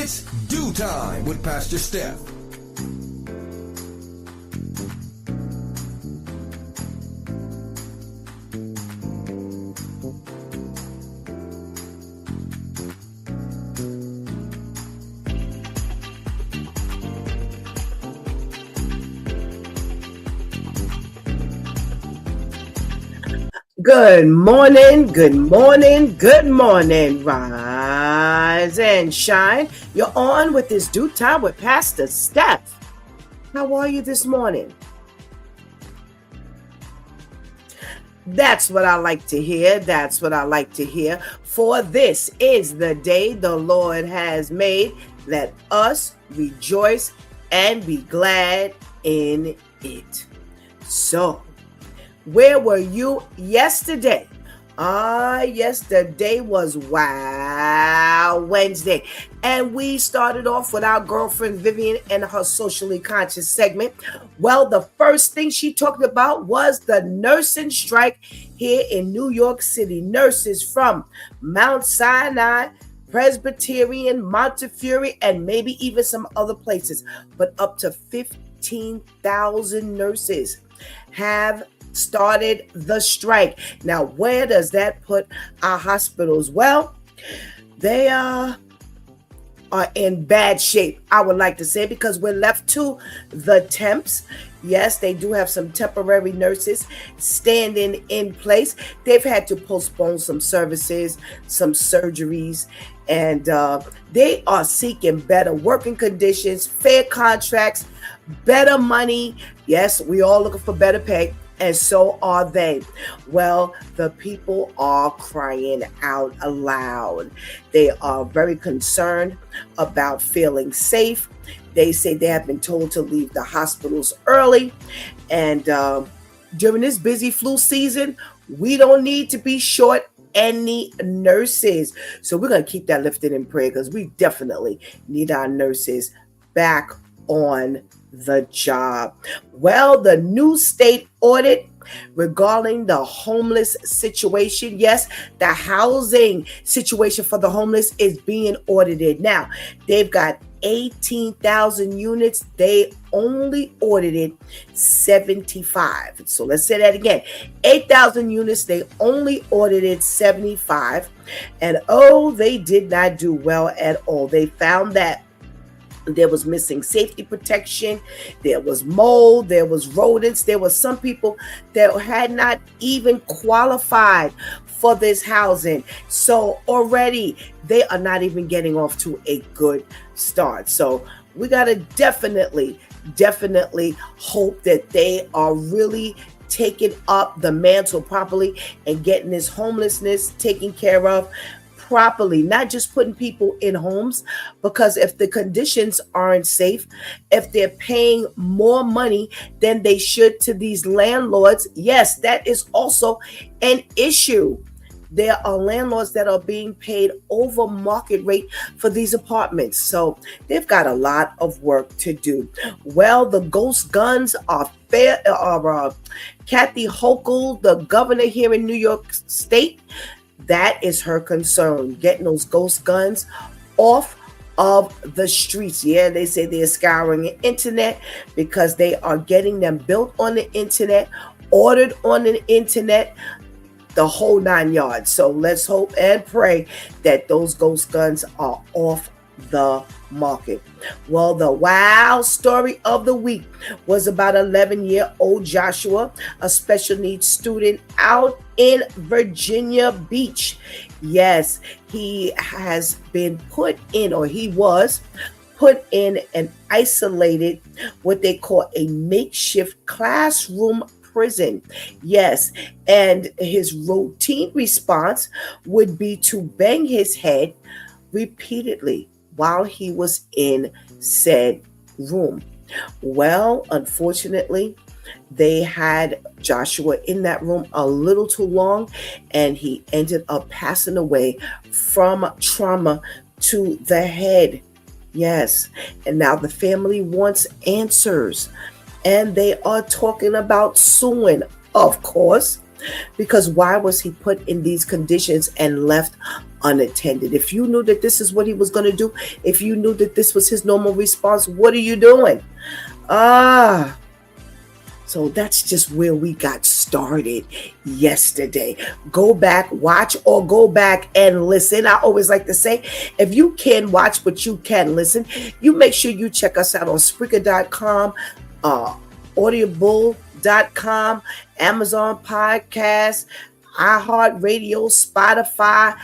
It's Do Time with Pastor Steph. Good morning, good morning, good morning. Rise and shine. You're on with this Do Time with Pastor Steph. How are you this morning? That's what I like to hear. That's what I like to hear. For this is the day the Lord has made. Let us rejoice and be glad in it. So, where were you yesterday? Yesterday was Wow Wednesday. And we started off with our girlfriend Vivian and her socially conscious segment. Well, the first thing she talked about was the nursing strike here in New York City. Nurses from Mount Sinai, Presbyterian, Montefiore, and maybe even some other places. But up to 15,000 nurses have started the strike. Now, where does that put our hospitals? Well, they are in bad shape, I would like to say, because we're left to the temps. Yes, they do have some temporary nurses standing in place. They've had to postpone some services, some surgeries, and they are seeking better working conditions, fair contracts, better money. Yes, we all looking for better pay. And so are they. Well, the people are crying out aloud. They are very concerned about feeling safe. They say they have been told to leave the hospitals early. And during this busy flu season, we don't need to be short any nurses. So we're going to keep that lifted in prayer because we definitely need our nurses back on the job. Well, the new state audit regarding the homeless situation, yes, the housing situation for the homeless is being audited. Now, they've got 18,000 units. They only audited 75. So let's say that again. 8,000 units. They only audited 75. And they did not do well at all. They found that there was missing safety protection, there was mold, there was rodents, there was some people that had not even qualified for this housing. So already they are not even getting off to a good start. So we got to definitely hope that they are really taking up the mantle properly and getting this homelessness taken care of properly, not just putting people in homes, because if the conditions aren't safe, if they're paying more money than they should to these landlords, yes, that is also an issue. There are landlords that are being paid over market rate for these apartments. So they've got a lot of work to do. Well, the ghost guns are fair. Kathy Hochul, the governor here in New York State, that is her concern, getting those ghost guns off of the streets. Yeah, they say they're scouring the internet because they are getting them built on the internet, ordered on the internet, the whole 9 yards. So let's hope and pray that those ghost guns are off the market. Well, the wow story of the week was about 11-year-old Joshua, a special needs student out in Virginia Beach. Yes, he has been put in, or he was put in an isolated, what they call a makeshift classroom prison. Yes, and his routine response would be to bang his head repeatedly while he was in said room. Well, unfortunately, they had Joshua in that room a little too long, and he ended up passing away from trauma to the head. Yes, and now the family wants answers, and they are talking about suing, of course, Because why was he put in these conditions and left unattended? If you knew that this is what he was going to do, if you knew that this was his normal response, what are you doing? So that's just where we got started yesterday. Go back, watch, or go back and listen. I always like to say, if you can watch, but you can listen, you make sure you check us out on Spreaker.com, Audible.com, Amazon Podcasts, iHeartRadio, Spotify,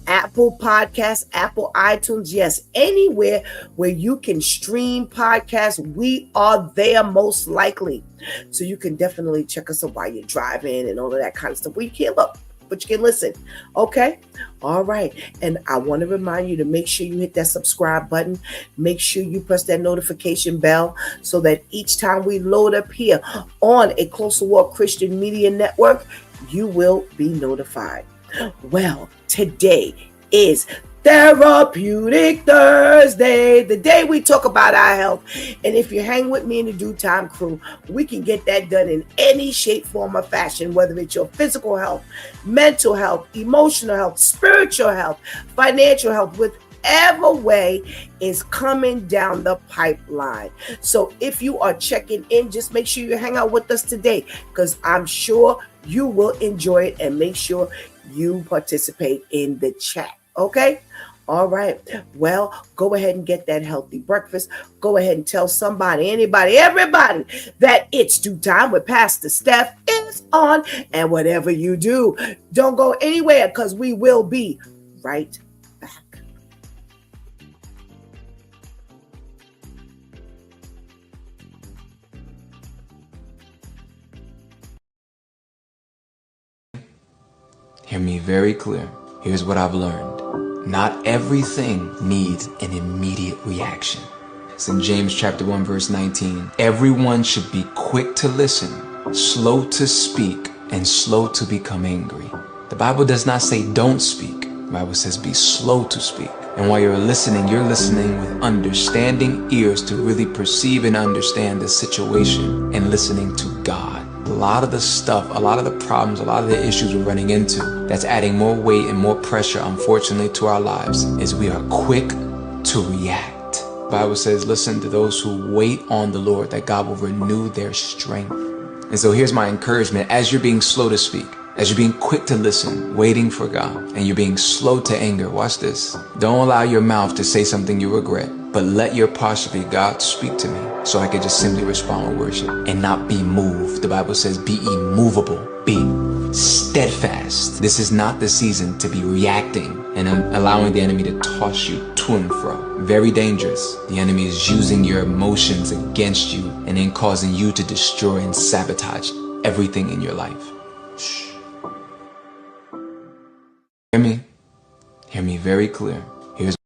Apple Podcasts, Apple iTunes, yes, anywhere where you can stream podcasts, we are there most likely. So you can definitely check us out while you're driving and all of that kind of stuff. Well, you can't look, but you can listen. Okay? All right. And I want to remind you to make sure you hit that subscribe button. Make sure you press that notification bell so that each time we load up here on a Closer Walk Christian Media Network, you will be notified. Well, today is Therapeutic Thursday, the day we talk about our health. And if you hang with me in the Due Time crew, we can get that done in any shape, form, or fashion, whether it's your physical health, mental health, emotional health, spiritual health, financial health, whichever way is coming down the pipeline. So if you are checking in, just make sure you hang out with us today, because I'm sure you will enjoy it, and make sure you participate in the chat. Okay? All right. Well, go ahead and get that healthy breakfast. Go ahead and tell somebody, anybody, everybody that it's Due Time with Pastor Steph is on. And whatever you do, don't go anywhere, because we will be right back. Hear me very clear. Here's what I've learned. Not everything needs an immediate reaction. It's in James chapter 1, verse 19. Everyone should be quick to listen, slow to speak, and slow to become angry. The Bible does not say don't speak. The Bible says be slow to speak. And while you're listening with understanding ears to really perceive and understand the situation, and listening to God. A lot of the stuff, a lot of the problems, a lot of the issues we're running into that's adding more weight and more pressure, unfortunately, to our lives is we are quick to react. The Bible says, listen to those who wait on the Lord, that God will renew their strength. And so here's my encouragement. As you're being slow to speak, as you're being quick to listen, waiting for God, and you're being slow to anger, watch this. Don't allow your mouth to say something you regret, but let your posture be, God, speak to me, so I can just simply respond with worship and not be moved. The Bible says be immovable, be steadfast. This is not the season to be reacting and allowing the enemy to toss you to and fro. Very dangerous. The enemy is using your emotions against you and then causing you to destroy and sabotage everything in your life. Shh. Hear me? Hear me very clear. Here's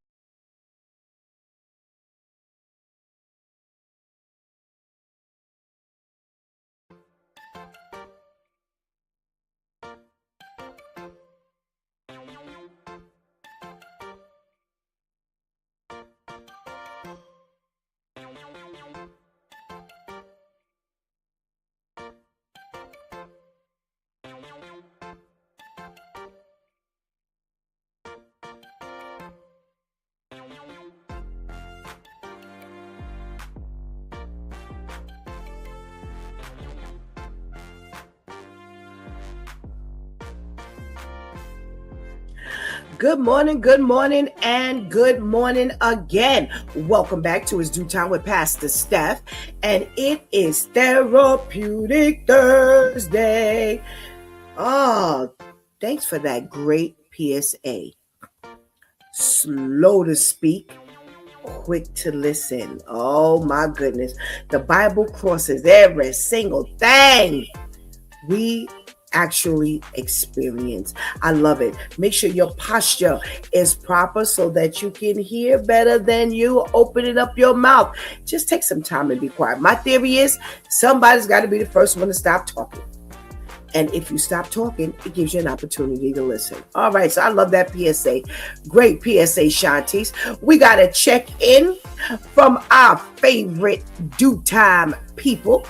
Good morning, and good morning again. Welcome back to It's Due Time with Pastor Steph, and it is Therapeutic Thursday. Oh, thanks for that great PSA. Slow to speak, quick to listen. Oh my goodness. The Bible crosses every single thing we actually experience. I love it. Make sure your posture is proper so that you can hear better than you opening up your mouth. Just take some time and be quiet. My theory is somebody's got to be the first one to stop talking. And if you stop talking, it gives you an opportunity to listen. All right, so I love that PSA. Great PSA, Shantice. We got to check in from our favorite due time people.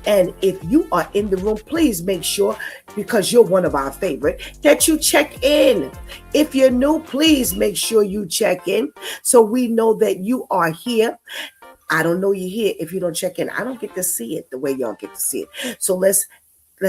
And if you are in the room, please make sure, because you're one of our favorite, that you check in. If you're new, please make sure you check in so we know that you are here. I don't know you're here if you don't check in. I don't get to see it the way y'all get to see it. So let's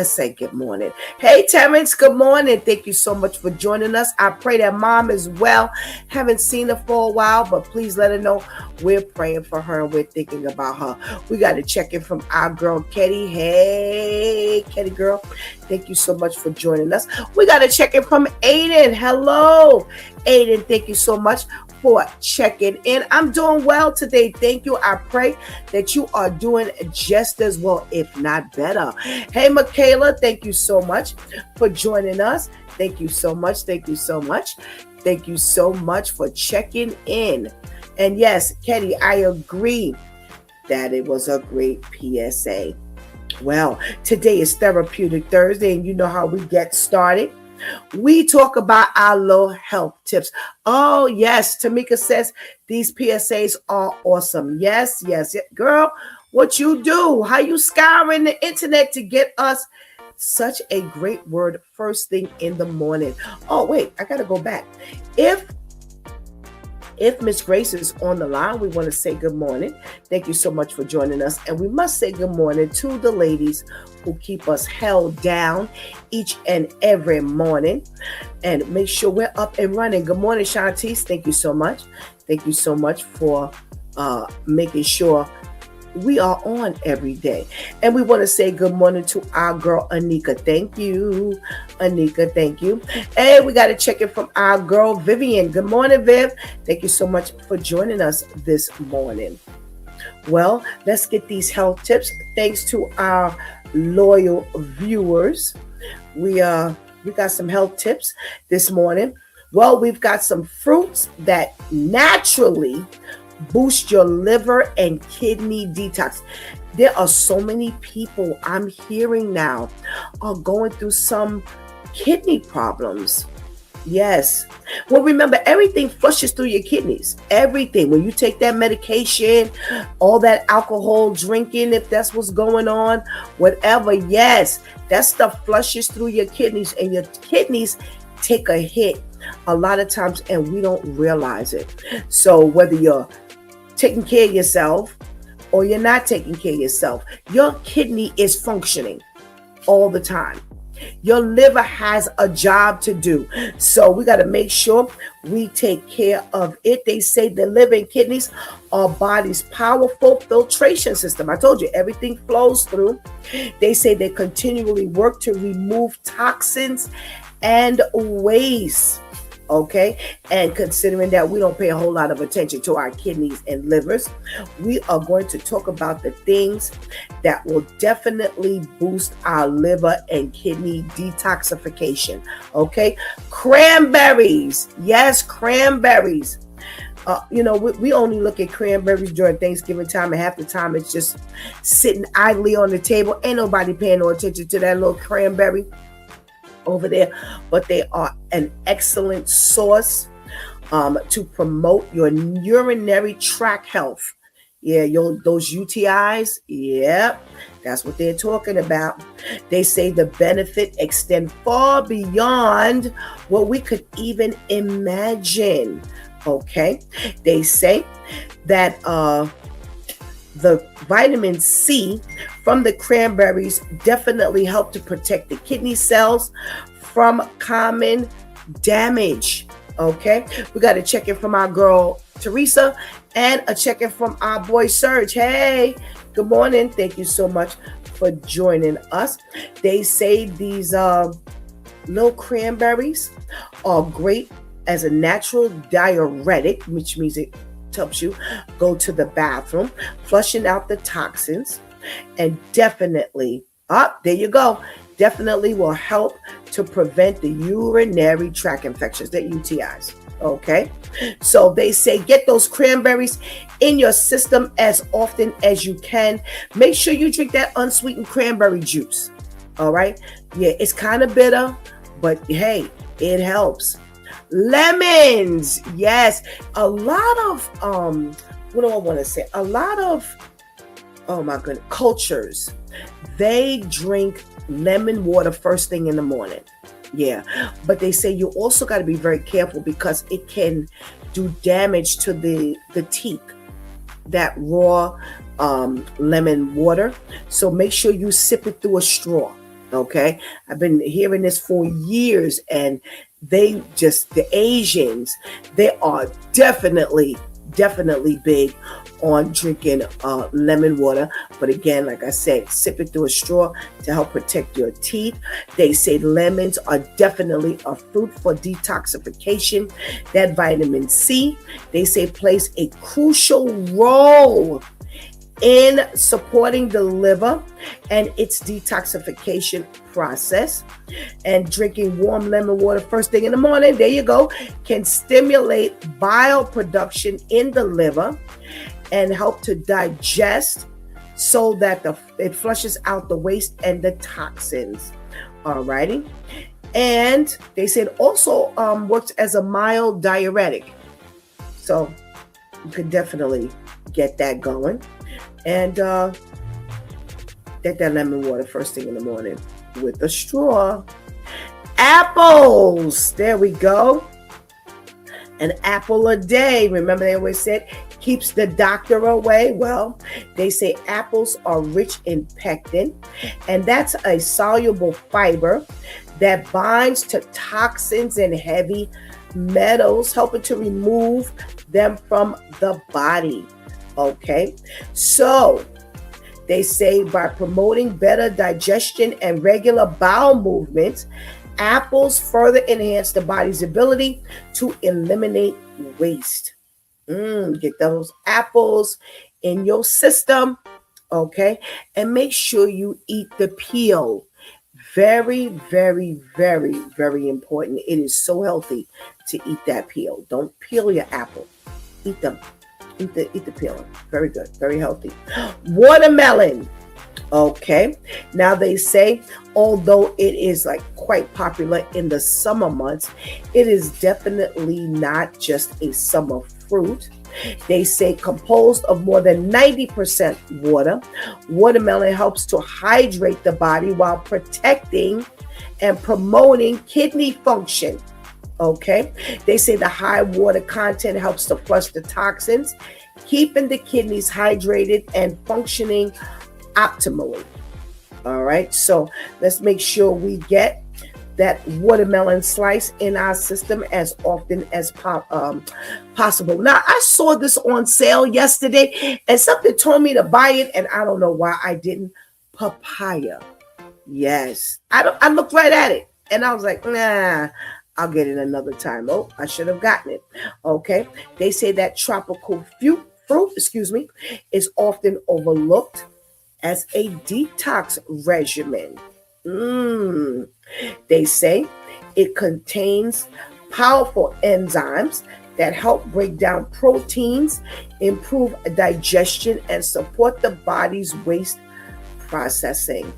say good morning. Hey, Terrence, good morning. Thank you so much for joining us. I pray that mom is well. Haven't seen her for a while, but please let her know we're praying for her and we're thinking about her. We got to check in from our girl, Ketty. Hey, Ketty girl. Thank you so much for joining us. We got to check in from Aiden. Hello, Aiden. Thank you so much for checking in. I'm doing well today. Thank you. I pray that you are doing just as well, if not better. Hey, Michaela, thank you so much for joining us. Thank you so much. Thank you so much. Thank you so much for checking in. And yes, Ketty, I agree that it was a great PSA. Well, today is Therapeutic Thursday, and you know how we get started. We talk about our little health tips. Oh, yes. Tamika says these PSAs are awesome. Yes. Girl, what you do? How you scouring the internet to get us such a great word first thing in the morning? Oh, wait, I got to go back. If Miss Grace is on the line, we want to say good morning. Thank you so much for joining us. And we must say good morning to the ladies who keep us held down each and every morning and make sure we're up and running. Good morning, Shantice. Thank you so much. Thank you so much for making sure we are on every day. And we want to say good morning to our girl, Anika. Thank you. Anika, thank you. And we got to check in from our girl, Vivian. Good morning, Viv. Thank you so much for joining us this morning. Well, let's get these health tips. Thanks to our loyal viewers. We got some health tips this morning. Well, we've got some fruits that naturally boost your liver and kidney detox. There are so many people I'm hearing now are going through some kidney problems. Yes. Well, remember, everything flushes through your kidneys. Everything. When you take that medication, all that alcohol drinking, if that's what's going on, whatever, yes, that stuff flushes through your kidneys, and your kidneys take a hit a lot of times, and we don't realize it. So whether you're taking care of yourself or you're not taking care of yourself, your kidney is functioning all the time. Your liver has a job to do. So we got to make sure we take care of it. They say the liver and kidneys are body's powerful filtration system. I told you, everything flows through. They say they continually work to remove toxins and waste. Okay, and considering that we don't pay a whole lot of attention to our kidneys and livers, we are going to talk about the things that will definitely boost our liver and kidney detoxification. Okay, cranberries. Yes, cranberries. We only look at cranberries during Thanksgiving time, and half the time it's just sitting idly on the table. Ain't nobody paying no attention to that little cranberry over there, but they are an excellent source to promote your urinary tract health. Yeah, those UTIs, yeah, that's what they're talking about. They say the benefit extend far beyond what we could even imagine. Okay, they say that the vitamin C from the cranberries definitely help to protect the kidney cells from common damage. Okay, we got a check-in from our girl Teresa and a check-in from our boy Serge. Hey, good morning. Thank you so much for joining us. They say these little cranberries are great as a natural diuretic, which means it helps you go to the bathroom, flushing out the toxins, and definitely, there you go, definitely will help to prevent the urinary tract infections, the UTIs. Okay, so they say get those cranberries in your system as often as you can. Make sure you drink that unsweetened cranberry juice. All right. Yeah, it's kind of bitter, but hey, it helps. Lemons. Yes. A lot of what do I want to say? A lot of, oh my goodness, cultures, they drink lemon water first thing in the morning. Yeah. But they say you also got to be very careful because it can do damage to the teeth, that raw lemon water. So make sure you sip it through a straw. Okay. I've been hearing this for years, and the Asians, they are definitely big on drinking lemon water. But again, like I said, sip it through a straw to help protect your teeth. They say lemons are definitely a fruit for detoxification. That vitamin C, they say, plays a crucial role in supporting the liver and its detoxification process. And drinking warm lemon water first thing in the morning, there you go, can stimulate bile production in the liver and help to digest so that it flushes out the waste and the toxins. Alrighty. And they said also works as a mild diuretic. So you could definitely get that going. And get that lemon water first thing in the morning with a straw. Apples. There we go. An apple a day. Remember they always said keeps the doctor away. Well, they say apples are rich in pectin, and that's a soluble fiber that binds to toxins and heavy metals, helping to remove them from the body. Okay, so they say by promoting better digestion and regular bowel movements, apples further enhance the body's ability to eliminate waste. Get those apples in your system, okay? And make sure you eat the peel. Very, very, very, very important. It is so healthy to eat that peel. Don't peel your apple. Eat them. Eat the peel. Very good. Very healthy. Watermelon. Okay. Now they say, although it is like quite popular in the summer months, it is definitely not just a summer fruit. They say composed of more than 90% water, watermelon helps to hydrate the body while protecting and promoting kidney function. Okay. They say the high water content helps to flush the toxins, keeping the kidneys hydrated and functioning optimally. All right. So let's make sure we get that watermelon slice in our system as often as possible. Now, I saw this on sale yesterday and something told me to buy it, and I don't know why I didn't. Papaya. Yes. I looked right at it and I was like, nah, I'll get it another time. Oh, I should have gotten it. Okay. They say that tropical fruit, is often overlooked as a detox regimen. They say it contains powerful enzymes that help break down proteins, improve digestion, and support the body's waste processing.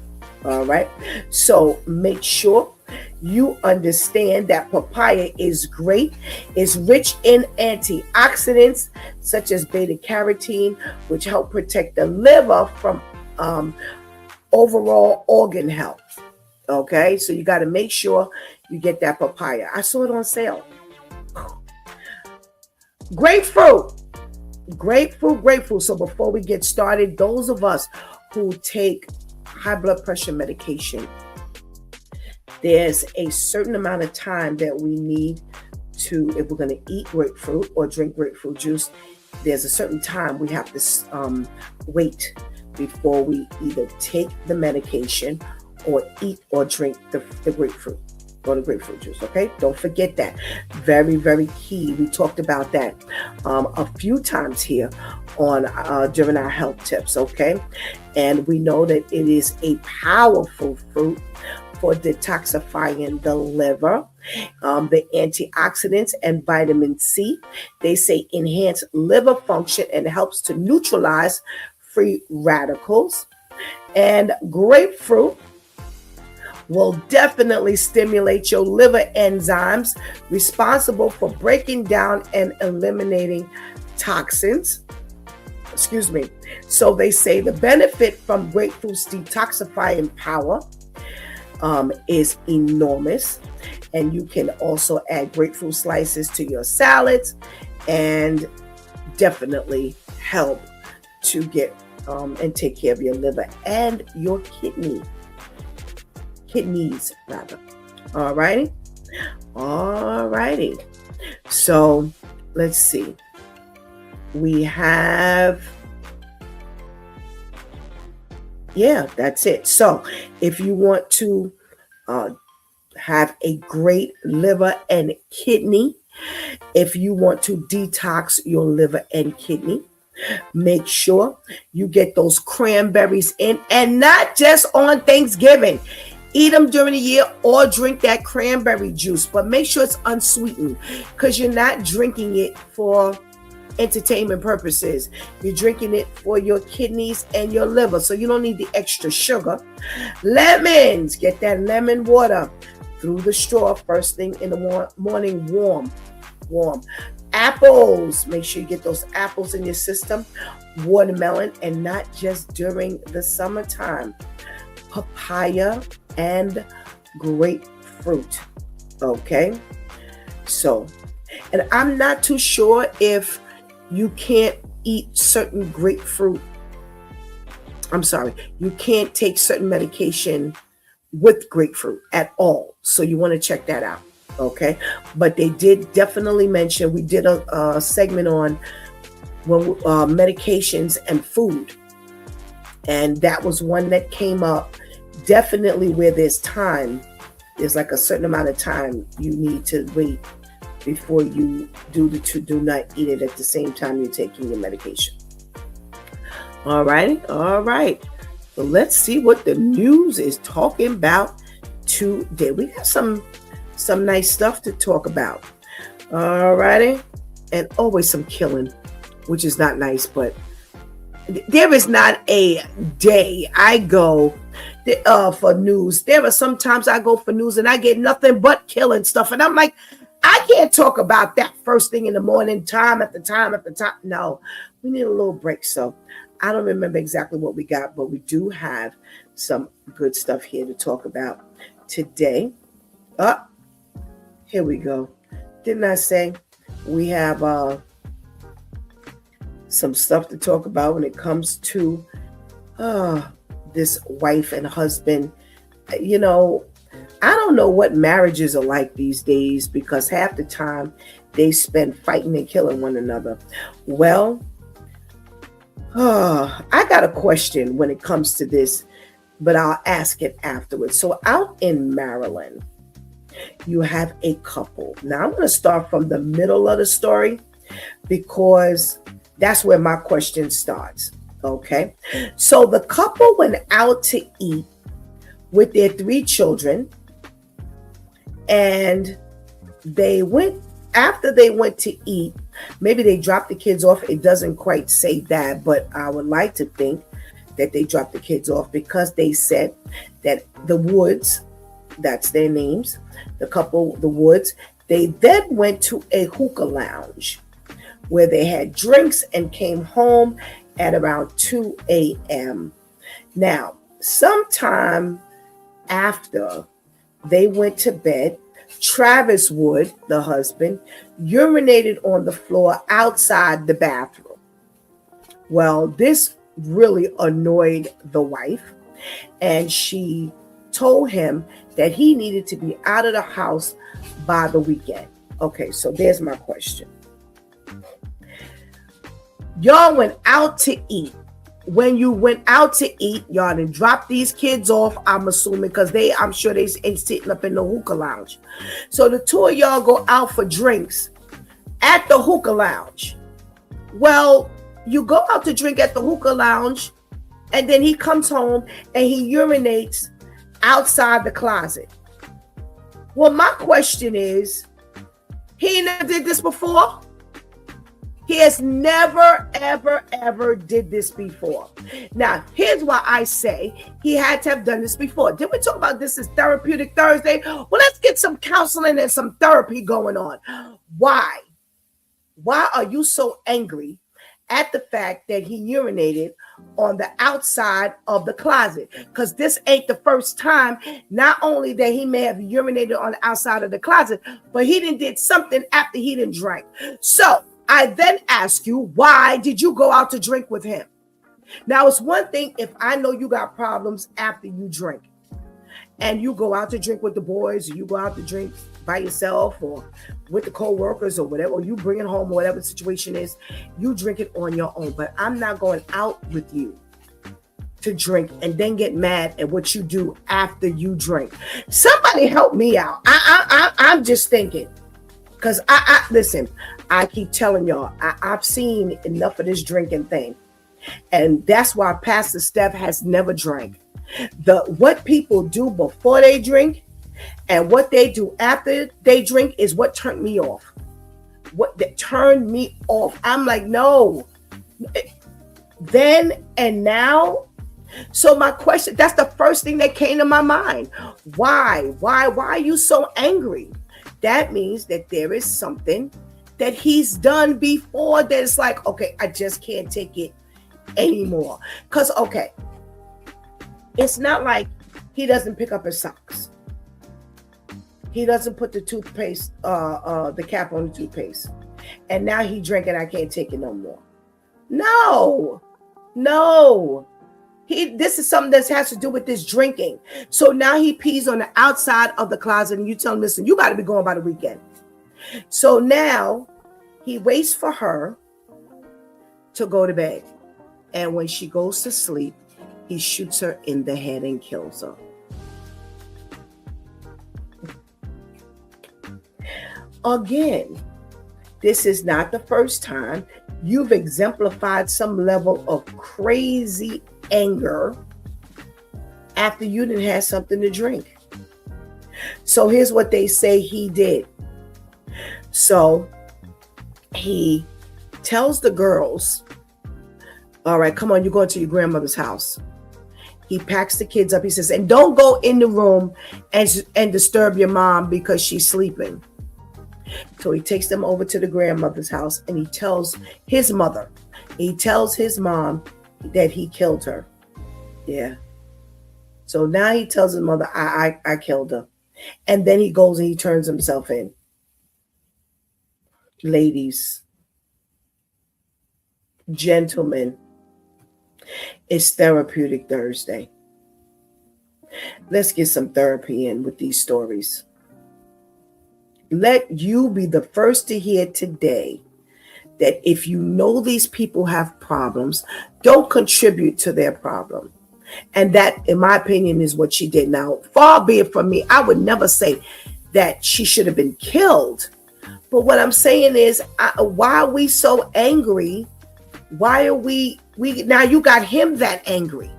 All right. So make sure you understand that papaya is great. It's rich in antioxidants such as beta carotene, which help protect the liver from overall organ health. Okay, so you got to make sure you get that papaya. I saw it on sale. Grapefruit. So before we get started, those of us who take high blood pressure medication, there's a certain amount of time that we need to, if we're going to eat grapefruit or drink grapefruit juice, there's a certain time we have to wait before we either take the medication or eat or drink the grapefruit or the grapefruit juice. Okay, don't forget that. Very, very key. We talked about that a few times here on during our health tips. Okay, and we know that it is a powerful fruit for detoxifying the liver. The antioxidants and vitamin C, they say, enhance liver function and helps to neutralize free radicals. And grapefruit will definitely stimulate your liver enzymes responsible for breaking down and eliminating toxins. Excuse me. So they say the benefit from grapefruit's detoxifying power is enormous. And you can also add grapefruit slices to your salads and definitely help to get and take care of your liver and your kidneys rather. All righty. So let's see. We have, that's it. So if you want to have a great liver and kidney, if you want to detox your liver and kidney, make sure you get those cranberries in, and not just on Thanksgiving. Eat them during the year or drink that cranberry juice, but make sure it's unsweetened, because you're not drinking it for entertainment purposes. You're drinking it for your kidneys and your liver, so you don't need the extra sugar. Lemons, get that lemon water through the straw first thing in the morning, warm. Apples, make sure you get those apples in your system. Watermelon, and not just during the summertime. Papaya and grapefruit. Okay, so, and I'm not too sure if you can't eat certain grapefruit. You can't take certain medication with grapefruit at all. So you want to check that out. Okay. But they did definitely mention, we did a segment on medications and food. And that was one that came up definitely where there's like a certain amount of time you need to wait before you do not eat it at the same time you're taking your medication. All right. So let's see what the news is talking about today. We got some nice stuff to talk about. All righty. And always some killing, which is not nice, but there is not a day I go for news. There are sometimes I go for news and I get nothing but killing stuff. And I'm like, I can't talk about that first thing in the morning, time after time. No, we need a little break. So I don't remember exactly what we got, but we do have some good stuff here to talk about today. Here we go. Didn't I say we have some stuff to talk about when it comes to this wife and husband? You know, I don't know what marriages are like these days, because half the time they spend fighting and killing one another. Well, I got a question when it comes to this, but I'll ask it afterwards. So out in Maryland, you have a couple. Now I'm going to start from the middle of the story, because that's where my question starts. Okay. So the couple went out to eat with their 3 children, and after they went to eat, maybe they dropped the kids off. It doesn't quite say that, but I would like to think that they dropped the kids off, because they said that the Woods, that's their names, the couple, the Woods, they then went to a hookah lounge where they had drinks and came home at around 2 a.m. Now, sometime after they went to bed, Travis Wood, the husband, urinated on the floor outside the bathroom. Well, this really annoyed the wife, and she told him that he needed to be out of the house by the weekend. Okay, so there's my question. Y'all went out to eat. When you went out to eat, y'all didn't drop these kids off, I'm assuming, because I'm sure they ain't sitting up in the hookah lounge. So the 2 of y'all go out for drinks at the hookah lounge. Well, you go out to drink at the hookah lounge, and then he comes home and he urinates outside the closet. Well, my question is, he never did this before? He has never, ever, ever did this before. Now, here's why I say he had to have done this before. Did we talk about this as Therapeutic Thursday? Well, let's get some counseling and some therapy going on. Why? Why are you so angry at the fact that he urinated on the outside of the closet? Because this ain't the first time. Not only that he may have urinated on the outside of the closet, but he did something after he didn't drink. So I then ask you, why did you go out to drink with him? Now, it's one thing if I know you got problems after you drink and you go out to drink with the boys, or you go out to drink by yourself or with the co-workers or whatever, or you bring it home, or whatever the situation is, you drink it on your own. But I'm not going out with you to drink and then get mad at what you do after you drink. Somebody help me out. I'm just thinking, because I listen, I keep telling y'all, I've seen enough of this drinking thing. And that's why Pastor Steph has never drank. What people do before they drink and what they do after they drink is what turned me off. What that turned me off. I'm like, no. Then and now. So my question, that's the first thing that came to my mind. Why are you so angry? That means that there is something that he's done before that it's like, okay, I just can't take it anymore. Because, okay, it's not like he doesn't pick up his socks. He doesn't put the toothpaste, the cap on the toothpaste. And now he drank it, I can't take it no more. No. This is something that has to do with this drinking. So now he pees on the outside of the closet and you tell him, listen, you got to be going by the weekend. So now he waits for her to go to bed. And when she goes to sleep, he shoots her in the head and kills her. Again, this is not the first time. You've exemplified some level of crazy anger after you didn't have something to drink. So here's what they say he did. So he tells the girls, all right, come on, you're going to your grandmother's house. He packs the kids up. He says, and don't go in the room and disturb your mom because she's sleeping. So he takes them over to the grandmother's house and he tells his mother, he tells his mom that he killed her. Yeah. So now he tells his mother, I killed her. And then he goes and he turns himself in. Ladies, gentlemen, it's Therapeutic Thursday. Let's get some therapy in with these stories. Let you be the first to hear today that if you know these people have problems, don't contribute to their problem. And that, in my opinion, is what she did. Now, far be it from me, I would never say that she should have been killed. But what I'm saying is, why are we so angry? Why are we now you got him that angry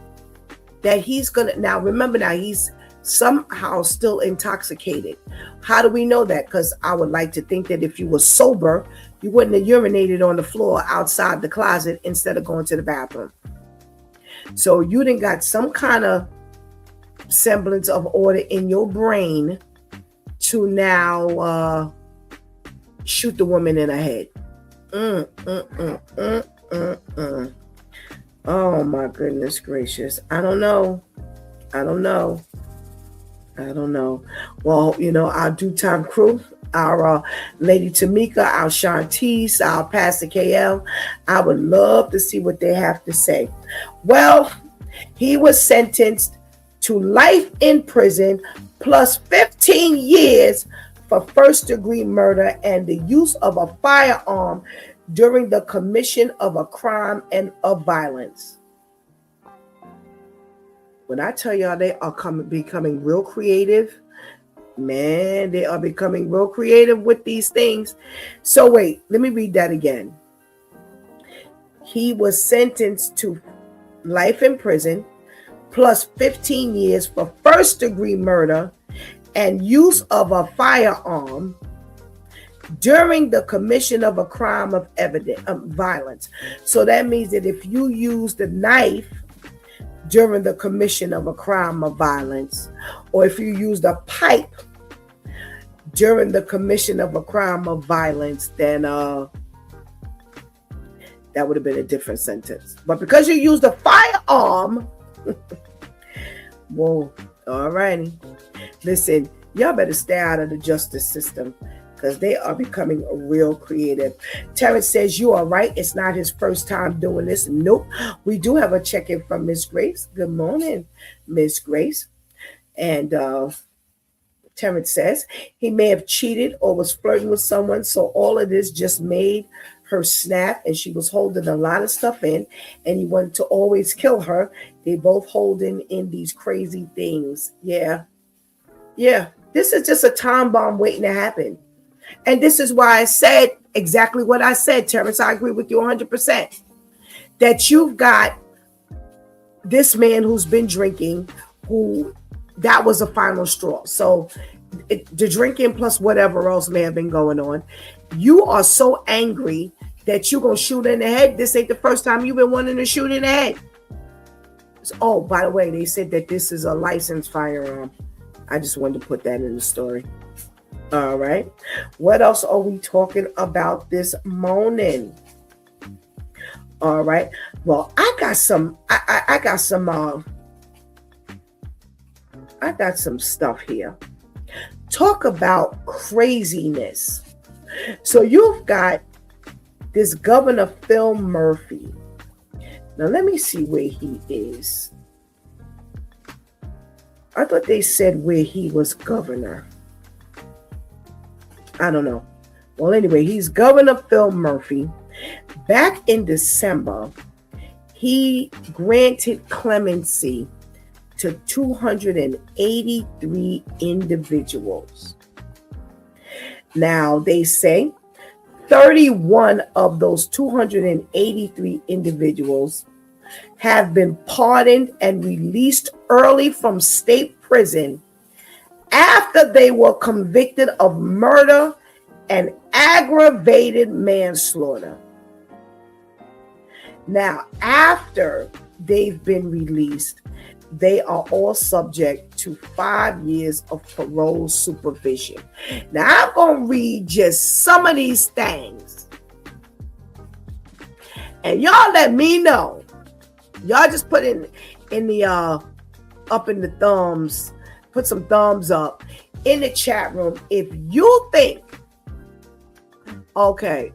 that he's gonna, now remember, now he's somehow still intoxicated. How do we know that? Because I would like to think that if you were sober, you wouldn't have urinated on the floor outside the closet instead of going to the bathroom. So you done got some kind of semblance of order in your brain to now shoot the woman in her head. Oh my goodness gracious. I don't know. Well, you know, our due time crew, our Lady Tamika, our Shantice, our Pastor KL, I would love to see what they have to say. Well, he was sentenced to life in prison plus 15 years for first-degree murder and the use of a firearm during the commission of a crime and of violence. When I tell y'all they are becoming real creative, man, they are becoming real creative with these things. So wait, let me read that again. He was sentenced to life in prison plus 15 years for first-degree murder and use of a firearm during the commission of a crime of violence. So that means that if you use the knife during the commission of a crime of violence, or if you use the pipe during the commission of a crime of violence, then that would have been a different sentence. But because you used a firearm, whoa, all righty. Listen, y'all better stay out of the justice system because they are becoming real creative. Terrence says, you are right. It's not his first time doing this. Nope. We do have a check-in from Miss Grace. Good morning, Miss Grace. And Terrence says, he may have cheated or was flirting with someone, so all of this just made her snap, and she was holding a lot of stuff in, and he wanted to always kill her. They both holding in these crazy things. Yeah. This is just a time bomb waiting to happen. And this is why I said exactly what I said, Terrence. I agree with you 100%. That you've got this man who's been drinking, who that was a final straw. So the drinking plus whatever else may have been going on, you are so angry that you're going to shoot in the head. This ain't the first time you've been wanting to shoot in the head. So, oh, by the way, they said that this is a licensed firearm. I just wanted to put that in the story. All right. What else are we talking about this morning? All right. Well, I got some stuff here. Talk about craziness. So you've got this Governor Phil Murphy. Now let me see where he is. I thought they said where he was governor. I don't know. Well, anyway, he's Governor Phil Murphy. Back in December, he granted clemency to 283 individuals. Now, they say 31 of those 283 individuals have been pardoned and released early from state prison after they were convicted of murder and aggravated manslaughter. Now, after they've been released, they are all subject to 5 years of parole supervision. Now, I'm going to read just some of these things. And y'all let me know. Y'all just put in the up in the thumbs, put some thumbs up in the chat room if you think, okay.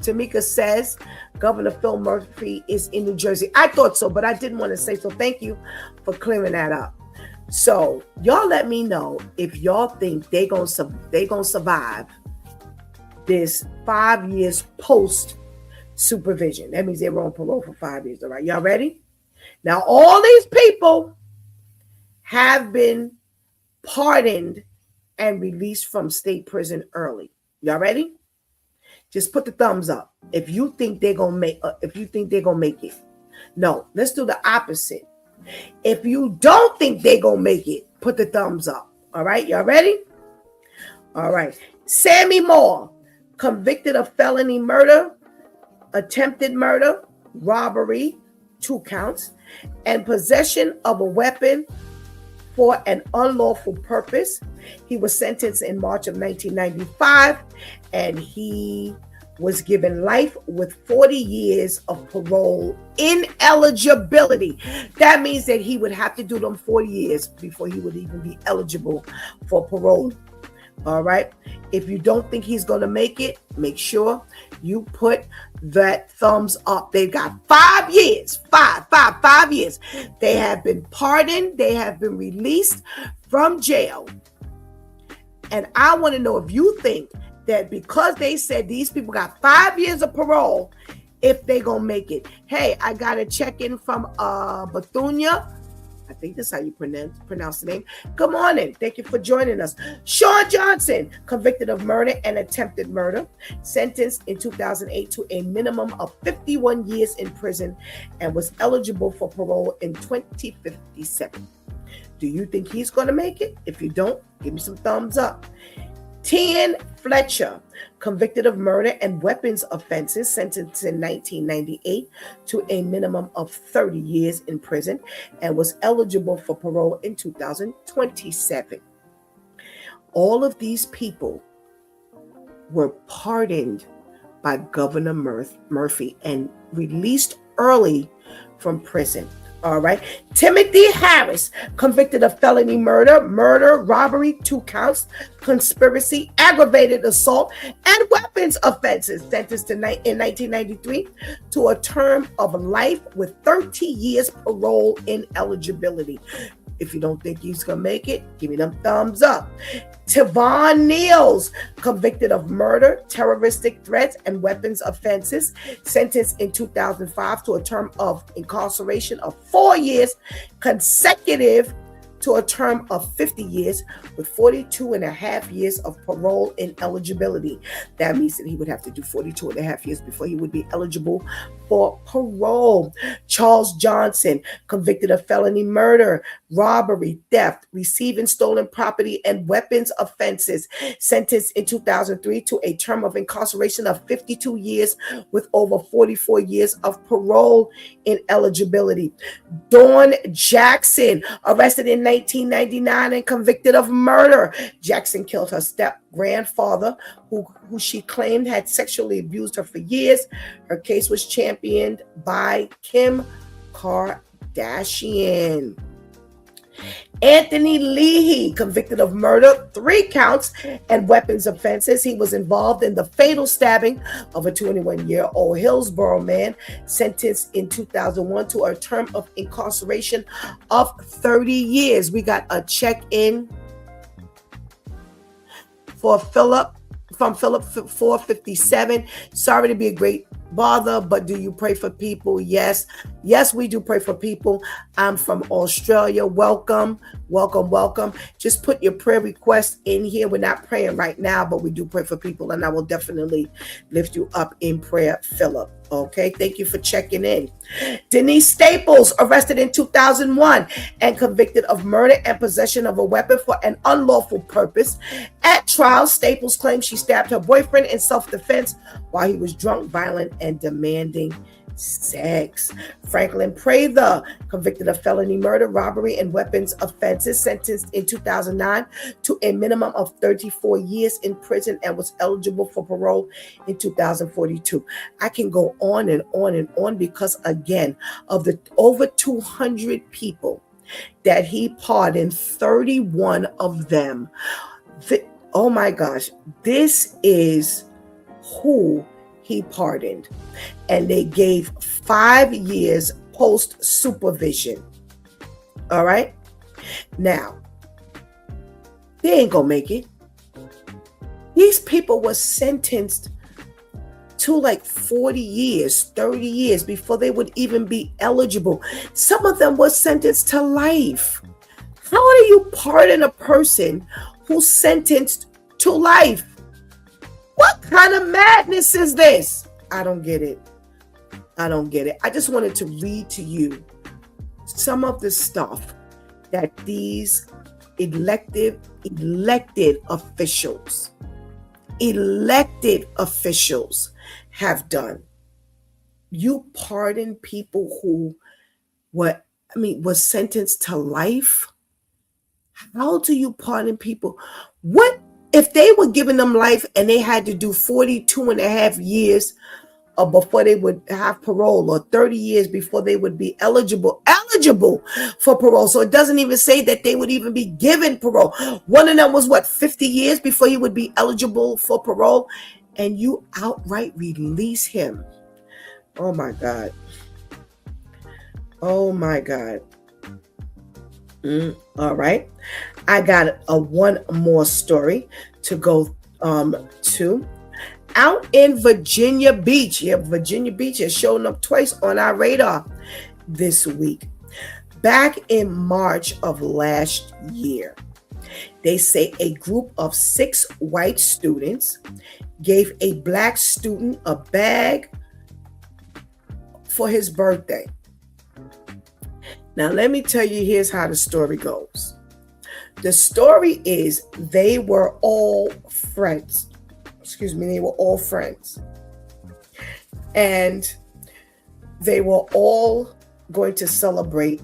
Tamika says Governor Phil Murphy is in New Jersey. I thought so, but I didn't want to say so. Thank you for clearing that up. So y'all let me know if y'all think they gonna survive this 5 years post supervision. That means they were on parole for 5 years. All right, y'all ready? Now all these people have been pardoned and released from state prison early. Y'all ready? Just put the thumbs up if you think they're gonna make. It. No, let's do the opposite. If you don't think they're gonna make it, put the thumbs up. All right, y'all ready? All right. Sammy Moore, convicted of felony murder, attempted murder, robbery, 2 counts, and possession of a weapon for an unlawful purpose. He was sentenced in March of 1995, and he was given life with 40 years of parole ineligibility. That means that he would have to do them 40 years before he would even be eligible for parole. All right. If you don't think he's going to make it, make sure you put that thumbs up. They've got 5 years, 5 years. They have been pardoned. They have been released from jail. And I want to know if you think that because they said these people got 5 years of parole, if they gonna make it. Hey, I got a check-in from Bethunia. I think that's how you pronounce the name. Good morning. Thank you for joining us. Sean Johnson, convicted of murder and attempted murder, sentenced in 2008 to a minimum of 51 years in prison and was eligible for parole in 2057. Do you think he's going to make it? If you don't, give me some thumbs up. Tian Fletcher, convicted of murder and weapons offenses, sentenced in 1998 to a minimum of 30 years in prison and was eligible for parole in 2027. All of these people were pardoned by Governor Murphy and released early from prison. All right. Timothy Harris, convicted of felony murder, robbery, 2 counts, conspiracy, aggravated assault, and weapons offenses, sentenced in 1993 to a term of life with 30 years parole ineligibility. If you don't think he's going to make it, give me them thumbs up. Tavon Niels, convicted of murder, terroristic threats, and weapons offenses, sentenced in 2005 to a term of incarceration of 4 years consecutive to a term of 50 years with 42 and a half years of parole ineligibility. That means that he would have to do 42 and a half years before he would be eligible for parole. Charles Johnson, convicted of felony murder, robbery, theft, receiving stolen property, and weapons offenses, sentenced in 2003 to a term of incarceration of 52 years with over 44 years of parole ineligibility. Dawn Jackson, arrested in 1999 and convicted of murder. Jackson killed her step-grandfather, who she claimed had sexually abused her for years. Her case was championed by Kim Kardashian. Anthony Leahy, convicted of murder, 3 counts, and weapons offenses. He was involved in the fatal stabbing of a 21-year-old Hillsborough man, sentenced in 2001 to a term of incarceration of 30 years. We got a check-in for Philip, from Philip 457. Sorry to be a great bother, but do you pray for people? Yes, we do pray for people. I'm from Australia. Welcome. Just put your prayer requests in here. We're not praying right now, but we do pray for people, and I will definitely lift you up in prayer, Philip. Okay, thank you for checking in. Denise Staples, arrested in 2001 and convicted of murder and possession of a weapon for an unlawful purpose. At trial, Staples claimed she stabbed her boyfriend in self-defense while he was drunk, violent, and demanding sex. Franklin Prather, convicted of felony murder, robbery, and weapons offenses, sentenced in 2009 to a minimum of 34 years in prison and was eligible for parole in 2042. I can go on and on and on because, again, of the over 200 people that he pardoned, 31 of them. Oh my gosh, this is who he pardoned. And they gave 5 years post supervision. All right. Now, they ain't gonna make it. These people were sentenced to like 40 years, 30 years before they would even be eligible. Some of them were sentenced to life. How do you pardon a person who's sentenced to life? What kind of madness is this? I don't get it. I just wanted to read to you some of the stuff that these elected officials have done. You pardon people who were sentenced to life? How do you pardon people? What if they were giving them life and they had to do 42 and a half years before they would have parole, or 30 years before they would be eligible for parole? So it doesn't even say that they would even be given parole. One of them was 50 years before he would be eligible for parole, and you outright release him. Oh my God. All right. I got one more story to go to. Out in Virginia Beach. Yeah, Virginia Beach has shown up twice on our radar this week. Back in March of last year, they say a group of 6 white students gave a black student a bag for his birthday. Now, let me tell you, here's how the story goes. The story is they were all friends. Excuse me, they were all friends. And they were all going to celebrate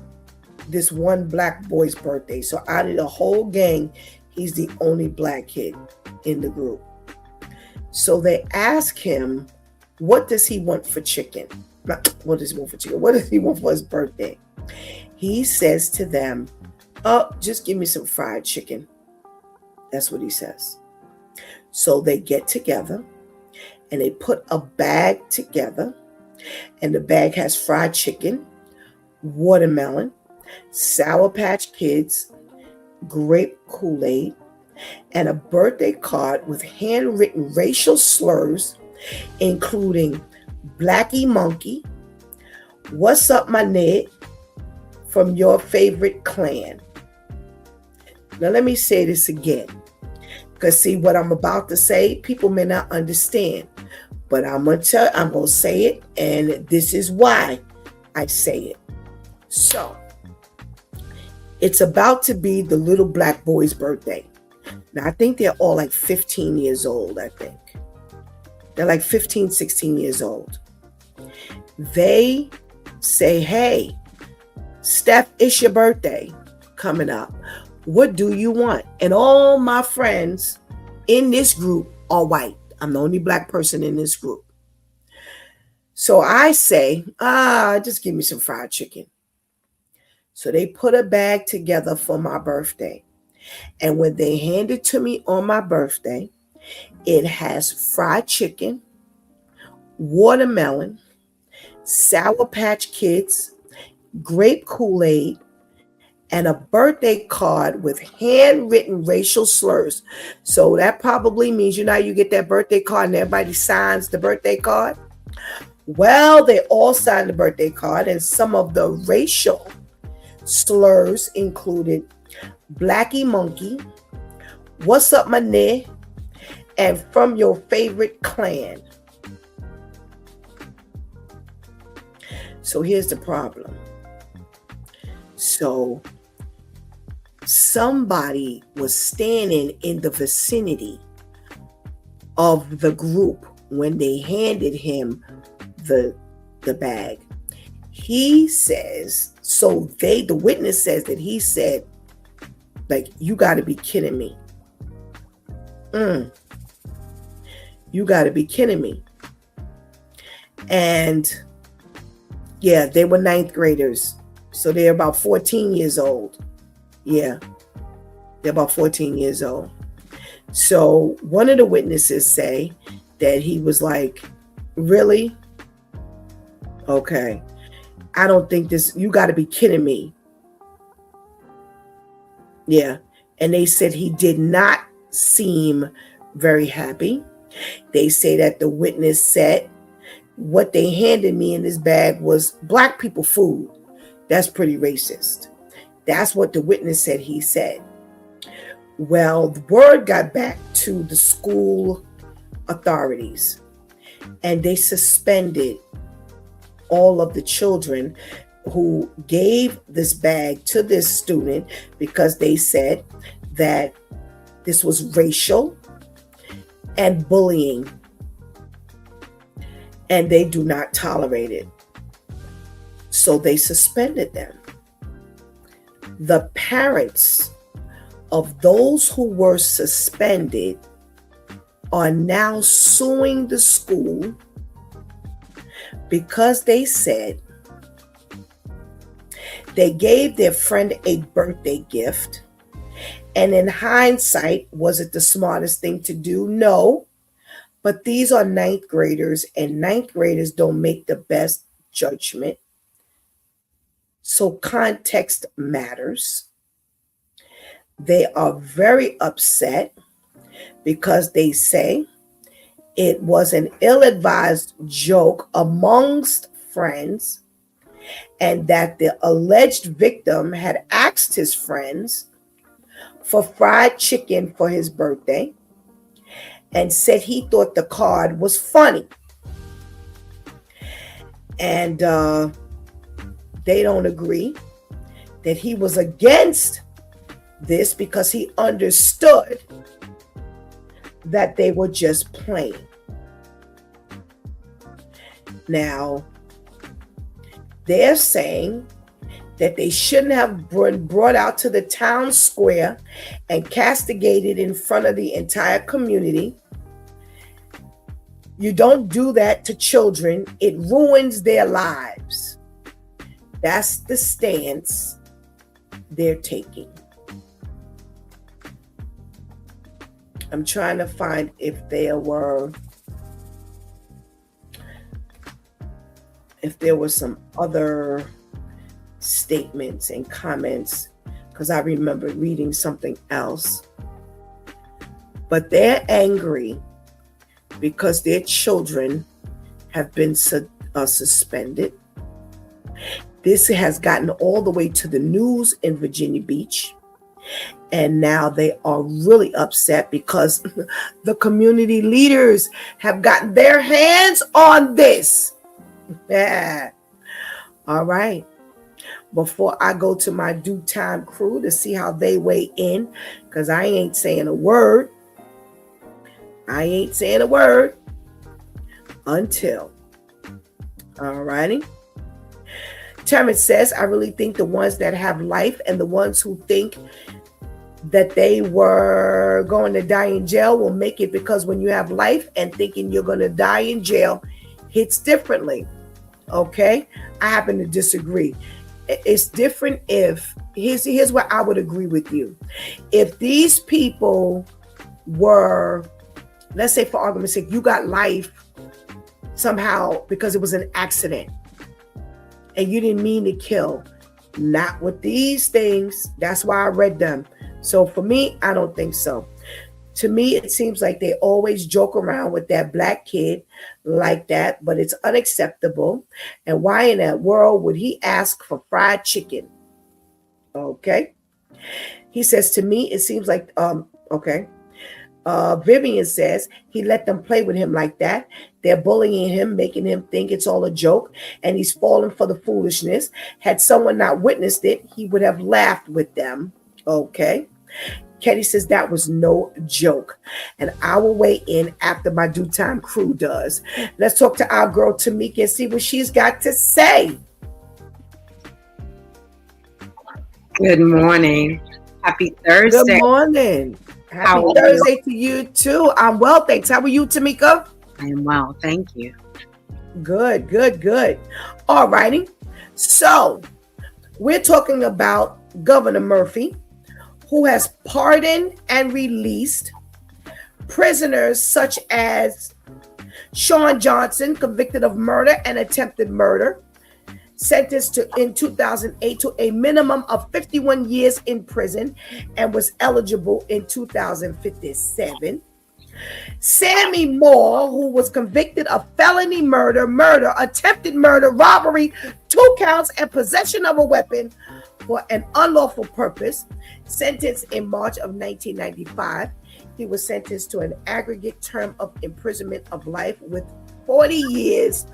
this one black boy's birthday. So out of the whole gang, he's the only black kid in the group. So they ask him, what does he want for chicken? What does he want for chicken? What does he want for his birthday? He says to them, oh, just give me some fried chicken. That's what he says. So they get together and they put a bag together, and the bag has fried chicken, watermelon, Sour Patch Kids, grape Kool-Aid, and a birthday card with handwritten racial slurs, including Blackie Monkey, what's up my Ned, from your favorite clan. Now let me say this again, because see what I'm about to say, people may not understand, but I'm gonna say it, and this is why I say it. So it's about to be the little black boy's birthday. Now I think they're all like 15 years old, I think. They're like 15, 16 years old. They say, hey, Steph, it's your birthday coming up. What do you want? And all my friends in this group are white. I'm the only black person in this group. So I say, just give me some fried chicken. So they put a bag together for my birthday. And when they hand it to me on my birthday, it has fried chicken, watermelon, Sour Patch Kids, grape Kool-Aid, and a birthday card with handwritten racial slurs. So that probably means, you know, you get that birthday card and everybody signs the birthday card. Well, they all signed the birthday card, and some of the racial slurs included Blackie Monkey, what's up my nigga, and from your favorite clan. So here's the problem. So somebody was standing in the vicinity of the group when they handed him the bag. He says, the witness says that he said, like, you got to be kidding me. You got to be kidding me. And yeah, they were ninth graders. So they're about 14 years old. Yeah, they're about 14 years old. So one of the witnesses say that he was like, really? Okay. I don't think this, you got to be kidding me. Yeah. And they said he did not seem very happy. They say that the witness said what they handed me in this bag was black people food. That's pretty racist. That's what the witness said he said. Well, the word got back to the school authorities, and they suspended all of the children who gave this bag to this student because they said that this was racial and bullying, and they do not tolerate it. So they suspended them. The parents of those who were suspended are now suing the school because they said they gave their friend a birthday gift, and in hindsight, was it the smartest thing to do? No, but these are ninth graders, and ninth graders don't make the best judgment. So context matters. They are very upset because they say it was an ill-advised joke amongst friends, and that the alleged victim had asked his friends for fried chicken for his birthday and said he thought the card was funny. And they don't agree, that he was against This because he understood that they were just playing. Now, they're saying that they shouldn't have been brought out to the town square and castigated in front of the entire community. You don't do that to children. It ruins their lives. That's the stance they're taking. I'm trying to find if there were some other statements and comments, because I remember reading something else. But they're angry because their children have been suspended. This has gotten all the way to the news in Virginia Beach. And now they are really upset because the community leaders have gotten their hands on this. Yeah. All right. Before I go to my due time crew to see how they weigh in, because I ain't saying a word. I ain't saying a word until. All righty. Terrence says, I really think the ones that have life and the ones who think that they were going to die in jail will make it, because when you have life and thinking you're going to die in jail hits differently. Okay? I happen to disagree. It's different if, here's where I would agree with you. If these people were, let's say for argument's sake, you got life somehow because it was an accident and you didn't mean to kill. Not with these things. That's why I read them. So for me, I don't think so. To me, it seems like they always joke around with that black kid like that, but it's unacceptable. And why in that world would he ask for fried chicken? Okay. He says, to me, it seems like, okay. Vivian says he let them play with him like that. They're bullying him, making him think it's all a joke, and he's falling for the foolishness. Had someone not witnessed it, he would have laughed with them. Okay. Kenny says that was no joke. And I will weigh in after my due time crew does. Let's talk to our girl Tamika and see what she's got to say. Good morning. Happy Thursday. Good morning. Happy Thursday to you too. I'm well, thanks. How are you, Tamika? I am well, thank you. Good, good, good. All righty. So we're talking about Governor Murphy, who has pardoned and released prisoners such as Sean Johnson, convicted of murder and attempted murder, sentenced in 2008 to a minimum of 51 years in prison and was eligible in 2057. Sammy Moore, who was convicted of felony murder, attempted murder, robbery, 2 counts, and possession of a weapon for an unlawful purpose, sentenced in March of 1995. He was sentenced to an aggregate term of imprisonment of life with 40 years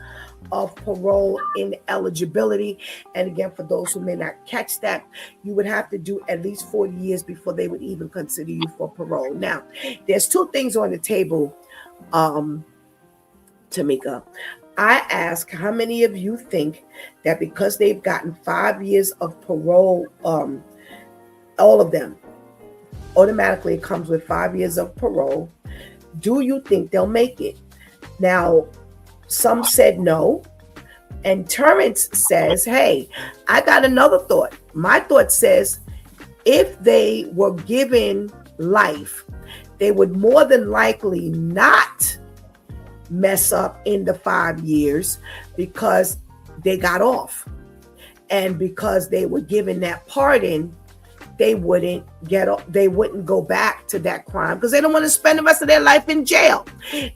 of parole ineligibility. And again, for those who may not catch that, you would have to do at least 40 years before they would even consider you for parole. Now, there's 2 things on the table, Tamika. I ask, how many of you think that because they've gotten 5 years of parole, all of them, automatically it comes with 5 years of parole, do you think they'll make it? Now, some said no. And Terrence says, hey, I got another thought. My thought says, if they were given life, they would more than likely not mess up in the 5 years because they got off. And because they were given that pardon, they wouldn't go back to that crime because they don't want to spend the rest of their life in jail.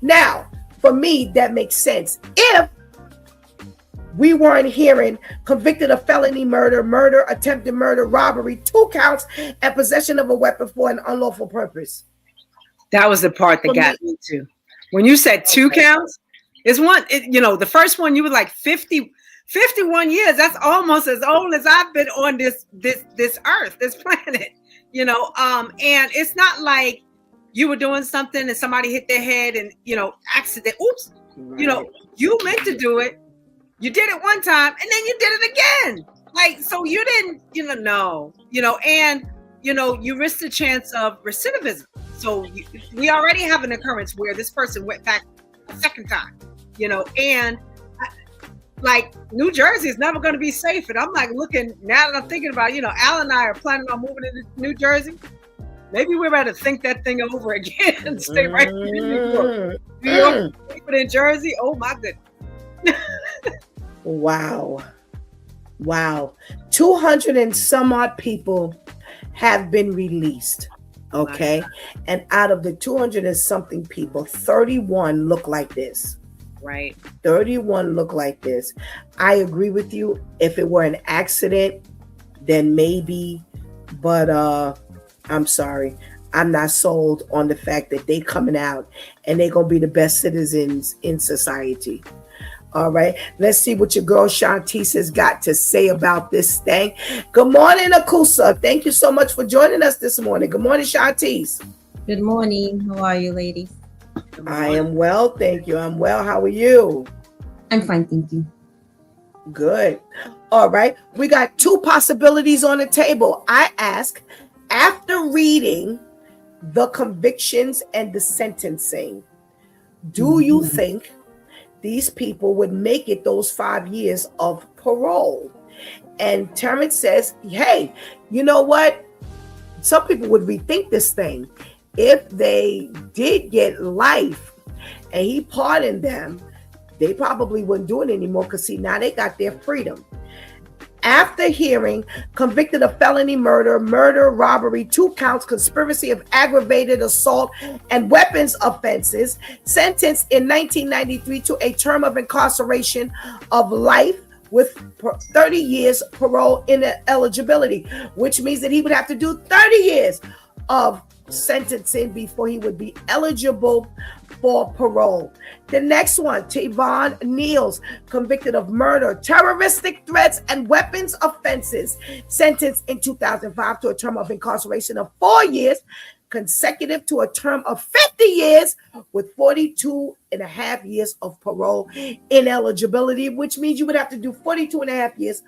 Now, for me, that makes sense. If we weren't hearing convicted of felony murder, attempted murder, robbery, 2 counts, and possession of a weapon for an unlawful purpose. That was the part that got me too. When you said 2 counts, it's one, the first one you were like 51 years. That's almost as old as I've been on this earth, this planet. And it's not like you were doing something and somebody hit their head and, accident. Oops. Right. You meant to do it. You did it one time and then you did it again. Like, so you didn't, no, and, you risk the chance of recidivism. So we already have an occurrence where this person went back a second time, and like New Jersey is never going to be safe. And I'm like looking, now that I'm thinking about, Al and I are planning on moving into New Jersey. Maybe we're about to think that thing over again and stay right in New York. New York, but in Jersey, oh my goodness. Wow. 200 and some odd people have been released. Okay. And out of the 200 and something people, 31 look like this. Right. 31 look like this. I agree with you. If it were an accident, then maybe, but I'm sorry. I'm not sold on the fact that they coming out and they're going to be the best citizens in society. All right. Let's see what your girl Shantice has got to say about this thing. Good morning, Akusa. Thank you so much for joining us this morning. Good morning, Shantice. Good morning. How are you, ladies? I am well, thank you. I'm well. How are you? I'm fine, thank you. Good. All right. We got two possibilities on the table. I ask, after reading the convictions and the sentencing, do you think these people would make it those 5 years of parole? And Terrence says, hey, you know what? Some people would rethink this thing. If they did get life and he pardoned them, they probably wouldn't do it anymore because see, now they got their freedom. After hearing, convicted of felony murder, robbery, 2 counts, conspiracy of aggravated assault, and weapons offenses, sentenced in 1993 to a term of incarceration of life with 30 years parole ineligibility, which means that he would have to do 30 years of sentencing before he would be eligible for parole. The next one, Tavon Niels, convicted of murder, terroristic threats, and weapons offenses, sentenced in 2005 to a term of incarceration of 4 years, consecutive to a term of 50 years with 42 and a half years of parole ineligibility, which means you would have to do 42 and a half years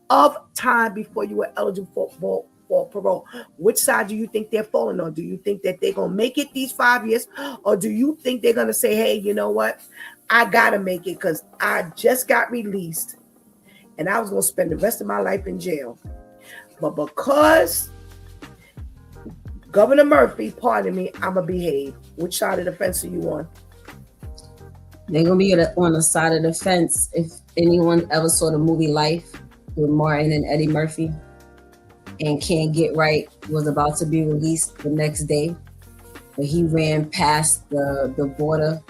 of time before you were eligible for parole. Which side do you think they're falling on? Do you think that they're going to make it these 5 years? Or do you think they're going to say, hey, you know what? I got to make it because I just got released and I was going to spend the rest of my life in jail. But because Governor Murphy pardoned me, I'm going to behave. Which side of the fence are you on? They're going to be on the side of the fence. If anyone ever saw the movie Life with Martin and Eddie Murphy, and Can't Get Right was about to be released the next day, but he ran past the border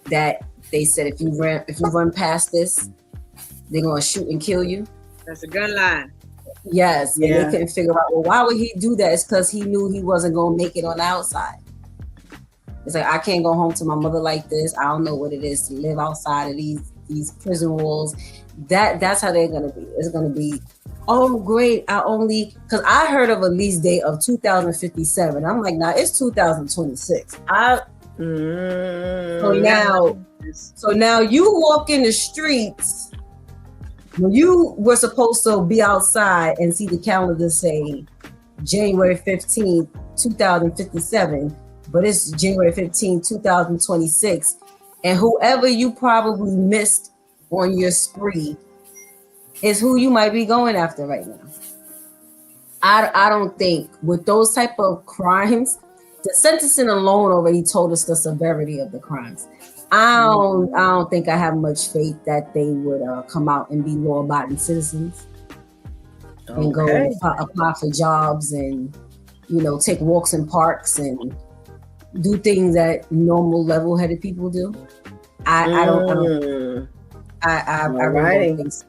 that they said if you run past this, they're gonna shoot and kill you. That's a gun line. Yes, yeah. And they couldn't figure out, well, why would he do that? It's because he knew he wasn't gonna make it on the outside. It's like, I can't go home to my mother like this. I don't know what it is to live outside of these prison walls. That's how they're gonna be. It's gonna be, oh great, because I heard of a release date of 2057. I'm like, nah, it's 2026. So now you walk in the streets when you were supposed to be outside and see the calendar say January 15th, 2057, but it's January 15th, 2026. And whoever you probably missed on your spree is who you might be going after right now. I don't think with those type of crimes, the sentencing alone already told us the severity of the crimes. I don't think I have much faith that they would come out and be law-abiding citizens and go apply for jobs and, take walks in parks and do things that normal level-headed people do. I really don't think so.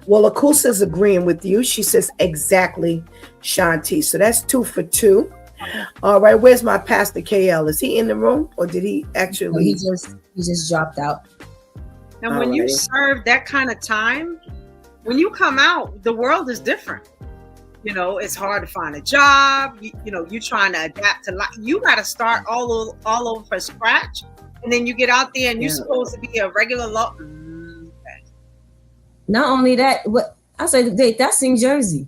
Well, Akusa's agreeing with you. She says exactly, Shanti. So that's 2 for 2. All right, where's my Pastor KL? Is he in the room or did he actually? He just dropped out. And when you serve that kind of time, when you come out, the world is different. You know, it's hard to find a job. You're trying to adapt to life. You got to start all over from scratch, and then you get out there and you're supposed to be a regular law. Okay. Not only that, what I said, that's in Jersey.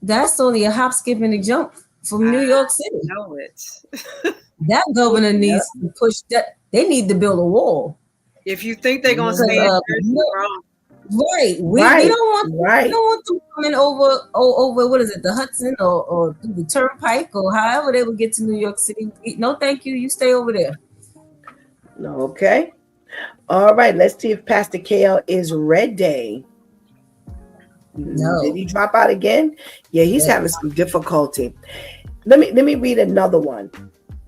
That's only a hop, skip, and a jump from New York City. I know it. That governor needs to push that. They need to build a wall. If you think they're gonna stay in Jersey, wrong. Right. We don't want them coming over what is it, the Hudson or through the Turnpike or however they would get to New York City. No, thank you. You stay over there. Okay. All right. Let's see if Pastor KL is ready. No. Did he drop out again? Yeah, he's having some difficulty. Let me read another one.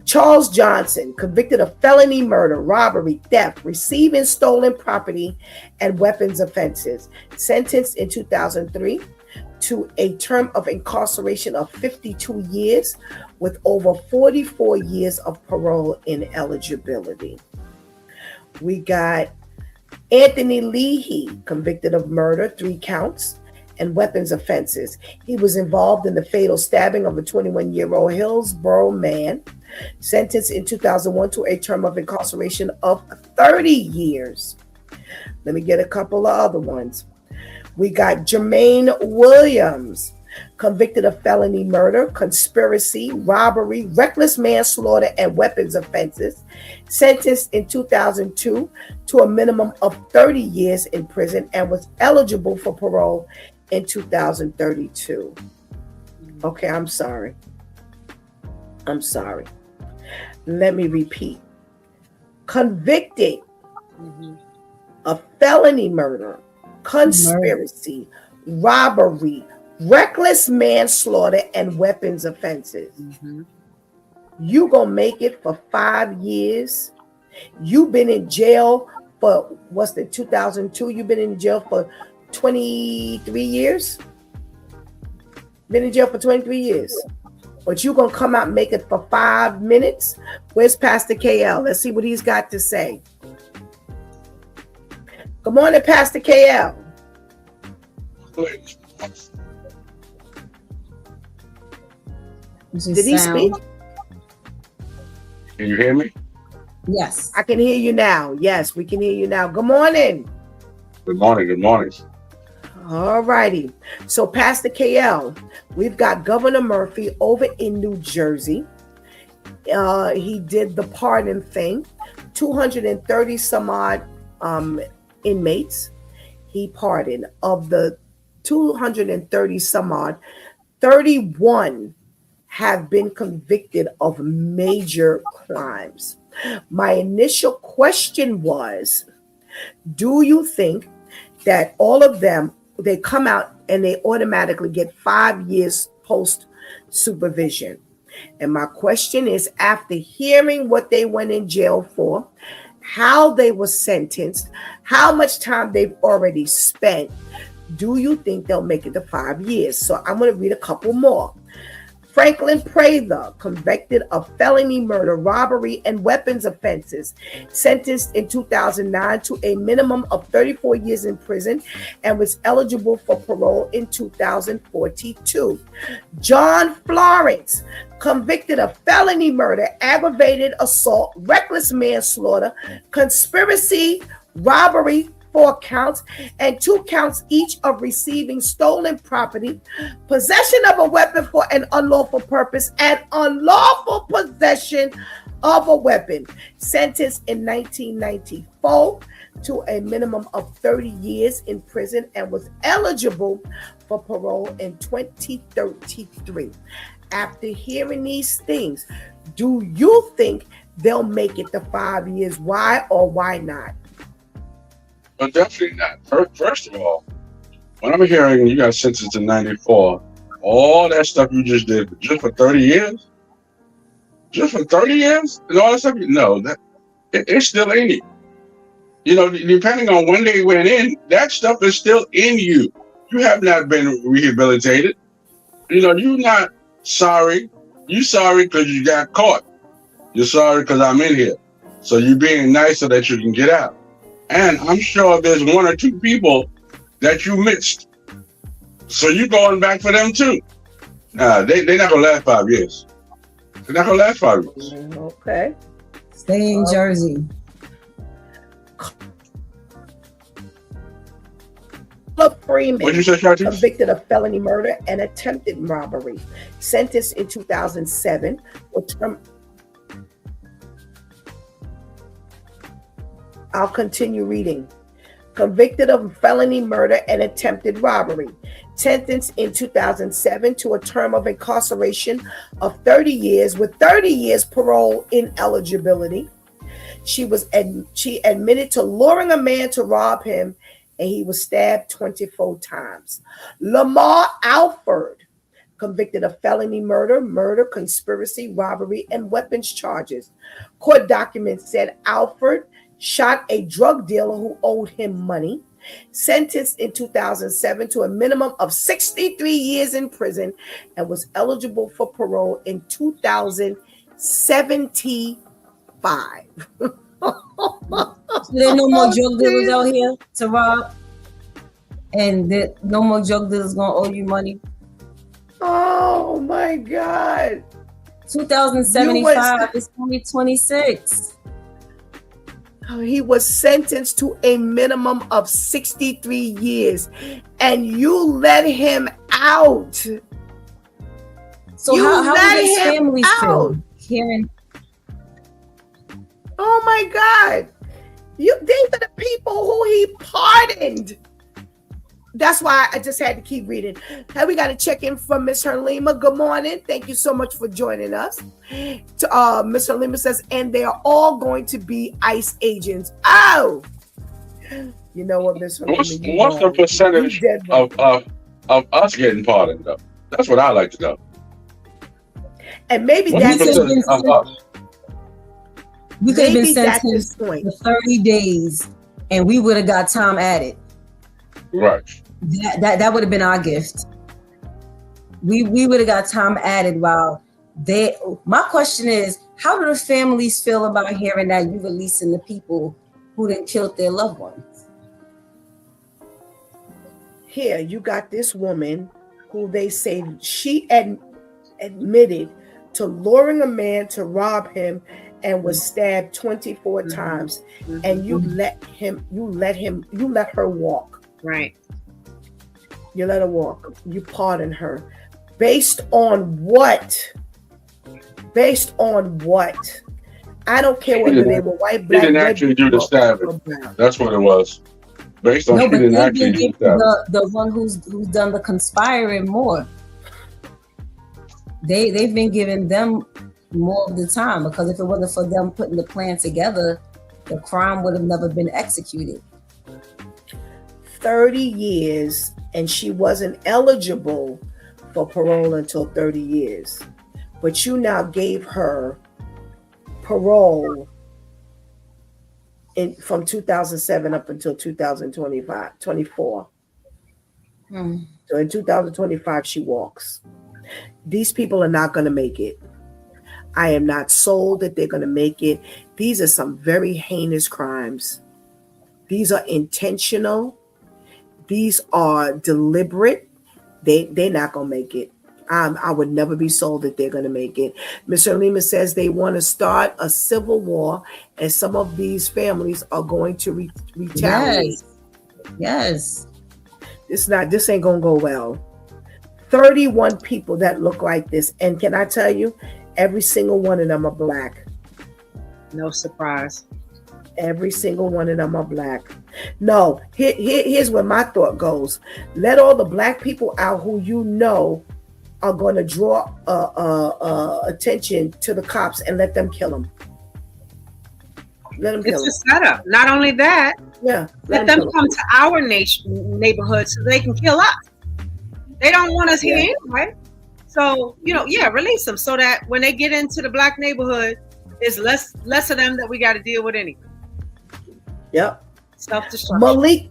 Charles Johnson, convicted of felony murder, robbery, theft, receiving stolen property, and weapons offenses, sentenced in 2003 to a term of incarceration of 52 years with over 44 years of parole ineligibility. We got Anthony Leahy, convicted of murder, 3 counts, and weapons offenses. He was involved in the fatal stabbing of a 21-year-old Hillsborough man, sentenced in 2001 to a term of incarceration of 30 years. Let me get a couple of other ones. We got Jermaine Williams, convicted of felony murder, conspiracy, robbery, reckless manslaughter, and weapons offenses, sentenced in 2002 to a minimum of 30 years in prison and was eligible for parole in 2032. Okay, I'm sorry. Let me repeat. Convicted of felony murder, conspiracy, robbery, reckless manslaughter, and weapons offenses. You gonna make it for 5 years. You've been in jail for 2002? You've been in jail for 23 years. Been in jail for 23 years. But you gonna come out and make it for 5 minutes? Where's Pastor KL? Let's see what he's got to say. Good morning, Pastor KL. Did he speak? Can you hear me? Yes. I can hear you now. Yes, we can hear you now. Good morning. Good morning. All righty. So, Pastor KL, we've got Governor Murphy over in New Jersey. He did the pardon thing. 230 some odd inmates he pardoned. Of the 230 some odd, 31 have been convicted of major crimes. My initial question was, do you think that all of them, they come out and they automatically get 5 years post supervision? And my question is, after hearing what they went in jail for, how they were sentenced, how much time they've already spent, do you think they'll make it to 5 years? So I'm going to read a couple more. Franklin Prather, convicted of felony murder, robbery, and weapons offenses, sentenced in 2009 to a minimum of 34 years in prison and was eligible for parole in 2042. John Florence, convicted of felony murder, aggravated assault, reckless manslaughter, conspiracy, robbery, 4 counts, and 2 counts each of receiving stolen property, possession of a weapon for an unlawful purpose, and unlawful possession of a weapon, sentenced in 1994 to a minimum of 30 years in prison and was eligible for parole in 2033. After hearing these things, do you think they'll make it to 5 years? Why or why not? Well, definitely not. First of all, when I'm hearing you got sentenced in 94, all that stuff you just did just for 30 years? Just for 30 years? And all that stuff? No, it's still in you. You know, depending on when they went in, that stuff is still in you. You have not been rehabilitated. You know, you're not sorry. You're sorry because you got caught. You're sorry because I'm in here. So you're being nice so that you can get out. And I'm sure there's 1 or 2 people that you missed So you going back for them too? They not gonna last 5 years. They're not gonna last 5 years. Okay. Stay in Jersey. Freeman, What you say, Shawty? convicted of felony murder and attempted robbery, sentenced in 2007 with term. I'll continue reading. Convicted of felony murder and attempted robbery, sentenced in 2007 to a term of incarceration of 30 years with 30 years parole ineligibility. She admitted to luring a man to rob him, and he was stabbed 24 times. Lamar Alford, convicted of felony murder, conspiracy, robbery, and weapons charges. Court documents said Alford shot a drug dealer who owed him money, sentenced in 2007 to a minimum of 63 years in prison, and was eligible for parole in 2075. There are no more drug dealers out here to rob, and no more drug dealers gonna owe you money. Oh my God! 2075 is 2026. He was sentenced to a minimum of 63 years, and you let him out. So how did his family feel hearing? Oh my God. These are the people who he pardoned. That's why I just had to keep reading. Hey, we got to check in from Miss Herlima. Good morning. Thank you so much for joining us. Miss Herlima says, and they are all going to be ICE agents. Oh, you know what, Miss Herlima? What's the percentage of us getting pardoned, though? That's what I like to know. And maybe that's we could have been sentenced for 30 days and we would have got time added. Right. That would have been our gift. We would have got time added while they. My question is, how do the families feel about hearing that you releasing the people who done killed their loved ones? Here, you got this woman who they say she admitted to luring a man to rob him and was stabbed 24 times, and you let her walk. Right. You let her walk. You pardon her. Based on what? Based on what? I don't care whether they were white, black, he didn't actually do the stabbing. That's what it was. Based on he didn't actually do the one who's done the conspiring more. They've been giving them more of the time, because if it wasn't for them putting the plan together, the crime would have never been executed. 30 years, and she wasn't eligible for parole until 30 years. But you now gave her parole from 2007 up until 2024. So in 2025, she walks. These people are not going to make it. I am not sold that they're going to make it. These are some very heinous crimes. These are intentional. These are deliberate. They're not going to make it. I would never be sold that they're going to make it. Mr. Lima says they want to start a civil war, and some of these families are going to retaliate. Yes. This ain't going to go well. 31 people that look like this. And can I tell you, every single one of them are black. No surprise. Every single one of them are black. No, here's where my thought goes. Let all the black people out who you know are going to draw attention to the cops and let them kill them. Let them kill them. It's a setup. Not only that, let them come to our neighborhood so they can kill us. They don't want us here anyway. So, release them so that when they get into the black neighborhood, it's less of them that we got to deal with anyway. Yep. Self-destruction.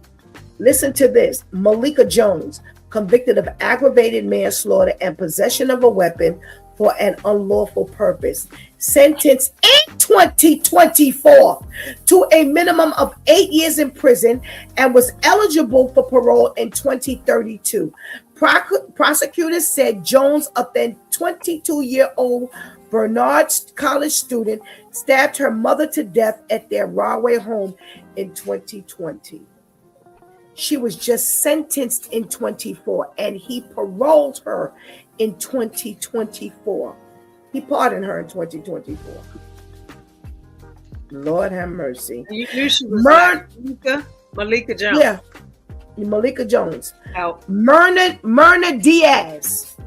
Listen to this. Malika Jones, convicted of aggravated manslaughter and possession of a weapon for an unlawful purpose, sentenced in 2024 to a minimum of 8 years in prison, and was eligible for parole in 2032. Prosecutors said Jones, a then 22-year-old Bernard College student, stabbed her mother to death at their Rahway home in 2020. She was just sentenced in 24, and he paroled her in 2024. He pardoned her in 2024. Lord have mercy. You knew she was Malika Jones. Yeah, Malika Jones. Out. Myrna Diaz,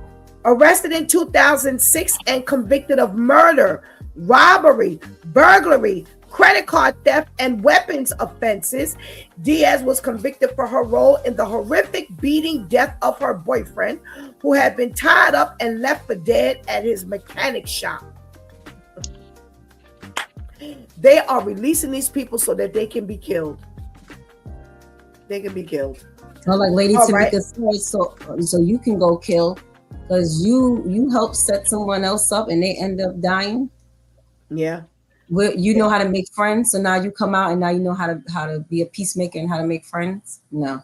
arrested in 2006 and convicted of murder, robbery, burglary, credit card theft, and weapons offenses. Diaz was convicted for her role in the horrific beating death of her boyfriend, who had been tied up and left for dead at his mechanic shop. They are releasing these people so that they can be killed. They can be killed. Well, like Lady All Tamika right. said, so you can go kill because you help set someone else up and they end up dying. Yeah. You know how to make friends, so now you come out and now you know how to be a peacemaker and how to make friends. No.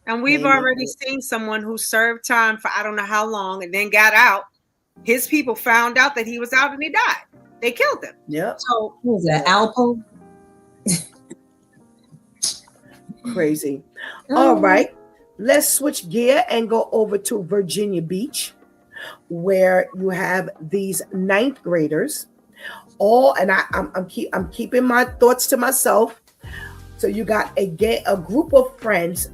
And we've already seen someone who served time for I don't know how long and then got out. His people found out that he was out and he died. They killed him. Yeah. So Who was that? Alpo? Crazy. All right. Let's switch gear and go over to Virginia Beach, where you have these 9th graders. I'm keeping my thoughts to myself. So you got a group of friends,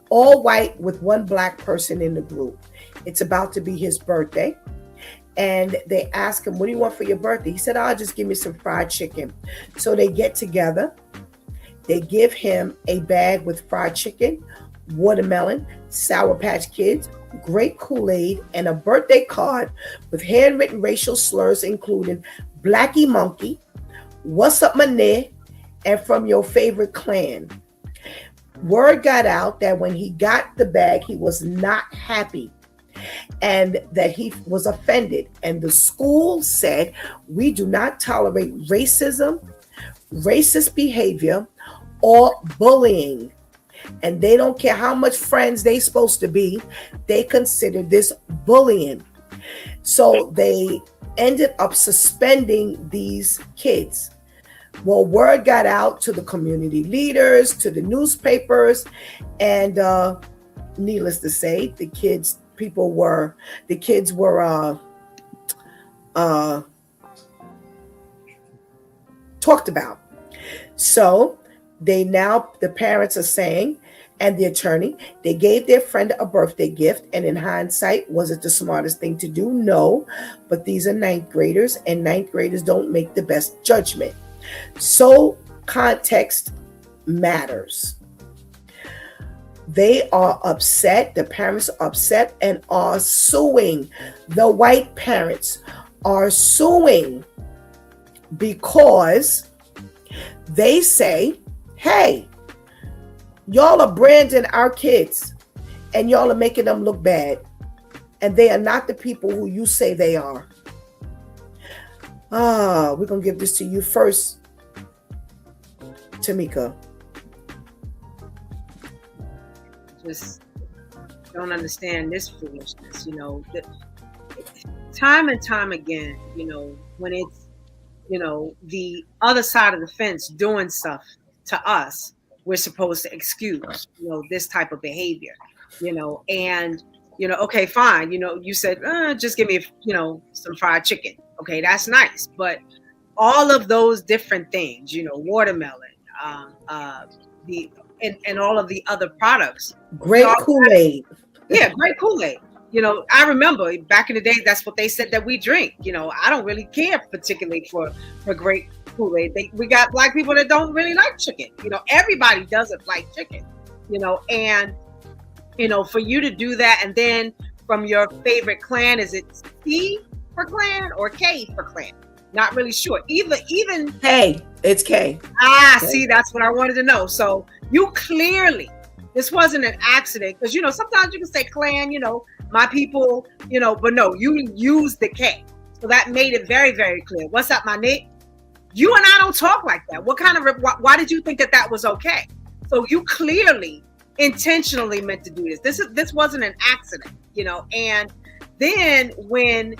all white with one black person in the group. It's about to be his birthday. And they ask him, what do you want for your birthday? He said, "I'll just give me some fried chicken." So they get together. They give him a bag with fried chicken, watermelon, Sour Patch Kids, grape Kool-Aid, and a birthday card with handwritten racial slurs, including Blackie Monkey, What's Up Mané, and from your favorite clan. Word got out that when he got the bag, he was not happy and that he was offended. And the school said, "We do not tolerate racism, racist behavior, or bullying." And they don't care how much friends they supposed to be. They consider this bullying. So they ended up suspending these kids. Well, word got out to the community leaders, to the newspapers, and needless to say, the kids were talked about. So the parents are saying, and the attorney, they gave their friend a birthday gift, and in hindsight, was it the smartest thing to do? No, but these are 9th graders, and 9th graders don't make the best judgment. So context matters. They are upset, the parents are upset and are suing. The white parents are suing because they say, "Hey, y'all are branding our kids and y'all are making them look bad. And they are not the people who you say they are." We're going to give this to you first, Tamika. just don't understand this foolishness. Time and time again, when it's, the other side of the fence doing stuff to us, we're supposed to excuse, this type of behavior, and, okay, fine. You said, just give me, some fried chicken. Okay, that's nice. But all of those different things, watermelon, and all of the other products. Grape Kool-Aid. Yeah, grape Kool-Aid. I remember back in the day, that's what they said that we drink. I don't really care particularly for grape Kool-Aid. We got black people that don't really like chicken. Everybody doesn't like chicken. And for you to do that, and then from your favorite clan, is it C for clan or K for clan? Not really sure. Even K. It's K. K. See, that's what I wanted to know. So you clearly, this wasn't an accident, because sometimes you can say clan, my people, but no, you use the K. So that made it very, very clear. What's up, my Nick? You and I don't talk like that. Why did you think that was okay? So you clearly intentionally meant to do this. This wasn't an accident, you know. And then when,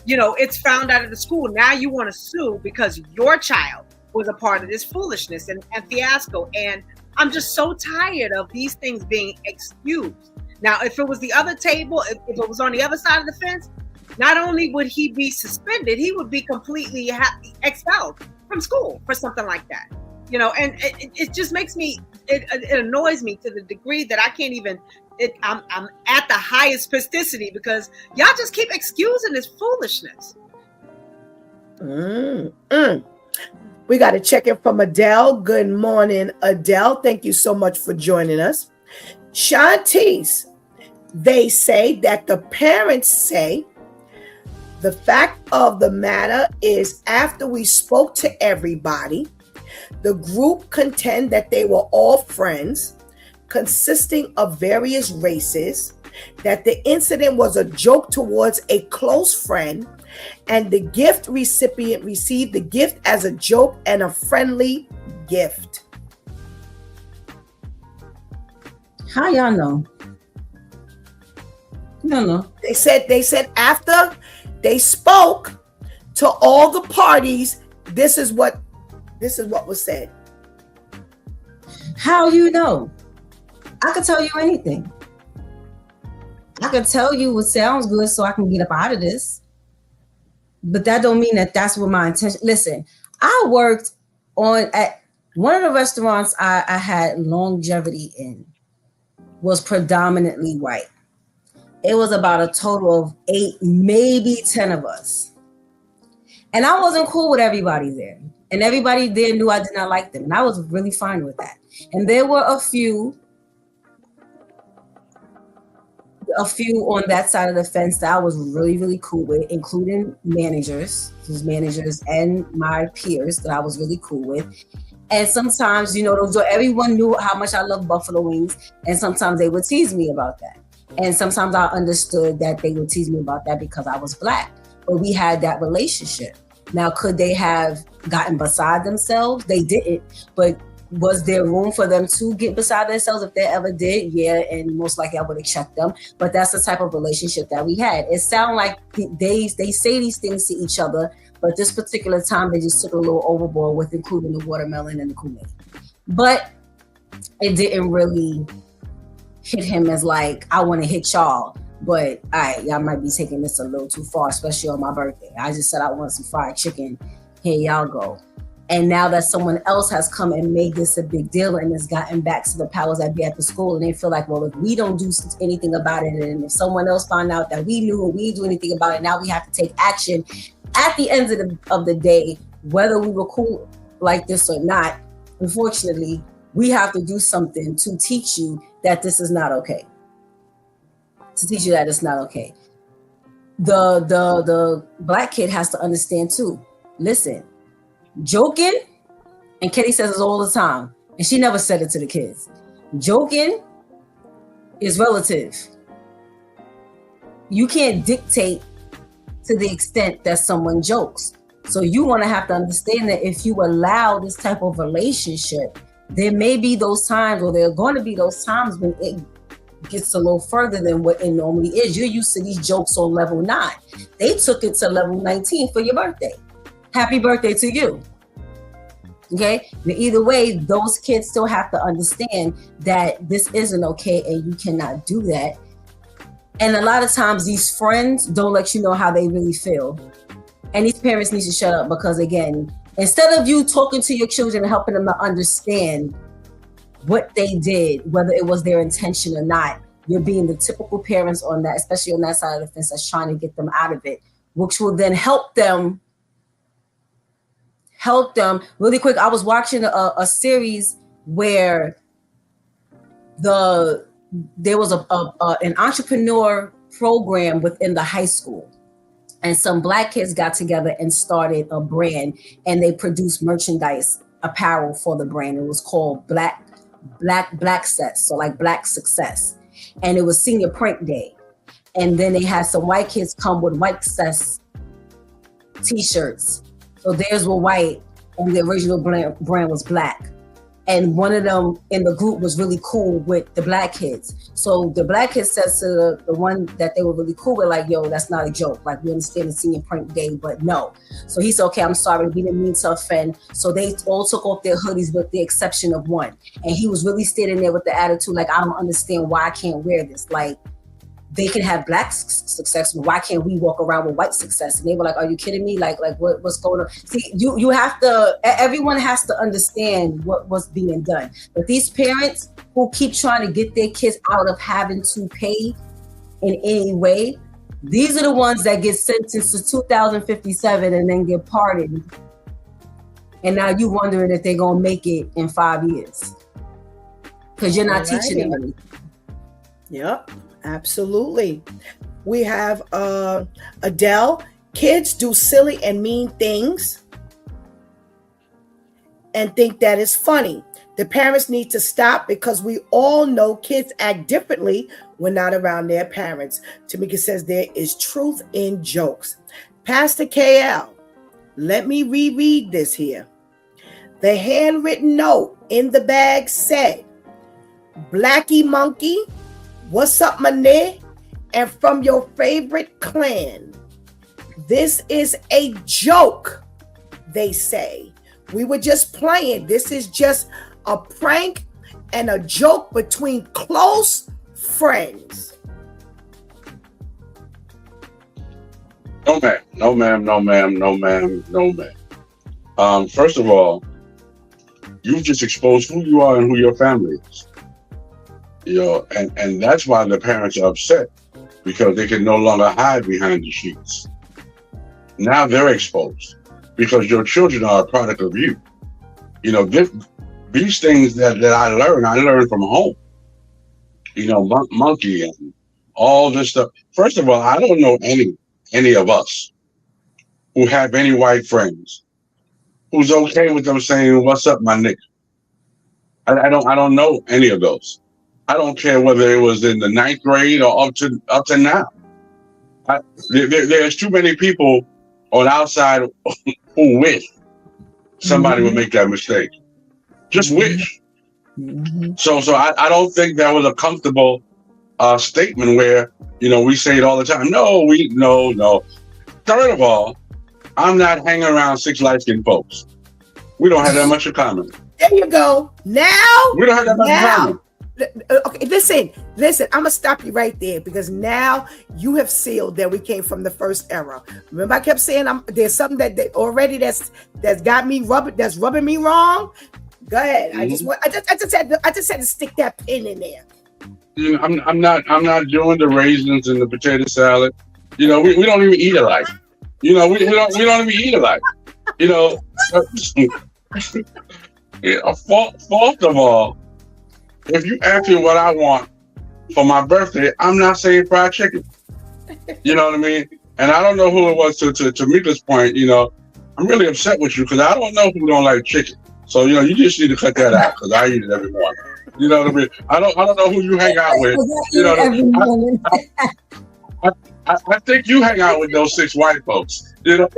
you know, it's found out at the school, now you want to sue because your child was a part of this foolishness and fiasco. And I'm just so tired of these things being excused. Now, if it was the other table, if it was on the other side of the fence, not only would he be suspended, he would be completely expelled from school for something like that. You know, and it just makes me, it annoys me to the degree that I can't even, I'm at the highest pisticity because y'all just keep excusing this foolishness. We got a check-in from Adele. Good morning, Adele. Thank you so much for joining us. Shantice, they say that the parents say the fact of the matter is after we spoke to everybody, the group contend that they were all friends consisting of various races, that the incident was a joke towards a close friend, and the gift recipient received the gift as a joke and a friendly gift. How y'all know? No, no. They said after they spoke to all the parties, this is what was said. How you know? I could tell you anything. I could tell you what sounds good so I can get up out of this. But that don't mean that that's what my intention. Listen, I worked at one of the restaurants I had longevity in was predominantly white. It was about a total of 8, maybe 10 of us. And I wasn't cool with everybody there. And everybody there knew I did not like them. And I was really fine with that. And there were a few on that side of the fence that I was really, really cool with, including managers and my peers that I was really cool with. And sometimes, you know, everyone knew how much I love buffalo wings. And sometimes they would tease me about that. And sometimes I understood that they would tease me about that because I was Black. But we had that relationship. Now, could they have gotten beside themselves? They didn't. But was there room for them to get beside themselves if they ever did? Yeah, and most likely I would have checked them. But that's the type of relationship that we had. It sounded like they say these things to each other, but this particular time they just took a little overboard with including the watermelon and the Kool-Aid. But it didn't really hit him as like, I want to hit y'all. But y'all might be taking this a little too far, especially on my birthday. I just said I want some fried chicken. Here y'all go. And now that someone else has come and made this a big deal and has gotten back to the powers that be at the school, and they feel like, well, if we don't do anything about it, and if someone else found out that we knew and we didn't do anything about it, now we have to take action. At the end of the day, whether we were cool like this or not, unfortunately, we have to do something to teach you that this is not okay. To teach you that it's not okay. The Black kid has to understand too. Listen, joking, and Kitty says this all the time, and she never said it to the kids. Joking is relative. You can't dictate to the extent that someone jokes. So you want to have to understand that if you allow this type of relationship, there may be those times, or there are going to be those times when it gets a little further than what it normally is. You're used to these jokes on level 9. They took it to level 19 for your birthday. Happy birthday to you. Okay? But either way, those kids still have to understand that this isn't okay and you cannot do that. And a lot of times these friends don't let you know how they really feel. And these parents need to shut up because, again, instead of you talking to your children and helping them to understand what they did, whether it was their intention or not, you're being the typical parents on that, especially on that side of the fence, that's trying to get them out of it, which will then help them really quick. I was watching a series where there was an entrepreneur program within the high school, and some Black kids got together and started a brand, and they produced merchandise, apparel for the brand. It was called Black Sets, so like Black Success. And it was senior prank day. And then they had some white kids come with white success t-shirts. So theirs were white and the original brand was black. and one of them in the group was really cool with the black kids. So the black kids says to the one that they were really cool with, like, yo, that's not a joke. Like, we understand the senior prank day, but no. So he said, okay, I'm sorry, we didn't mean to offend. So they all took off their hoodies with the exception of one. And he was really standing there with the attitude, like, I don't understand why I can't wear this. Like, they can have black success, but why can't we walk around with white success? And they were like, are you kidding me? Like what's going on? See, you have to, everyone has to understand what's being done. But these parents who keep trying to get their kids out of having to pay in any way, these are the ones that get sentenced to 2057 and then get pardoned. And now you wondering if they're going to make it in 5 years. Because you're not teaching them anything. Yep. Absolutely. We have Adele. Kids do silly and mean things and think that is funny. The parents need to stop because we all know kids act differently when not around their parents. Tamika says there is truth in jokes. Pastor KL, let me reread this here. The handwritten note in the bag said, Blackie Monkey, what's up, my nigga? And from your favorite clan. This is a joke, they say. We were just playing. This is just a prank and a joke between close friends. No, ma'am. No, ma'am. No, ma'am. No, ma'am. No, ma'am. First of all, you've just exposed who you are and who your family is. You know, and that's why the parents are upset, because they can no longer hide behind the sheets. Now they're exposed because your children are a product of you. You know, these things that I learned from home. You know, monkey and all this stuff. First of all, I don't know any of us who have any white friends who's okay with them saying, "What's up, my nigga?" I don't know any of those. I don't care whether it was in the 9th grade or up to now. There's too many people on outside who wish somebody would make that mistake. Just wish. So I don't think that was a comfortable statement where, you know, we say it all the time. No. Third of all, I'm not hanging around 6 light-skinned folks. We don't have that much in common. There you go. Now we don't have that much in common. Okay, listen, I'm gonna stop you right there, because now you have sealed that we came from the first era. Remember, I kept saying there's something that already that's got me rubbing me wrong. Go ahead. Mm-hmm. I just had to stick that pin in there. You know, I'm not doing the raisins and the potato salad. You know, we don't even eat alike. You know, we don't even eat alike. You know, fourth of all, if you ask me what I want for my birthday, I'm not saying fried chicken. You know what I mean? And I don't know who it was to Mika's point. You know, I'm really upset with you because I don't know who don't like chicken. So, you know, you just need to cut that out because I eat it every morning. You know what I mean? I don't know who you hang out with. You know what I mean? I think you hang out with those 6 white folks. You know?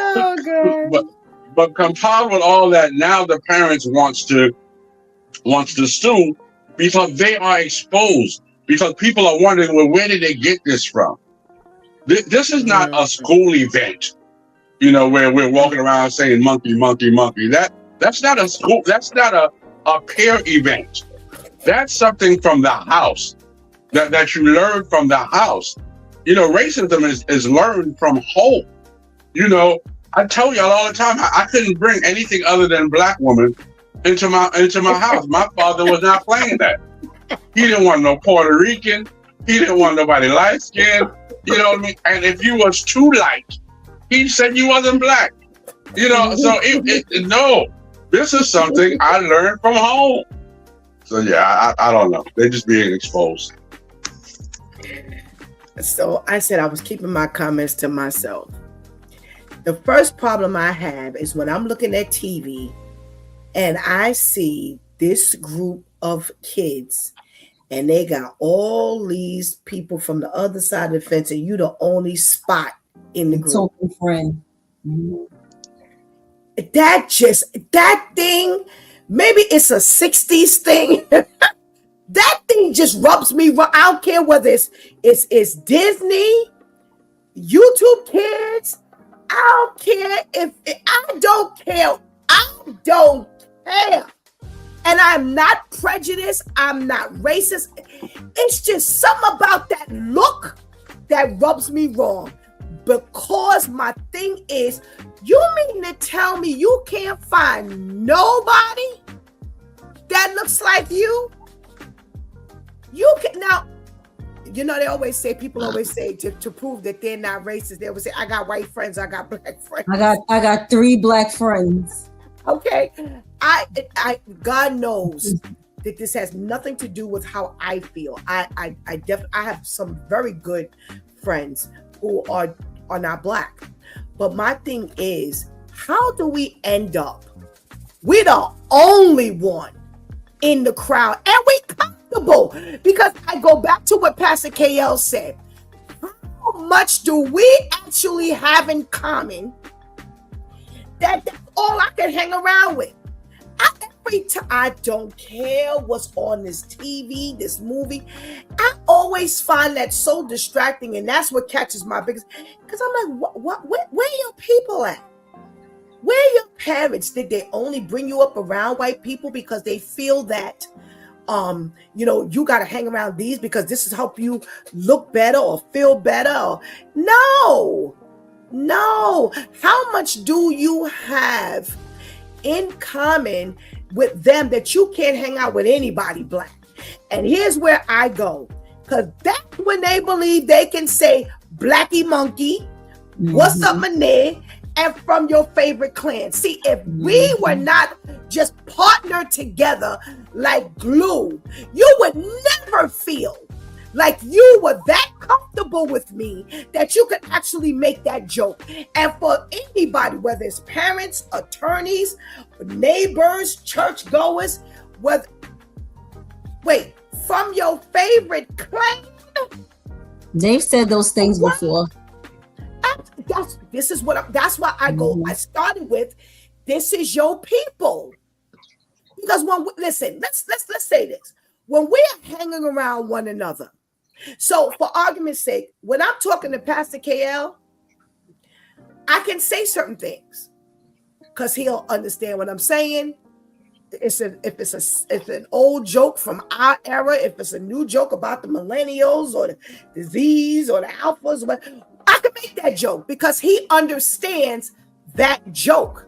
Oh, God. But compound with all that, now the parents wants to sue because they are exposed. Because people are wondering, well, where did they get this from? This is not a school event, you know, where we're walking around saying monkey, monkey, monkey. That's not a school. That's not a peer event. That's something from the house that you learn from the house. You know, racism is learned from home. You know, I tell y'all all the time, I couldn't bring anything other than black woman into my house. My father was not playing that. He didn't want no Puerto Rican. He didn't want nobody light skinned. You know what I mean? And if you was too light, he said you wasn't black. You know, so no, this is something I learned from home. So yeah, I don't know. They're just being exposed. So I said I was keeping my comments to myself. The first problem I have is when I'm looking at TV and I see this group of kids and they got all these people from the other side of the fence and you the only spot in the group. Token friend. that thing, maybe it's a 60s thing. That thing just rubs me wrong. I don't care whether it's Disney, YouTube Kids. I don't care I don't care. I don't care. And I'm not prejudiced. I'm not racist. It's just something about that look that rubs me wrong. Because my thing is, you mean to tell me you can't find nobody that looks like you? You can now, you know, people always say to prove that they're not racist, they always say, I got white friends, I got black friends. I got 3 black friends. Okay. I God knows that this has nothing to do with how I feel. I have some very good friends who are not black. But my thing is, how do we end up? We're the only one in the crowd, and we comfortable, because I go back to what Pastor KL said. How much do we actually have in common that's all I can hang around with? I don't care what's on this TV, this movie. I always find that so distracting, and that's what catches my biggest. Because I'm like, where your people at? Where your parents? Did they only bring you up around white people because they feel that, you got to hang around these because this is help you look better or feel better? Or, no. How much do you have in common with them that you can't hang out with anybody black? And here's where I go, because that's when they believe they can say Blackie Monkey, what's up, Mané, and from your favorite clan. See, if we were not just partnered together like glue, you would never feel like you were that comfortable with me that you could actually make that joke. And for anybody, whether it's parents, attorneys, neighbors, churchgoers, from your favorite clan. They've said those things before. That's why I go. I started with, this is your people. Because let's say this. When we're hanging around one another, so for argument's sake, when I'm talking to Pastor KL, I can say certain things because he'll understand what I'm saying. If it's an old joke from our era, if it's a new joke about the millennials or the disease or the alphas, I can make that joke because he understands that joke.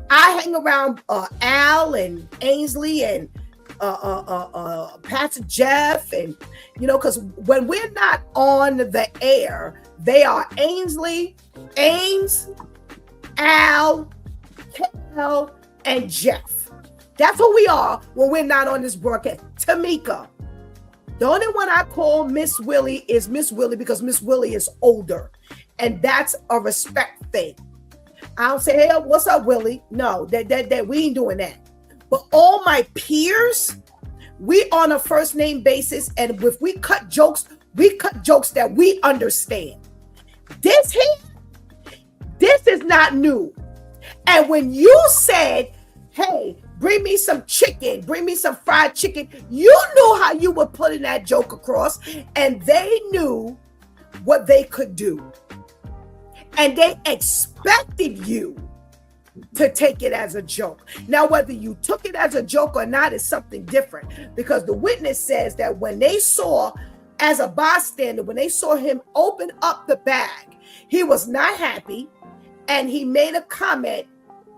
I hang around Al and Ainsley and Pastor Jeff, and because when we're not on the air, they are Ainsley, Ames, Al, Kel, and Jeff. That's who we are when we're not on this broadcast. Tamika. The only one I call Miss Willie is Miss Willie because Miss Willie is older, and that's a respect thing. I don't say, hey, what's up, Willie? No, that we ain't doing that. But all my peers, we on a first name basis, and if we cut jokes that we understand. This is not new. And when you said, hey, bring me some chicken, bring me some fried chicken, you knew how you were putting that joke across, and they knew what they could do. And they expected you to take it as a joke. Now, whether you took it as a joke or not is something different, because the witness says that when they saw, as a bystander, when they saw him open up the bag, he was not happy, and he made a comment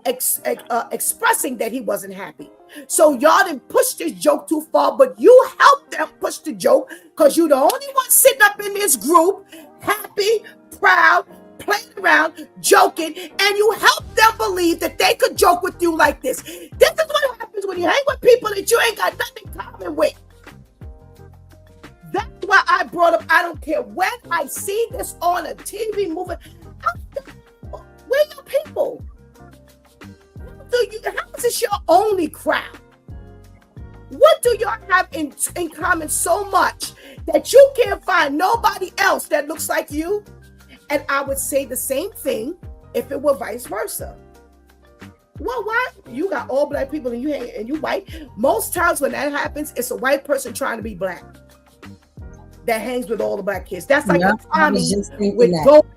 expressing that he wasn't happy. So y'all didn't push this joke too far, but you helped them push the joke because you're the only one sitting up in this group, happy, proud, playing around, joking, and you helped them believe that they could joke with you like this. This is what happens when you hang with people that you ain't got nothing in common with. That's why I brought up, I don't care when I see this on a TV movie, where your people? How is this your only crowd? What do y'all have in common so much that you can't find nobody else that looks like you? And I would say the same thing if it were vice versa. Well, why? You got all black people and you white. Most times when that happens, it's a white person trying to be black that hangs with all the black kids. That's like a Tommy with Gold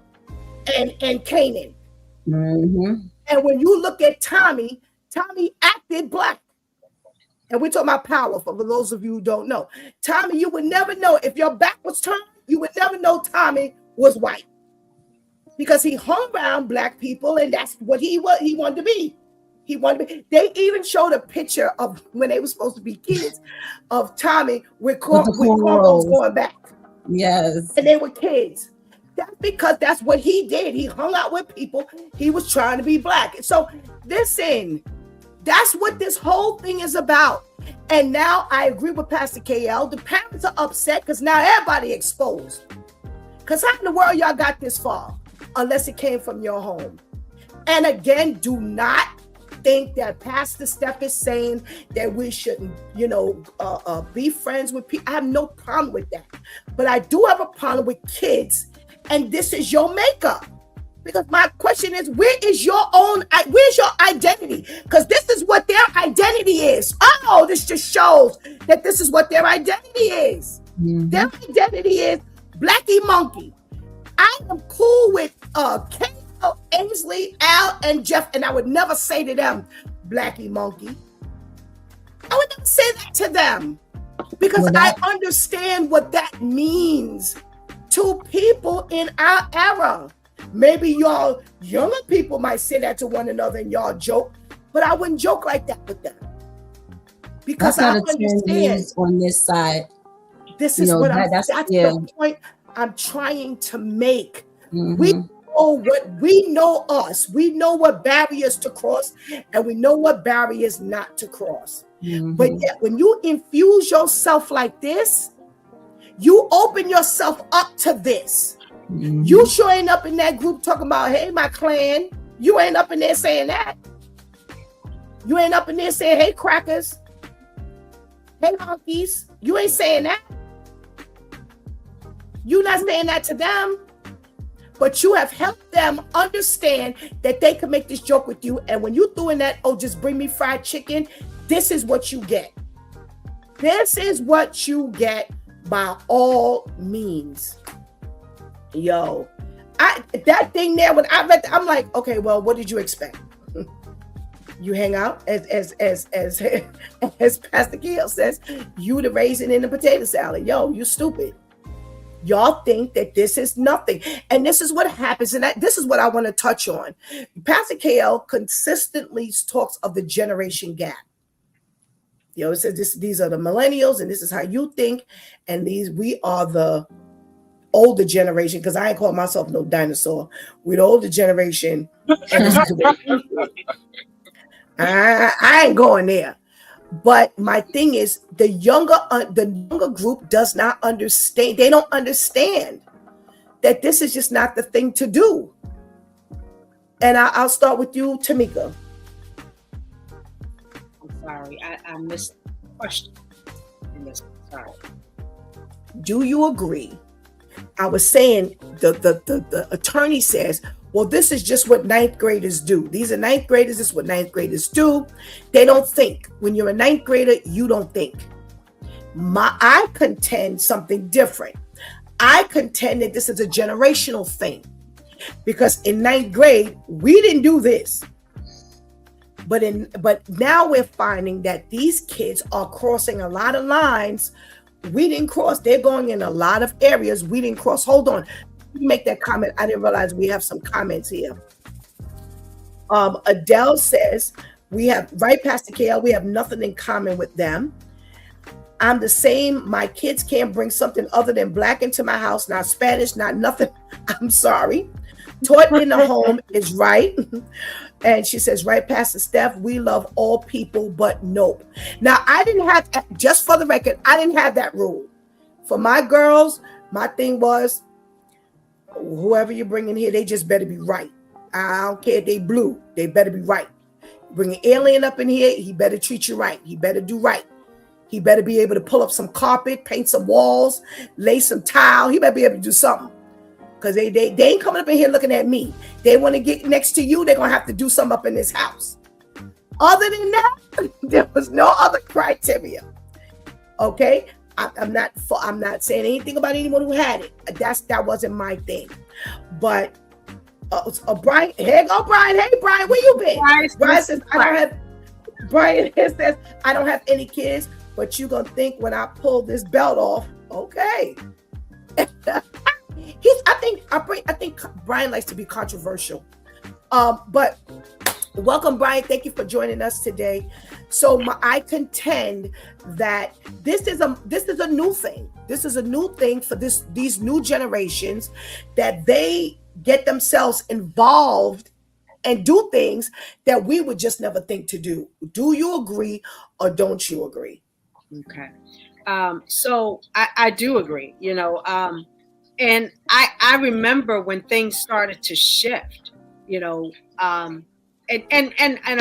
and Canaan. Mm-hmm. And when you look at Tommy acted black. And we're talking about power, for those of you who don't know. Tommy, you would never know. If your back was turned, you would never know Tommy was white. Because he hung around black people, and that's what he wanted to be. He wanted to be. They even showed a picture of when they were supposed to be kids of Tommy with cornrows going back. Yes. And they were kids. That's because that's what he did. He hung out with people. He was trying to be black. So listen, that's what this whole thing is about. And now I agree with Pastor KL. The parents are upset because now everybody exposed. Because how in the world y'all got this far? Unless it came from your home. And again, do not think that Pastor Steph is saying that we shouldn't, be friends with people. I have no problem with that. But I do have a problem with kids. And this is your makeup. Because my question is, where's your identity? Because this is what their identity is. Oh, this just shows that this is what their identity is. Mm-hmm. Their identity is Blackie Monkey. I am cool with K.O., Ainsley, Al, and Jeff, and I would never say to them, Blackie Monkey. I would never say that to them because I understand what that means to people in our era. Maybe y'all younger people might say that to one another and y'all joke, but I wouldn't joke like that with them because I understand on this side. This is what that's the point I'm trying to make. Mm-hmm. We know us. We know what barriers to cross, and we know what barriers not to cross. Mm-hmm. But yet, when you infuse yourself like this, you open yourself up to this. Mm-hmm. You sure ain't up in that group talking about, hey, my clan. You ain't up in there saying that. You ain't up in there saying, hey, crackers. Hey, honkies. You ain't saying that. You're not saying that to them. But you have helped them understand that they can make this joke with you. And when you doing that, oh, just bring me fried chicken. This is what you get. This is what you get by all means. Yo, that thing there, when I read that, I'm like, okay, well, what did you expect? You hang out as Pastor Gail says, you the raisin in the potato salad. Yo, you stupid. Y'all think that this is nothing. And this is what happens. And this is what I want to touch on. Pastor KL consistently talks of the generation gap. It says these are the millennials and this is how you think. And we are the older generation, because I ain't call myself no dinosaur. We're the older generation. And I ain't going there. But my thing is, the younger group does not understand. They don't understand that this is just not the thing to do. And I'll start with you, Tamika. I'm sorry, I missed the question. Sorry. Do you agree? I was saying the attorney says, well, this is just what ninth graders do. These are ninth graders. This is what ninth graders do. They don't think. When you're a ninth grader, you don't think. I contend something different. I contend that this is a generational thing. Because in ninth grade, we didn't do this. But now we're finding that these kids are crossing a lot of lines we didn't cross. They're going in a lot of areas we didn't cross. Hold on. Make that comment. I didn't realize we have some comments here. Adele says, right past the KL, we have nothing in common with them. I'm the same. My kids can't bring something other than black into my house, not Spanish, not nothing. I'm sorry. Taught in the home is right. And she says, right past the Steph, we love all people, but nope. Now, I didn't have, just for the record, I didn't have that rule. For my girls, my thing was, whoever you bring in here, they just better be right. I don't care if they blue, they better be right. Bring an alien up in here, he better treat you right. He better do right. He better be able to pull up some carpet, paint some walls, lay some tile. He better be able to do something. Because they ain't coming up in here looking at me. They want to get next to you, they're going to have to do something up in this house. Other than that, there was no other criteria. Okay, I'm not saying anything about anyone who had it. That wasn't my thing. But Brian, here go Brian. Hey Brian, where you been? Brian says I don't have. Brian says I don't have any kids, but you gonna think when I pull this belt off, okay? I think Brian likes to be controversial. But welcome, Brian. Thank you for joining us today. So I contend that this is a new thing. This is a new thing for these new generations, that they get themselves involved and do things that we would just never think to do. Do you agree or don't you agree? Okay. So I do agree, and I remember when things started to shift, and I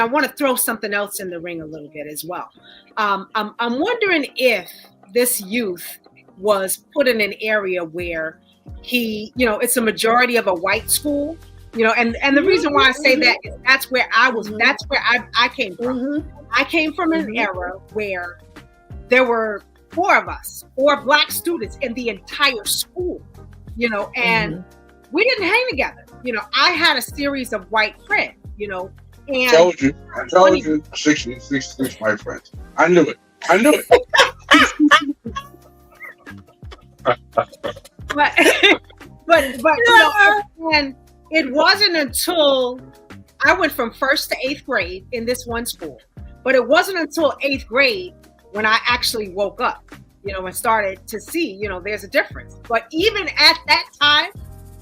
want to throw something else in the ring a little bit as well. I'm wondering if this youth was put in an area where it's a majority of a white school, and the reason why I say that is that's where I was, that's where I came from. I came from an era where there were 4 of us, 4 black students in the entire school, and we didn't hang together. I had a series of white friends, and I told you, 66 white friends. I knew it. And it wasn't until I went from 1st to 8th grade in this one school, but it wasn't until 8th grade when I actually woke up, and started to see, there's a difference. But even at that time,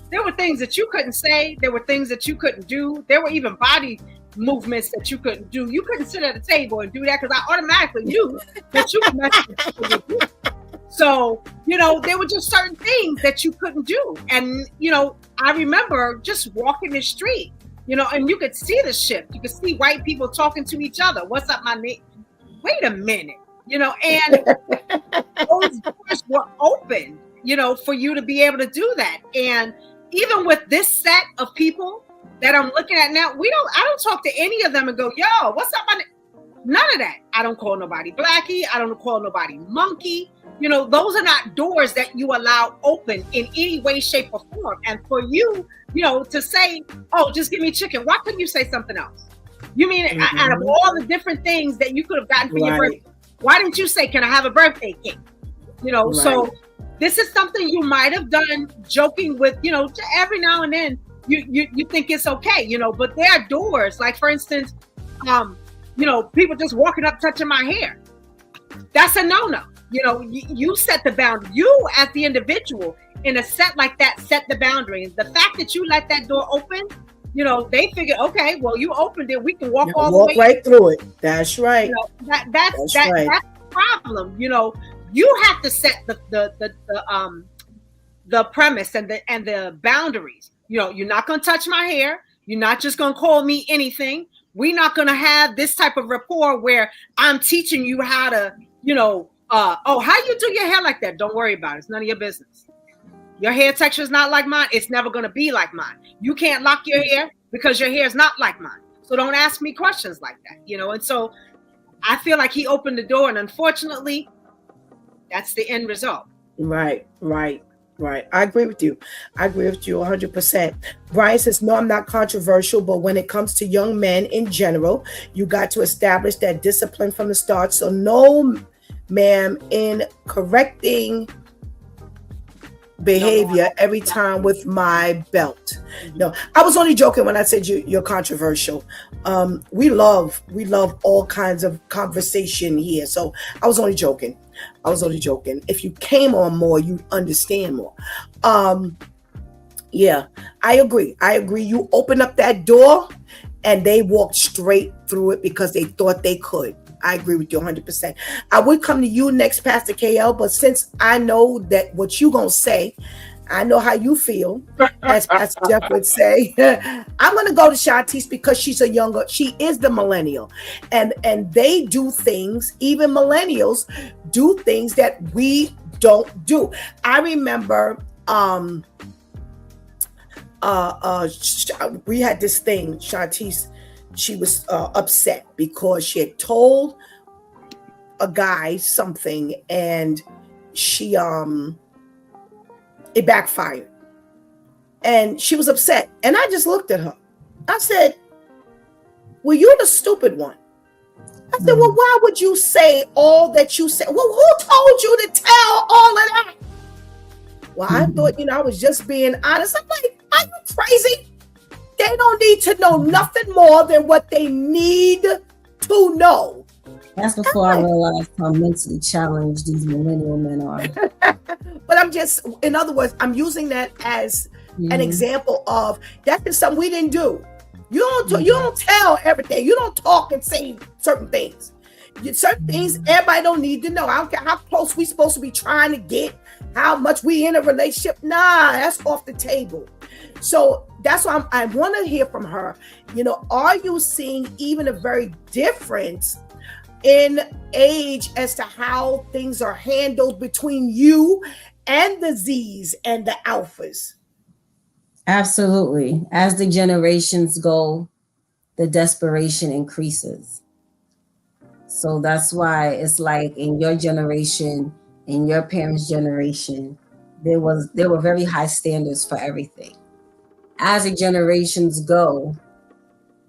there were things that you couldn't say. There were things that you couldn't do. There were even body movements that you couldn't do. You couldn't sit at a table and do that because I automatically knew that you could mess with people. So, there were just certain things that you couldn't do. And, I remember just walking the street, and you could see the shift. You could see white people talking to each other. What's up, my name? Wait a minute. And those doors were open, for you to be able to do that. And even with this set of people that I'm looking at now, I don't talk to any of them and go, yo, what's up, my name? None of that. I don't call nobody blackie. I don't call nobody monkey. Those are not doors that you allow open in any way, shape, or form. And for you, to say, oh, just give me chicken. Why couldn't you say something else? You mean out of all the different things that you could have gotten for your birthday, why didn't you say, can I have a birthday cake? So this is something you might have done joking with, every now and then you think it's okay, but there are doors, like for instance, people just walking up, touching my hair. That's a no-no. You set the boundary. You as the individual in a set like that, set the boundary. The fact that you let that door open, they figure, okay, well, you opened it. We can walk all the way right through it. That's right. That's the problem. You have to set the premise and the boundaries. You're not going to touch my hair. You're not just going to call me anything. We're not going to have this type of rapport where I'm teaching you how to, how you do your hair like that? Don't worry about it. It's none of your business. Your hair texture is not like mine. It's never going to be like mine. You can't lock your hair because your hair is not like mine. So don't ask me questions like that, And so I feel like he opened the door, and unfortunately, that's the end result. Right. I agree with you. 100%. Brian says, no, I'm not controversial, but when it comes to young men in general, you got to establish that discipline from the start. So no, ma'am, in correcting behavior every time with my belt. No, I was only joking when I said you're controversial. We love all kinds of conversation here. So I was only joking. If you came on more, you'd understand more. Yeah, I agree. You open up that door and they walked straight through it because they thought they could. I agree with you 100%. I would come to you next, Pastor KL, but since I know that what you gonna say, I know how you feel, as Pastor Jeff would say. I'm gonna go to Shantice because she is the millennial, and they do things. Even millennials do things that we don't do. I remember we had this thing, Shantice she was upset because she had told a guy something, and she it backfired, and she was upset. And I just looked at her. I said, well, you're the stupid one. I said, well, why would you say all that you said? Well, who told you to tell all of that? Well, I thought, I was just being honest. I'm like, are you crazy? They don't need to know nothing more than what they need to know. That's before I realized how mentally challenged these millennial men are. But I'm just, in other words, I'm using that as an example of that is something we didn't do. You don't tell everything. You don't talk and say certain things. Certain things everybody don't need to know. I don't care how close we supposed to be trying to get, how much we in a relationship. Nah, that's off the table. So that's why I want to hear from her. Are you seeing even a very difference in age as to how things are handled between you and the Z's and the alphas? Absolutely. As the generations go, the desperation increases. So that's why it's like in your generation, in your parents' generation, there were very high standards for everything. As the generations go,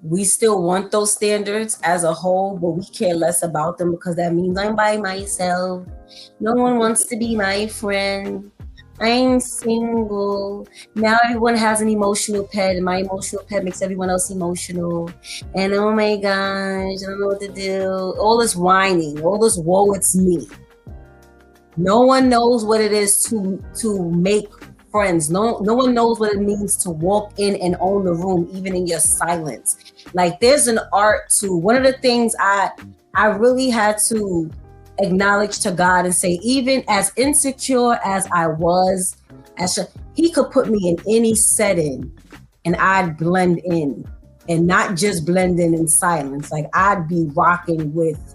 we still want those standards as a whole, but we care less about them because that means I'm by myself. No one wants to be my friend. I'm single. Now everyone has an emotional pet, and my emotional pet makes everyone else emotional. And oh my gosh, I don't know what to do. All this whining, all this woe, it's me. No one knows what it is to make friends. No one knows what it means to walk in and own the room, even in your silence. Like there's an art to one of the things I really had to acknowledge to God and say, even as insecure as I was, he could put me in any setting and I'd blend in, and not just blend in silence. Like I'd be rocking with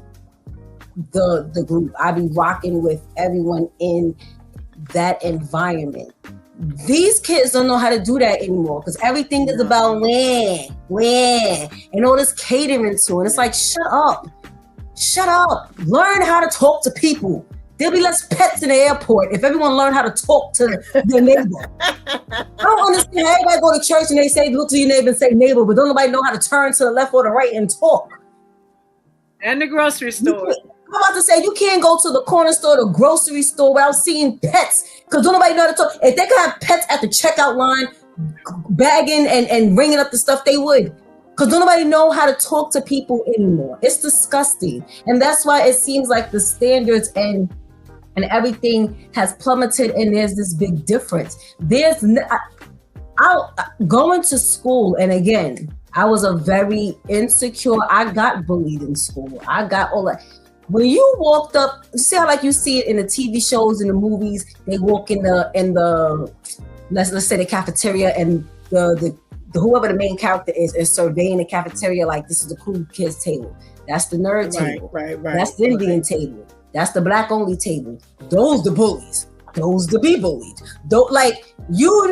the group. I'd be rocking with everyone in that environment. These kids don't know how to do that anymore because everything is about when, and all this catering to, and it's like, shut up. Learn how to talk to people. There'll be less pets in the airport if everyone learned how to talk to their neighbor. I don't understand how everybody go to church and they say, look to your neighbor and say neighbor, but don't nobody know how to turn to the left or the right and talk. And the grocery store. I'm about to say, you can't go to the corner store, the grocery store without seeing pets because don't nobody know how to talk. If they could have pets at the checkout line, bagging and ringing up the stuff, they would. Because don't nobody know how to talk to people anymore. It's disgusting. And that's why it seems like the standards and everything has plummeted, and there's this big difference. Going to school, and again, I was a very insecure, I got bullied in school. I got all that. When you walked up, you see how like you see it in the TV shows, in the movies, they walk in the let's say the cafeteria, and the whoever the main character is surveying the cafeteria like this is the cool kids table. That's the nerd table. Right. That's the Indian table. That's the black only table. Those the bullies. Those the be bullied. Don't like you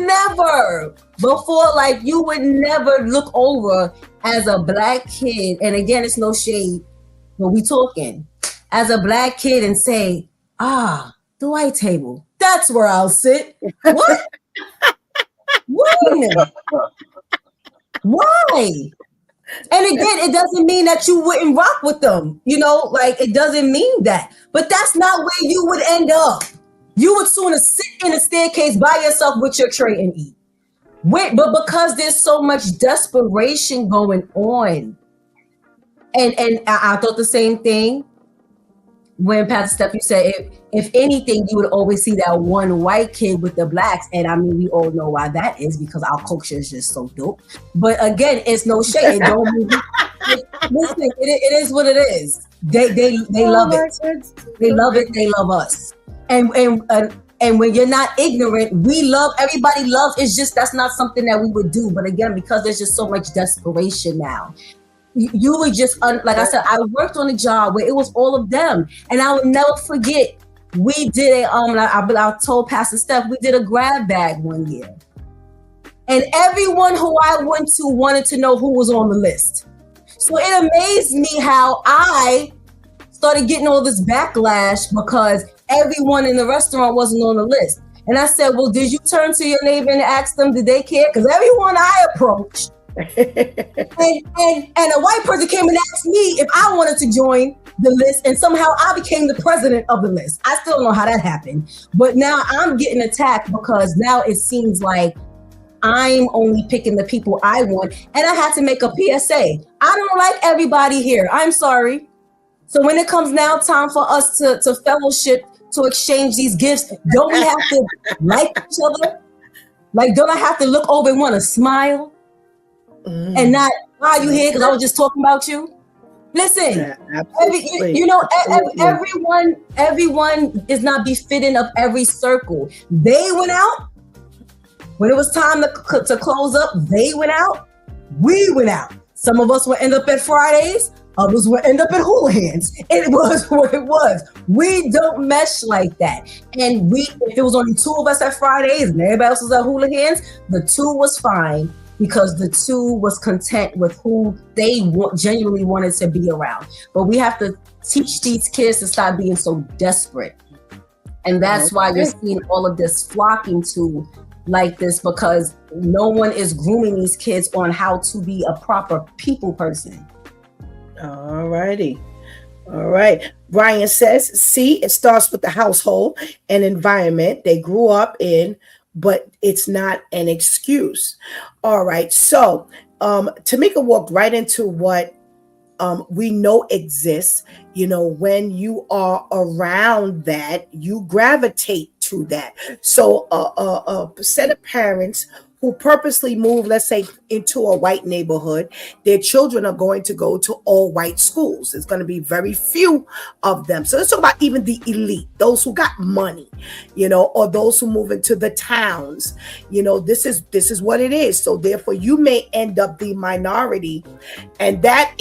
never before, like you would never look over as a black kid. And again, it's no shade, but we talking as a black kid and say, the white table. That's where I'll sit. What? Why? And again, it doesn't mean that you wouldn't rock with them. Like it doesn't mean that. But that's not where you would end up. You would sooner sit in a staircase by yourself with your tray and eat. But because there's so much desperation going on, and I thought the same thing when Pastor Steph, you said if anything, you would always see that one white kid with the blacks. And I mean, we all know why that is, because our culture is just so dope. But again, it's no shade. Listen, it is what it is. They love it. They love it. They love us. And when you're not ignorant, we love, everybody loves. It's just, that's not something that we would do. But again, because there's just so much desperation now, you would just, like I said, I worked on a job where it was all of them. And I will never forget, we did I told Pastor Steph, we did a grab bag one year. And everyone who I went to wanted to know who was on the list. So it amazed me how I started getting all this backlash because everyone in the restaurant wasn't on the list. And I said, well, did you turn to your neighbor and ask them, did they care? Because everyone I approached, and a white person came and asked me if I wanted to join the list, and somehow I became the president of the list. I still don't know how that happened. But now I'm getting attacked because now it seems like I'm only picking the people I want. And I had to make a PSA. I don't like everybody here. I'm sorry. So when it comes now time for us to fellowship, to exchange these gifts, don't we have to like each other? Like, don't I have to look over and want to smile? And not, why are you here? Because I was just talking about you. Listen, everyone is not befitting of every circle. They went out. When it was time to close up, they went out. We went out. Some of us will end up at Fridays. Others will end up at hooligans. It was what it was. We don't mesh like that. And if it was only two of us at Fridays and everybody else was at hooligans, the two was fine because the two was content with who they genuinely wanted to be around. But we have to teach these kids to stop being so desperate. And that's why you're seeing all of this flocking to like this, because no one is grooming these kids on how to be a proper people person. All righty. All right. Brian says, see, it starts with the household and environment they grew up in, but it's not an excuse. All right. So Tamika walked right into what we know exists. You know, when you are around that, you gravitate to that. So a set of parents who purposely move, let's say, into a white neighborhood, their children are going to go to all white schools. There's going to be very few of them. So let's talk about even the elite, those who got money, you know, or those who move into the towns. You know, this is what it is. So therefore, you may end up the minority, and that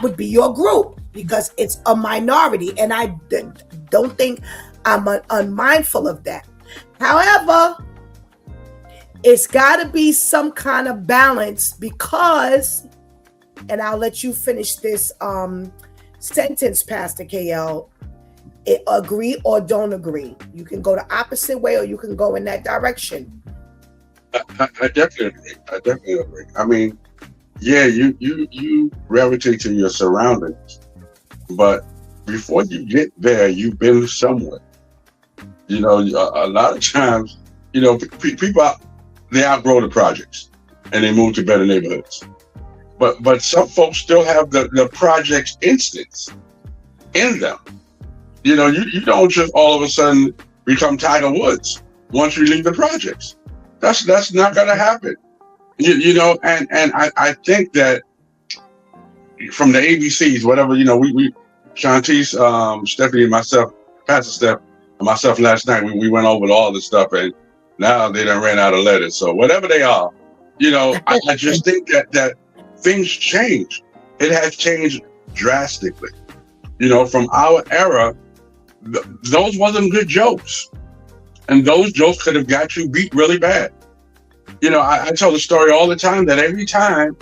would be your group because it's a minority. And I don't think I'm unmindful of that. However, it's got to be some kind of balance because, and I'll let you finish this sentence, Pastor KL, agree or don't agree. You can go the opposite way or you can go in that direction. I definitely agree. I mean, yeah, you gravitate to your surroundings, but before you get there, you've been somewhere. You know, a lot of times, you know, people they outgrow the projects and they move to better neighborhoods. But some folks still have the projects instincts in them. You know, you don't just all of a sudden become Tiger Woods once you leave the projects. That's not gonna happen. You know, and I think that from the ABCs, whatever, you know, we Shantice, Stephanie and myself, Pastor Steph and myself last night, we went over all this stuff, and now they done ran out of letters. So whatever they are, you know, I just think that things change. It has changed drastically. You know, from our era, those wasn't good jokes. And those jokes could have got you beat really bad. You know, I tell the story all the time that every time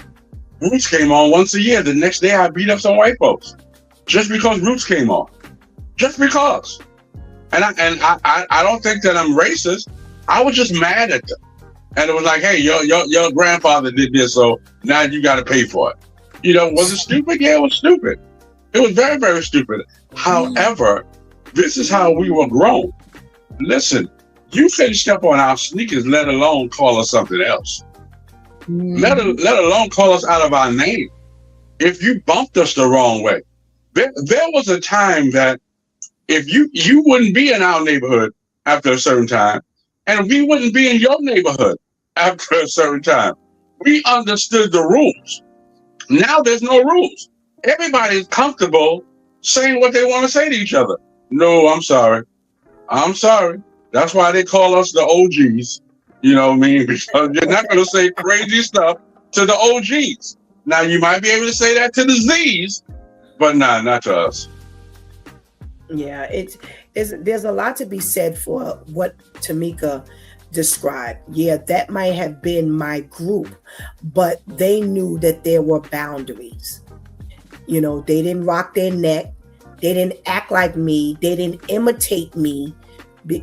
Roots came on once a year, the next day I beat up some white folks. Just because Roots came on. Just because. And I don't think that I'm racist. I was just mad at them. And it was like, hey, your grandfather did this, so now you got to pay for it. You know, was it stupid? Yeah, it was stupid. It was very, very stupid. However, this is how we were grown. Listen, you couldn't step on our sneakers, let alone call us something else. Let alone call us out of our name. If you bumped us the wrong way. There was a time that if you wouldn't be in our neighborhood after a certain time, and we wouldn't be in your neighborhood after a certain time. We understood the rules. Now there's no rules. Everybody's comfortable saying what they want to say to each other. No, I'm sorry. I'm sorry. That's why they call us the OGs. You know what I mean? Because you're not going to say crazy stuff to the OGs. Now, you might be able to say that to the Zs, but nah, not to us. Yeah, there's a lot to be said for what Tamika described. Yeah, that might have been my group, but they knew that there were boundaries. You know, they didn't rock their neck. They didn't act like me. They didn't imitate me.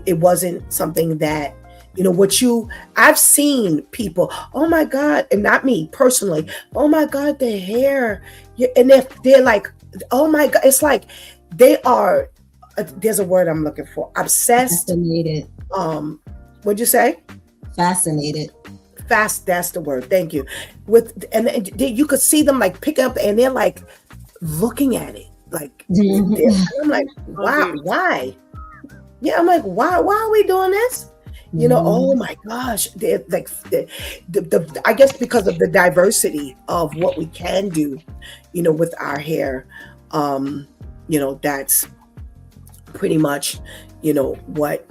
It wasn't something that, you know, I've seen people, oh my God, and not me personally, oh my God, their hair. And they're like, oh my God, it's like they are, there's a word I'm looking for, obsessed. Fascinated. What'd you say? Fascinated. That's the word. Thank you. And you could see them like pick up and they're like looking at it. Like, I'm like, wow, why? Yeah, I'm like, why are we doing this? You know, oh my gosh, they're like I guess because of the diversity of what we can do, you know, with our hair. You know, that's pretty much, you know, what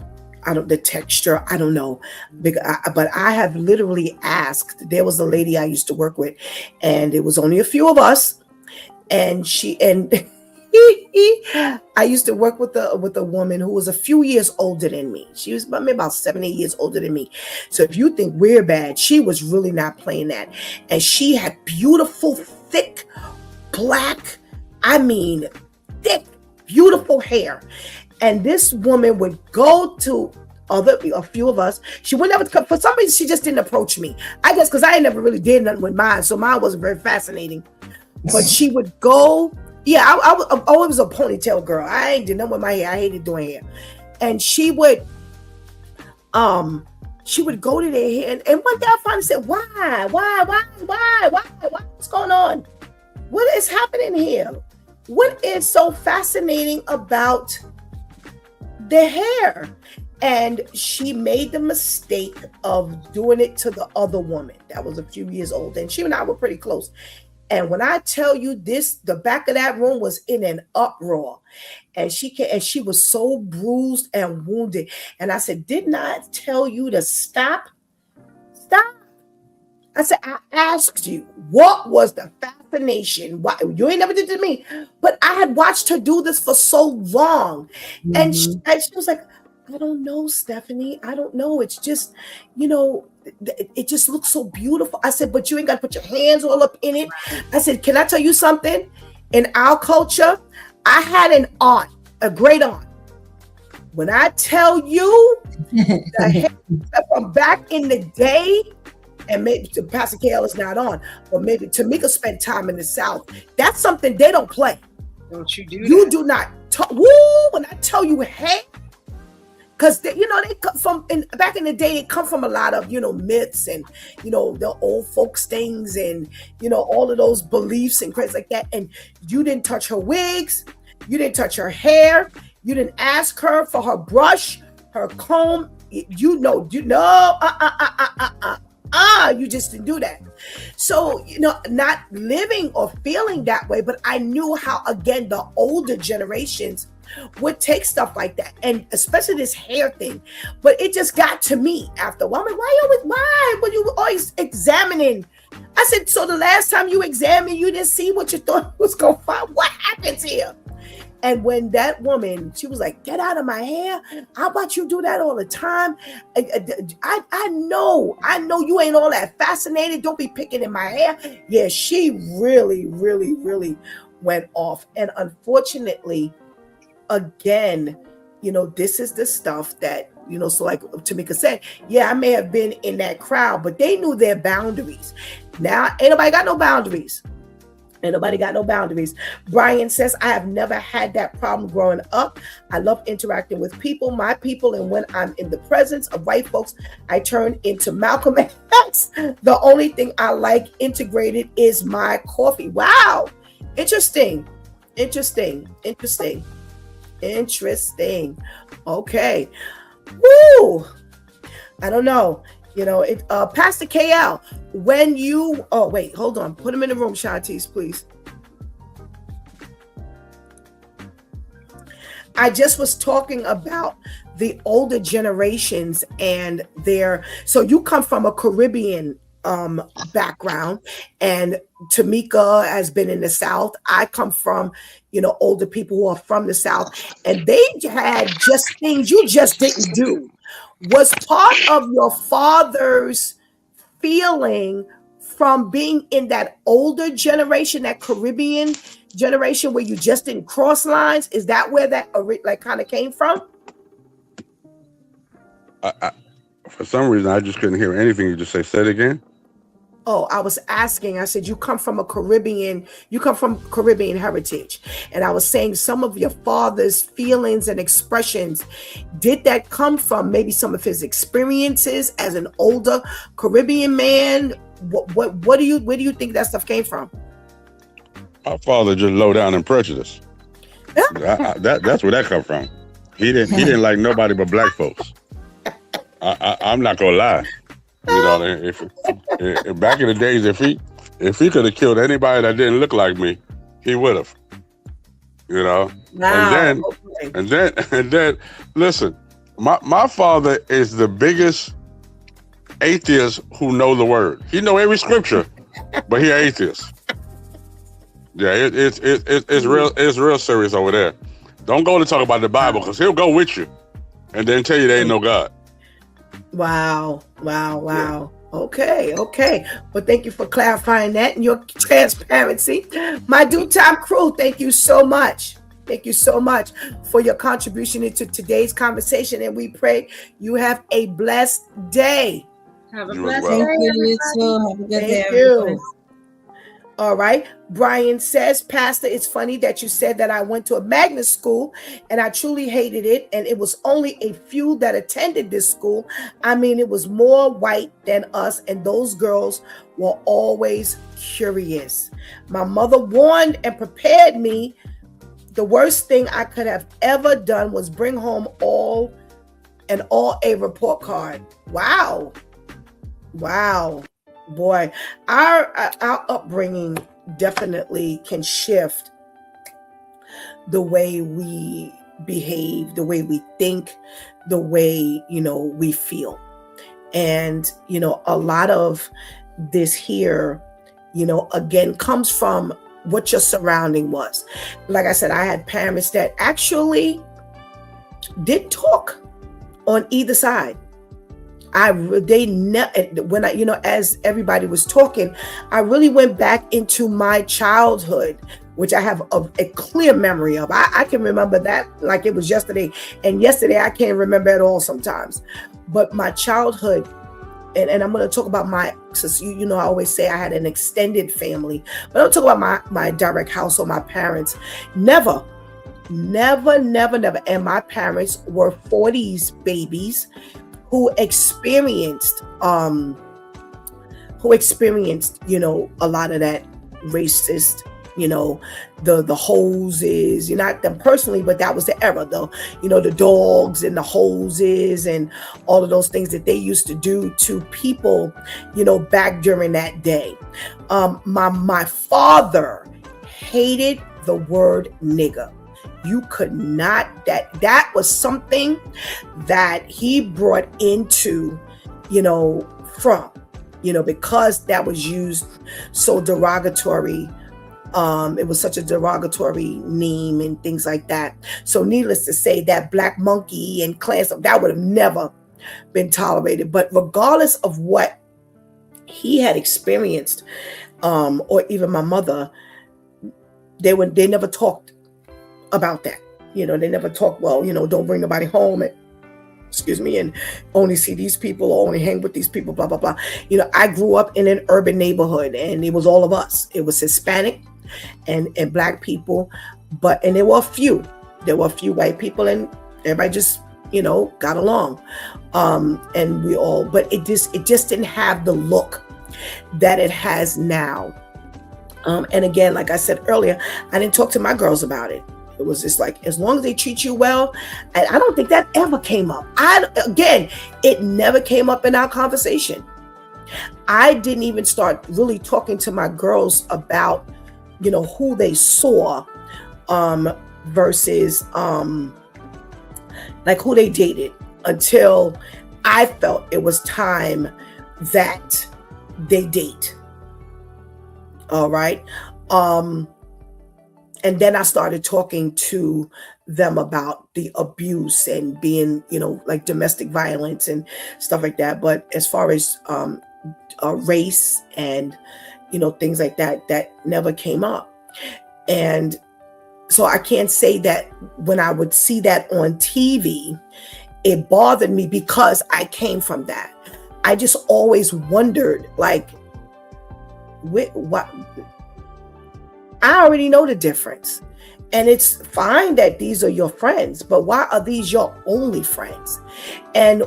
the texture, I don't know. But I have literally asked, there was a lady I used to work with, and it was only a few of us, and I used to work with a woman who was a few years older than me. She was maybe about 7, 8 years older than me. So if you think we're bad, she was really not playing that. And she had beautiful, thick, black, I mean, thick, beautiful hair. And this woman would go to a few of us. She would never come. For some reason, she just didn't approach me. I guess because I never really did nothing with mine. So mine wasn't very fascinating. But she would go. Yeah, I always was a ponytail girl. I ain't did nothing with my hair. I hated doing hair. And she would go to their hair. And one day I finally said, why? What's going on? What is happening here? What is so fascinating about the hair? And she made the mistake of doing it to the other woman that was a few years old. And she and I were pretty close. And when I tell you this, the back of that room was in an uproar. And she was so bruised and wounded. And I said, didn't I tell you to stop? Stop. I said, I asked you, what was the fascination? Why you ain't never did it to me? But I had watched her do this for so long. And she was like, I don't know, Stephanie. I don't know. It's just, you know, it just looks so beautiful. I said, but you ain't got to put your hands all up in it. I said, can I tell you something? In our culture, I had an aunt, a great aunt. When I tell you the hair from back in the day, and maybe Pastor KL is not on, but maybe Tamika spent time in the South. That's something they don't play. Don't you do You that. do not. When I tell you, hey, because you know they come from back in the day. They come from a lot of myths and the old folks things and all of those beliefs and crazy like that. And you didn't touch her wigs, you didn't touch her hair, you didn't ask her for her brush, her comb. You just didn't do that. So not living or feeling that way, but I knew how again the older generations would take stuff like that, and especially this hair thing. But it just got to me after a while. I'm like, why were you always examining? I said, so the last time you examined, you didn't see what you thought was going to find. What happens here? And when that woman, she was like, get out of my hair. How about you do that all the time? I know you ain't all that fascinated. Don't be picking in my hair. Yeah, she really, really, really went off. And unfortunately, again, this is the stuff that, so like Tamika said, yeah, I may have been in that crowd, but they knew their boundaries. Now, ain't nobody got no boundaries. Brian says, I have never had that problem growing up. I love interacting with people, my people, and when I'm in the presence of white folks, I turn into Malcolm X. The only thing I like integrated is my coffee. Wow. Interesting. Okay. Woo. I don't know. Pastor KL, when you, wait, hold on. Put him in the room, Shantice, please. I just was talking about the older generations and so you come from a Caribbean background, and Tamika has been in the South. I come from, older people who are from the South, and they had just things you just didn't do. Was part of your father's feeling from being in that older generation, that Caribbean generation where you just didn't cross lines? Is that where that like kind of came from? For some reason, I just couldn't hear anything you just say. Say it again. Oh, I was asking, I said, you come from Caribbean heritage. And I was saying some of your father's feelings and expressions, did that come from maybe some of his experiences as an older Caribbean man? Where do you think that stuff came from? My father just low down and prejudiced. That's where that come from. He didn't like nobody but black folks. I'm not gonna lie. You know, if back in the days, if he could have killed anybody that didn't look like me, he would have. You know, wow. and then, listen, my father is the biggest atheist who know the word. He know every scripture, but he atheist. Yeah, it's real serious over there. Don't go to talk about the Bible because he'll go with you, and then tell you there ain't no God. Wow. Yeah. Okay. Well, thank you for clarifying that and your transparency. My Due Time crew, thank you so much. Thank you so much for your contribution into today's conversation. And we pray you have a blessed day. Have a You blessed as well. day. Thank you, too. Have a good day, Thank everybody. you. All right. Brian says, Pastor, it's funny that you said that I went to a magnet school and I truly hated it. And it was only a few that attended this school. I mean, it was more white than us. And those girls were always curious. My mother warned and prepared me. The worst thing I could have ever done was bring home an all-A report card. Wow. Boy, our upbringing definitely can shift the way we behave, the way we think, the way, we feel. And, a lot of this here, again, comes from what your surrounding was. Like I said, I had parents that actually did talk on either side. As everybody was talking, I really went back into my childhood, which I have a clear memory of. I can remember that like it was yesterday, and yesterday I can't remember at all sometimes. But my childhood, and I'm going to talk about since I always say I had an extended family, but I'm talking about my direct household, my parents. Never. And my parents were 40s babies who experienced a lot of that racist, the hoses, not them personally, but that was the era though, the dogs and the hoses and all of those things that they used to do to people, back during that day. My father hated the word nigger. You could not, that was something that he brought into, from, because that was used so derogatory. It was such a derogatory name and things like that. So needless to say, that black monkey and Klan stuff, that would have never been tolerated. But regardless of what he had experienced, or even my mother, they never talked about that. They never talk, don't bring nobody home and only see these people or only hang with these people, blah, blah, blah. I grew up in an urban neighborhood and it was all of us. It was Hispanic and black people, and there were a few white people and everybody just, got along. And we all, but it just didn't have the look that it has now. And again, like I said earlier, I didn't talk to my girls about it. It was just like, as long as they treat you well, and I don't think that ever came up. It never came up in our conversation. I didn't even start really talking to my girls about, who they saw, versus, like who they dated, until I felt it was time that they date. All right. And then I started talking to them about the abuse and being, like domestic violence and stuff like that. But as far as race and, things like that, that never came up. And so I can't say that when I would see that on TV, it bothered me because I came from that. I just always wondered, like, what? I already know the difference. And it's fine that these are your friends, but why are these your only friends? And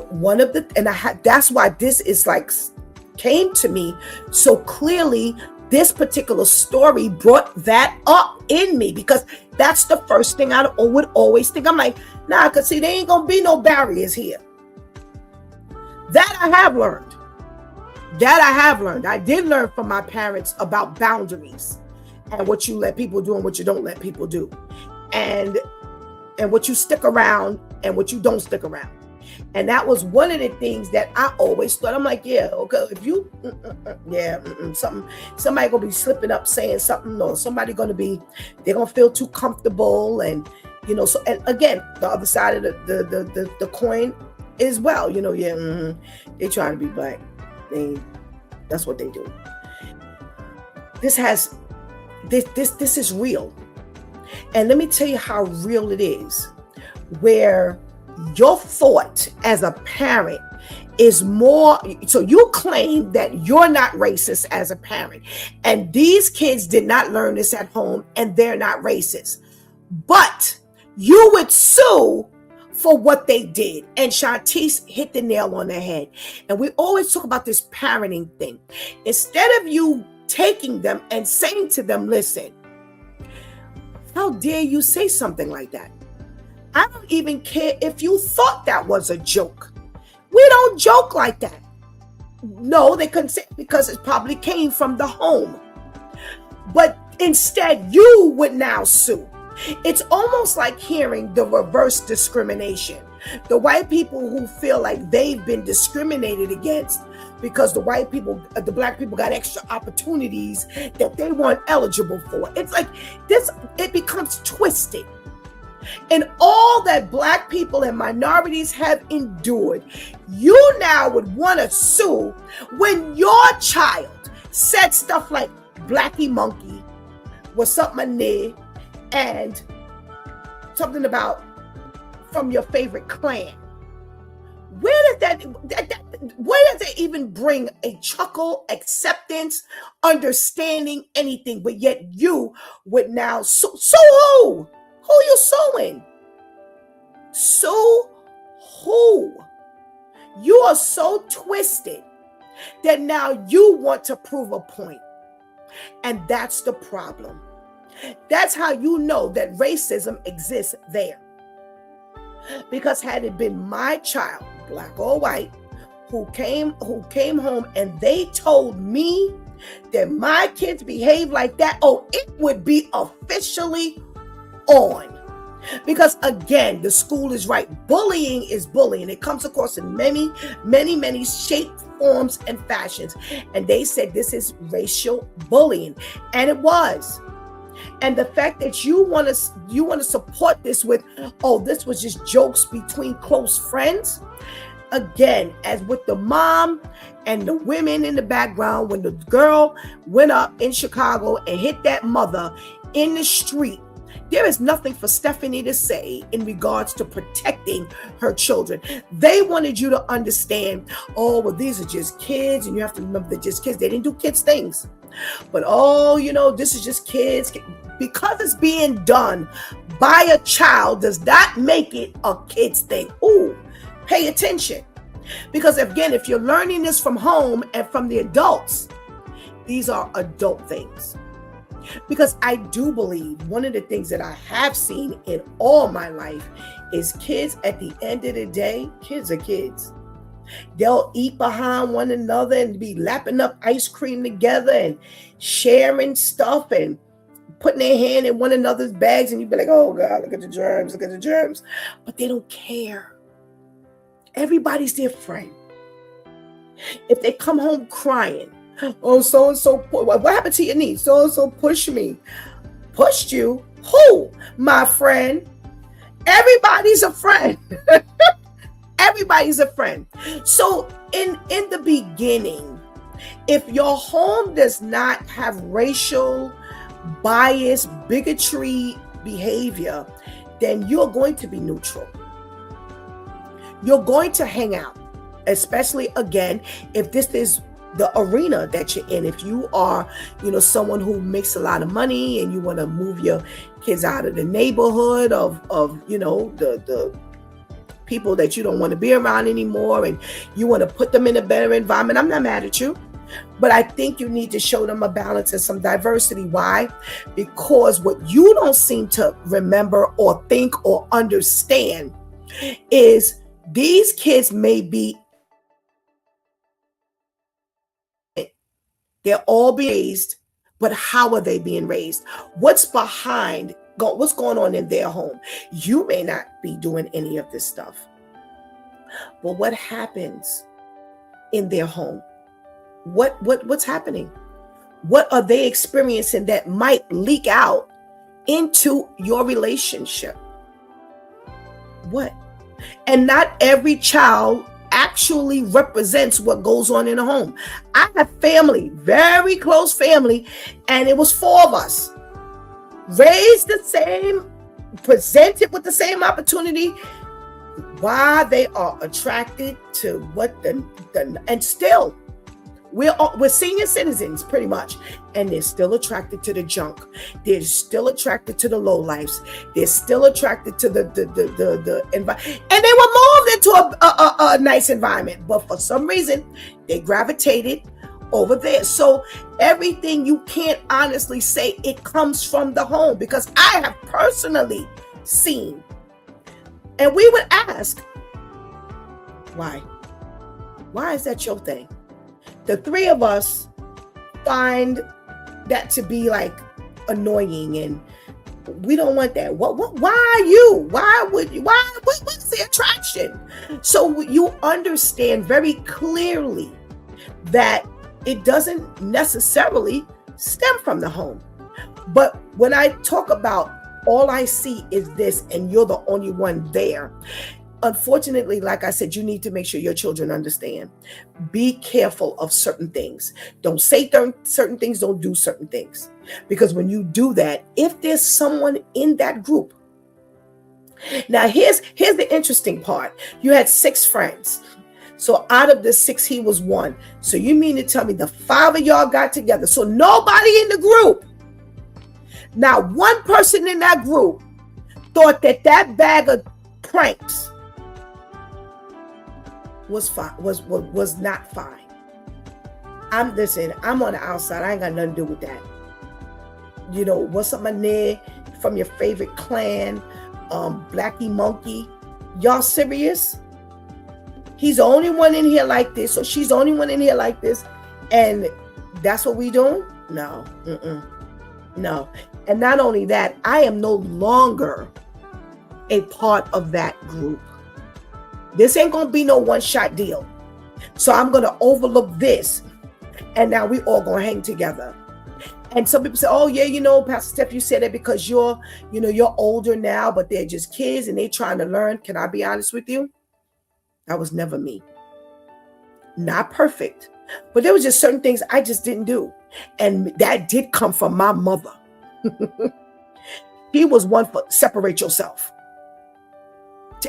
that's why this is like, came to me so clearly. This particular story brought that up in me because that's the first thing I would always think. I'm like, nah, because see, there ain't going to be no barriers here. That I have learned. I did learn from my parents about boundaries and what you let people do and what you don't let people do. And what you stick around and what you don't stick around. And that was one of the things that I always thought. I'm like, yeah, okay, if you, somebody gonna be slipping up saying something, or somebody they're gonna feel too comfortable, and so. And again, the other side of the coin as well, they trying to be black. That's what they do. This is real, and let me tell you how real it is. Where your thought as a parent is more, so you claim that you're not racist as a parent, and these kids did not learn this at home and they're not racist, but you would sue for what they did. And Shantice hit the nail on the head. And we always talk about this parenting thing. Instead of you taking them and saying to them, listen, how dare you say something like that? I don't even care if you thought that was a joke. We don't joke like that. No, they couldn't say it because it probably came from the home. But instead, you would now sue. It's almost like hearing the reverse discrimination. The white people who feel like they've been discriminated against because the black people got extra opportunities that they weren't eligible for. It's like this, it becomes twisted. And all that black people and minorities have endured, you now would want to sue when your child said stuff like Blackie Monkey was something near and something about from your favorite clan. Where does where does it even bring a chuckle, acceptance, understanding, anything? But yet you would now sue who? Who you suing? Sue who? You are so twisted that now you want to prove a point. And that's the problem. That's how you know that racism exists there. Because had it been my child, black or white, who came home and they told me that my kids behave like that, it would be officially on. Because again, the school is right. Bullying is bullying. It comes across in many, many, many shapes, forms, and fashions. And they said this is racial bullying. And it was. And the fact that you want to support this with, this was just jokes between close friends. Again, as with the mom and the women in the background, when the girl went up in Chicago and hit that mother in the street, there is nothing for Stephanie to say in regards to protecting her children. They wanted you to understand, these are just kids, and you have to remember they're just kids. They didn't do kids things. But, this is just kids. Because it's being done by a child does not make it a kid's thing. Pay attention. Because again, if you're learning this from home and from the adults, these are adult things. Because I do believe one of the things that I have seen in all my life is kids at the end of the day, kids are kids. They'll eat behind one another and be lapping up ice cream together and sharing stuff and putting their hand in one another's bags, and you'd be like, oh God, look at the germs, look at the germs. But they don't care. Everybody's their friend. If they come home crying, so-and-so, what happened to your knee? So-and-so pushed me. Pushed you? Who, my friend? Everybody's a friend. Everybody's a friend. So in the beginning, if your home does not have racial bias, bigotry behavior, then you're going to be neutral. You're going to hang out, especially again, if this is the arena that you're in. If you are, someone who makes a lot of money and you want to move your kids out of the neighborhood of the people that you don't want to be around anymore, and you want to put them in a better environment, I'm not mad at you. But I think you need to show them a balance and some diversity. Why? Because what you don't seem to remember or think or understand is these kids may be, they're all being raised, but how are they being raised? What's behind, what's going on in their home? You may not be doing any of this stuff, but what happens in their home? What's happening? What are they experiencing that might leak out into your relationship? What? And not every child actually represents what goes on in a home. I have family, very close family, and it was 4 of us. Raised the same, presented with the same opportunity. Why they are attracted to what and still we're senior citizens pretty much, and they're still attracted to the junk. They're still attracted to the low lives. They're still attracted to the environment, and they were moved into a nice environment, but for some reason they gravitated over there. So everything, you can't honestly say it comes from the home, because I have personally seen, and we would ask, why is that your thing? The 3 of us find that to be like annoying, and we don't want that. Why you? Why would you? What's the attraction? So you understand very clearly that it doesn't necessarily stem from the home. But when I talk about all I see is this, and you're the only one there, unfortunately, like I said, you need to make sure your children understand. Be careful of certain things. Don't say certain things. Don't do certain things. Because when you do that, if there's someone in that group. Now, here's the interesting part. You had 6 friends. So out of the 6, he was 1. So you mean to tell me the 5 of y'all got together? So nobody in the group. Now, one person in that group thought that bag of pranks was not fine. I'm on the outside. I ain't got nothing to do with that. What's up, my nigga from your favorite clan, Blackie Monkey? Y'all serious? He's the only one in here like this, so she's the only one in here like this, and that's what we doing? No, no. And not only that, I am no longer a part of that group. This ain't gonna be no one-shot deal. So I'm gonna overlook this, and now we all gonna hang together. And some people say, oh yeah, Pastor Steph, you said that because you're older now, but they're just kids and they trying to learn. Can I be honest with you? That was never me. Not perfect, but there was just certain things I just didn't do. And that did come from my mother. She was one for separate yourself.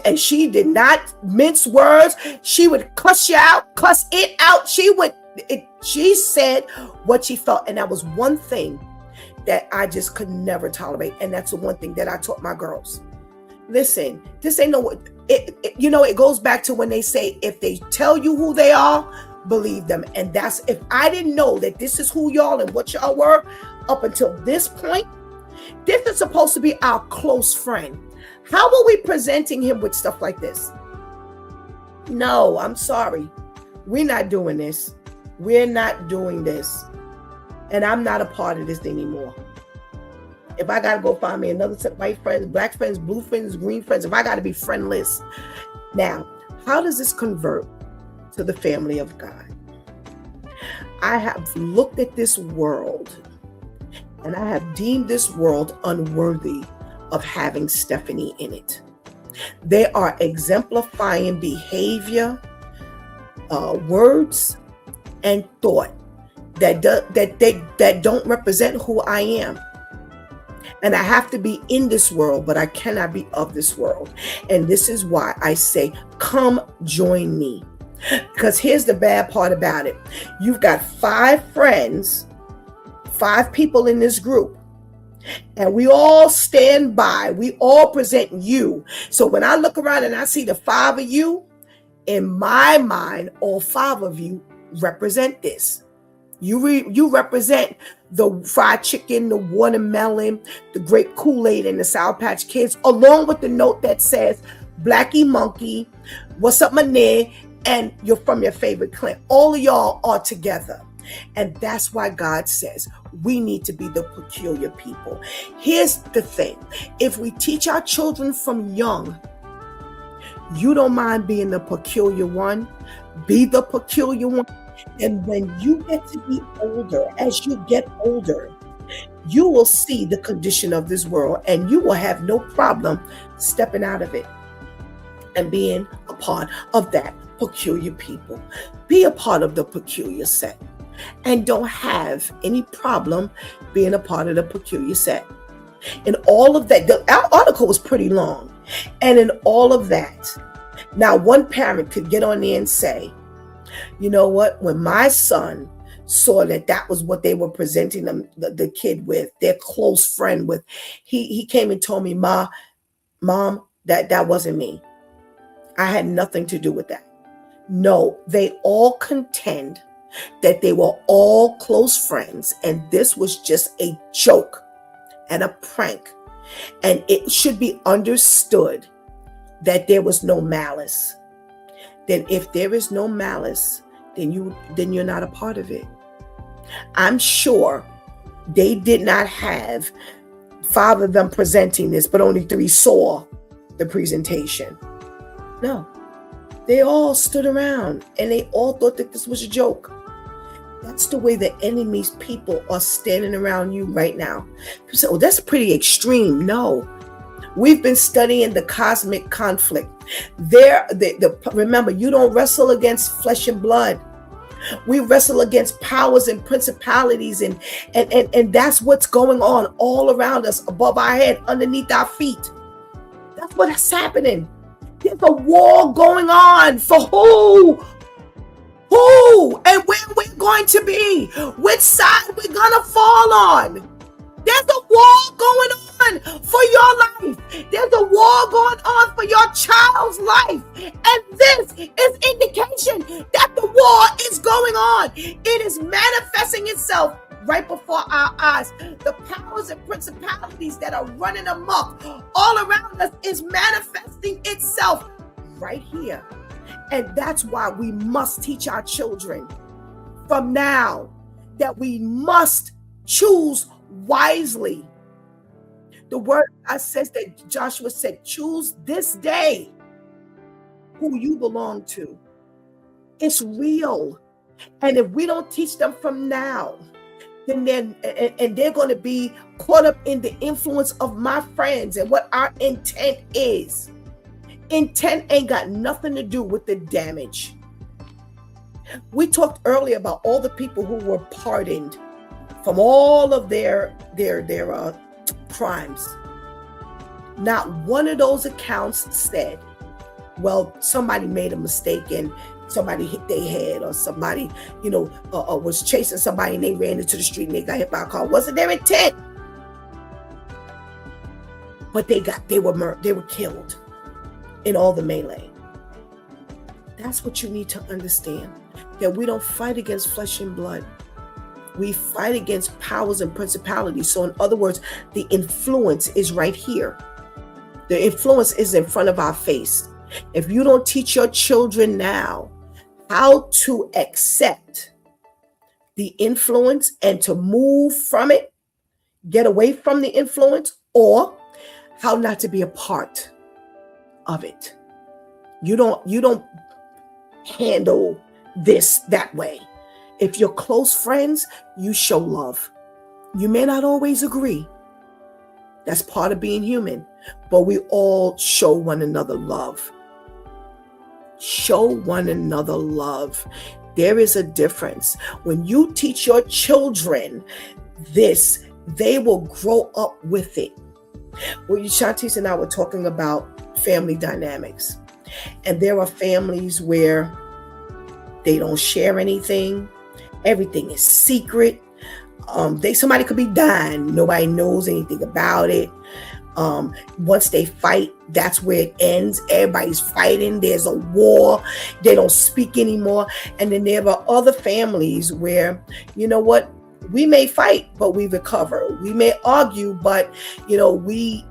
And she did not mince words. She would cuss you out, cuss it out. She said what she felt. And that was one thing that I just could never tolerate. And that's the one thing that I taught my girls. Listen, this ain't it goes back to when they say, if they tell you who they are, believe them. And that's, if I didn't know that this is who y'all and what y'all were up until this point, this is supposed to be our close friend. How are we presenting him with stuff like this? No, I'm sorry. We're not doing this. We're not doing this. And I'm not a part of this anymore. If I got to go find me another set of white friends, black friends, blue friends, green friends, if I got to be friendless. Now, how does this convert to the family of God? I have looked at this world and I have deemed this world unworthy of having Stephanie in it. They are exemplifying behavior, words, and thought that don't represent who I am. And I have to be in this world, but I cannot be of this world. And this is why I say, come join me. Because here's the bad part about it. You've got 5 friends, 5 people in this group, and we all stand by. We all present you. So when I look around and I see the 5 of you, in my mind, all 5 of you represent this. You represent the fried chicken, the watermelon, the grape Kool-Aid, and the Sour Patch Kids, along with the note that says, Blackie Monkey, what's up, my nigga, and you're from your favorite clan. All of y'all are together. And that's why God says we need to be the peculiar people. Here's the thing. If we teach our children from young, you don't mind being the peculiar one, be the peculiar one. And when you get to be older, as you get older, you will see the condition of this world and you will have no problem stepping out of it and being a part of that peculiar people. Be a part of the peculiar set and don't have any problem being a part of the peculiar set. And all of that, our article was pretty long. And in all of that, now one parent could get on there and say, you know what, when my son saw that was what they were presenting them, the kid with, their close friend with, he came and told me, Mom, that wasn't me. I had nothing to do with that. No, they all contend that they were all close friends and this was just a joke and a prank. And it should be understood that there was no malice. Then if there is no malice, then you're not a part of it. I'm sure they did not have 5 of them presenting this, but only 3 saw the presentation. No, they all stood around and they all thought that this was a joke. That's the way the enemy's people are standing around you right now. You say, oh, that's pretty extreme. No. We've been studying the cosmic conflict. Remember, you don't wrestle against flesh and blood. We wrestle against powers and principalities, and that's what's going on all around us, above our head, underneath our feet. That's what's happening. There's a war going on for who? Who? And where we're going to be? Which side we're gonna fall on? There's a war going on for your life. There's a war going on for your child's life. And this is indication that the war is going on. It is manifesting itself right before our eyes. The powers and principalities that are running amok all around us is manifesting itself right here. And that's why we must teach our children from now that we must choose wisely. The word God says that Joshua said, choose this day who you belong to. It's real. And if we don't teach them from now, then they're going to be caught up in the influence of my friends and what our intent is. Intent ain't got nothing to do with the damage. We talked earlier about all the people who were pardoned from all of their crimes. Not one of those accounts said, well, somebody made a mistake and somebody hit their head, or somebody, was chasing somebody and they ran into the street and they got hit by a car. Wasn't their intent. But they were killed in all the melee. That's what you need to understand. That we don't fight against flesh and blood. We fight against powers and principalities. So in other words, the influence is right here. The influence is in front of our face. If you don't teach your children now how to accept the influence and to move from it, get away from the influence, or how not to be a part of it. You don't handle this that way. If you're close friends, you show love. You may not always agree. That's part of being human. But we all show one another love. Show one another love. There is a difference. When you teach your children this, they will grow up with it. Well, Shantice and I were talking about family dynamics. And there are families where they don't share anything. Everything is secret. Somebody could be dying. Nobody knows anything about it. Once they fight, that's where it ends. Everybody's fighting. There's a war. They don't speak anymore. And then there are other families where, you know what? We may fight, but we recover. We may argue, but we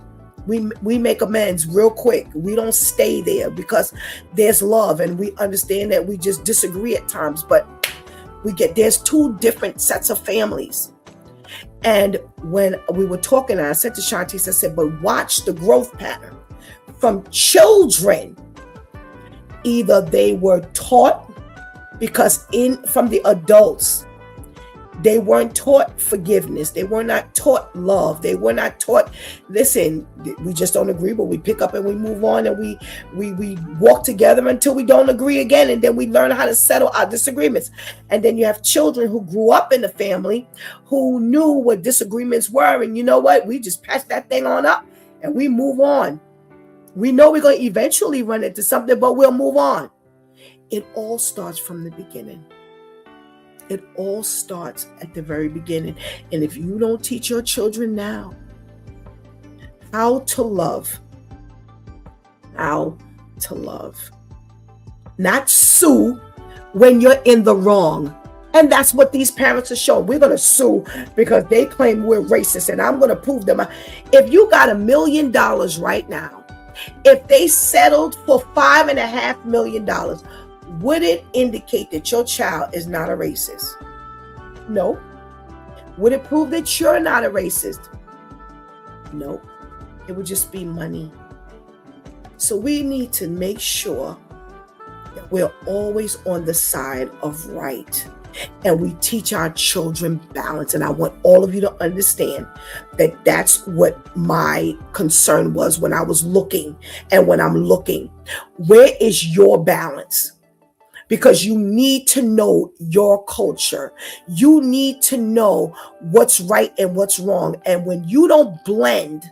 make amends real quick. We don't stay there because there's love, and we understand that we just disagree at times, but there's two different sets of families. And when we were talking, I said to Shantice, I said, but watch the growth pattern from children. Either they were taught, because from the adults, they weren't taught forgiveness. They were not taught love. They were not taught, listen, we just don't agree, but we pick up and we move on, and we walk together until we don't agree again. And then we learn how to settle our disagreements. And then you have children who grew up in the family who knew what disagreements were. And you know what? We just patch that thing on up and we move on. We know we're going to eventually run into something, but we'll move on. It all starts from the beginning. It all starts at the very beginning. And if you don't teach your children now how to love, not sue when you're in the wrong. And that's what these parents are showing. We're going to sue because they claim we're racist, and I'm going to prove them. If you got $1 million right now, if they settled for $5.5 million, would it indicate that your child is not a racist? No. Would it prove that you're not a racist? No. It would just be money. So we need to make sure that we're always on the side of right. And we teach our children balance. And I want all of you to understand that that's what my concern was when I was looking, and when I'm looking. Where is your balance? Because you need to know your culture. You need to know what's right and what's wrong. And when you don't blend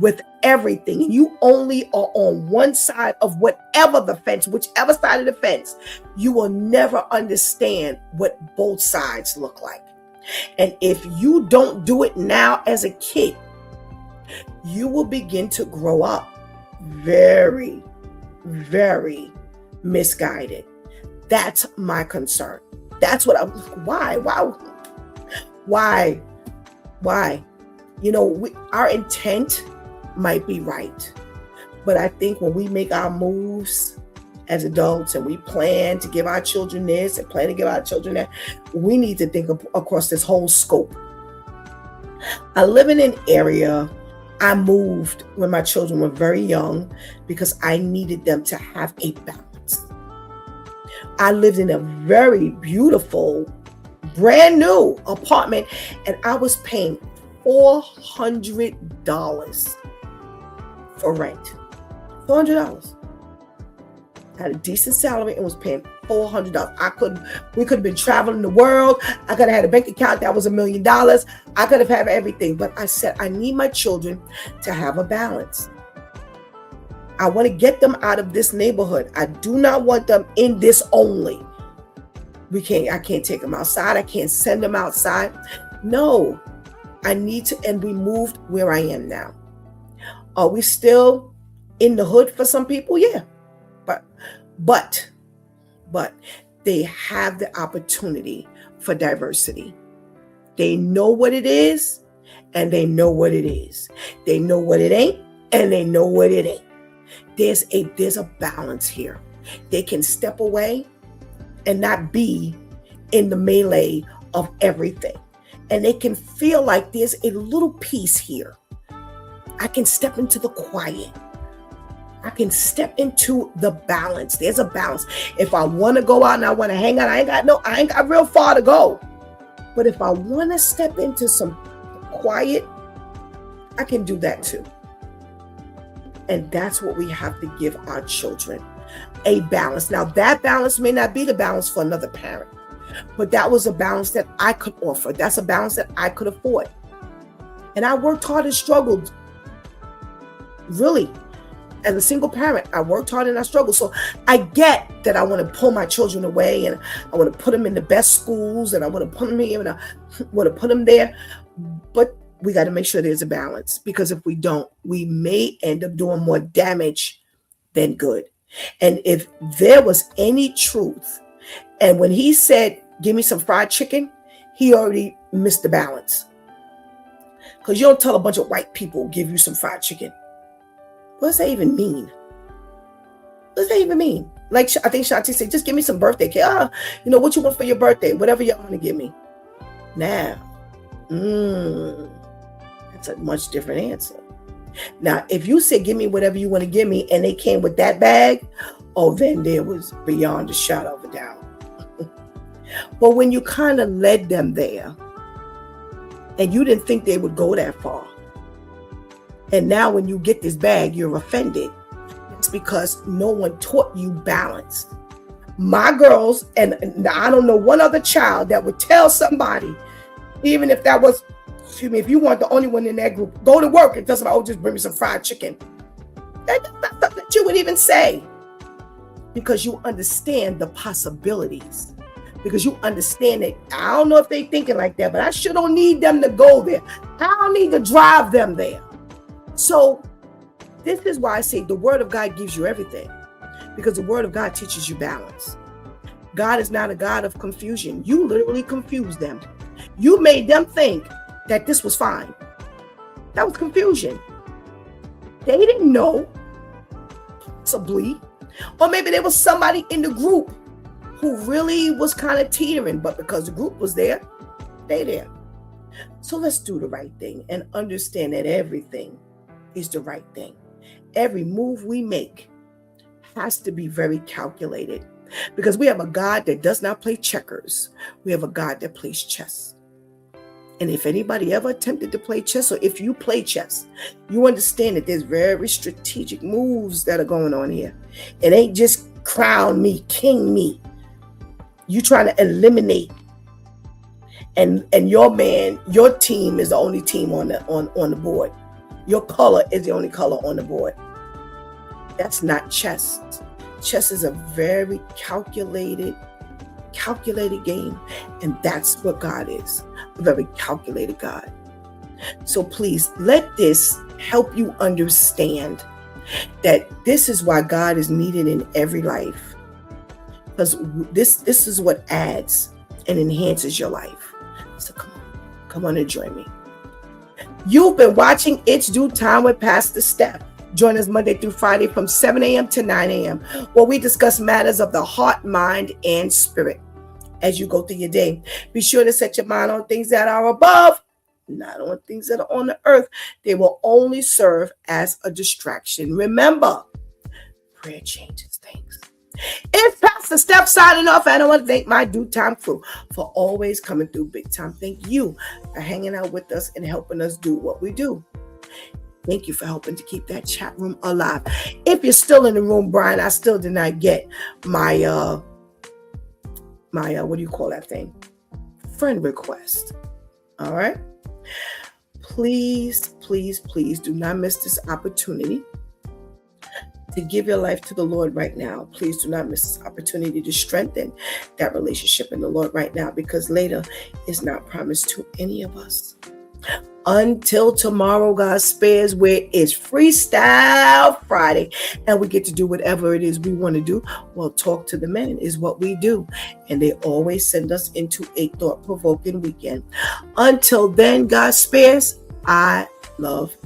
with everything, you only are on one side of whatever the fence, whichever side of the fence, you will never understand what both sides look like. And if you don't do it now as a kid, you will begin to grow up very, very misguided. That's my concern. That's what I'm. Why? Our intent might be right, but I think when we make our moves as adults and we plan to give our children this and plan to give our children that, we need to think across this whole scope. I live in an area. I moved when my children were very young because I needed them to have a balance. I lived in a very beautiful, brand new apartment, and I was paying $400 for rent. $400. I had a decent salary and was paying $400. We could have been traveling the world. I could have had a bank account that was $1 million. I could have had everything, but I said, I need my children to have a balance. I want to get them out of this neighborhood. I do not want them in this only. I can't take them outside. I can't send them outside. No, I need to, and we moved where I am now. Are we still in the hood for some people? Yeah, but they have the opportunity for diversity. They know what it is, and they know what it is. They know what it ain't, and they know what it ain't. There's a balance here. They can step away and not be in the melee of everything. And they can feel like there's a little peace here. I can step into the quiet. I can step into the balance. There's a balance. If I want to go out and I want to hang out, I ain't got real far to go. But if I want to step into some quiet, I can do that too. And that's what we have to give our children, a balance. Now, that balance may not be the balance for another parent, but that was a balance that I could offer. That's a balance that I could afford. And I worked hard and struggled. Really, as a single parent, I worked hard and I struggled. So I get that I want to pull my children away and I want to put them in the best schools and I want to put them here and I want to put them there. But we got to make sure there's a balance, because if we don't, we may end up doing more damage than good. And if there was any truth, and when he said, give me some fried chicken, he already missed the balance. Because you don't tell a bunch of white people, give you some fried chicken. What does that even mean? What does that even mean? Like, I think Shanti said, just give me some birthday cake. What you want for your birthday? Whatever y'all want to give me. Now, that's a much different answer. Now, if you say, give me whatever you want to give me, and they came with that bag, then there was beyond a shadow of a doubt. But when you kind of led them there, and you didn't think they would go that far, and now when you get this bag, you're offended, it's because no one taught you balance. My girls, and I don't know one other child that would tell somebody, even if that was, if you weren't the only one in that group, go to work. It doesn't matter, just bring me some fried chicken. That's not something that you would even say, because you understand the possibilities. Because you understand that I don't know if they're thinking like that, but I sure don't need them to go there. I don't need to drive them there. So this is why I say the word of God gives you everything, because the word of God teaches you balance. God is not a God of confusion. You literally confused them. You made them think that this was fine. That was confusion. They didn't know, possibly, or maybe there was somebody in the group who really was kind of teetering, but because the group was there, they there. So let's do the right thing and understand that everything is the right thing. Every move we make has to be very calculated, because we have a God that does not play checkers. We have a God that plays chess. And if anybody ever attempted to play chess, or if you play chess, you understand that there's very strategic moves that are going on here. It ain't just crown me, king me. You trying to eliminate, and your team is the only team on the board. Your color is the only color on the board. That's not chess. Chess is a very calculated game, and that's what God is, a very calculated God. So please let this help you understand that this is why God is needed in every life, because this is what adds and enhances your life. So come on and join me. You've been watching It's Due Time with Pastor Steph. Join us Monday through Friday from 7 a.m. to 9 a.m. where we discuss matters of the heart, mind, and spirit. As you go through your day, be sure to set your mind on things that are above, not on things that are on the earth. They will only serve as a distraction. Remember, prayer changes things. It's Pastor Steph signing off, and I want to thank my Due Time crew for always coming through big time. Thank you for hanging out with us and helping us do what we do. Thank you for helping to keep that chat room alive. If you're still in the room, Brian, I still did not get my what do you call that thing? Friend request. All right. Please, please, please do not miss this opportunity to give your life to the Lord right now. Please do not miss this opportunity to strengthen that relationship in the Lord right now, because later is not promised to any of us. Until tomorrow, God spares, where it's Freestyle Friday and we get to do whatever it is we want to do. Well, talk to the men is what we do. And they always send us into a thought-provoking weekend. Until then, God spares. I love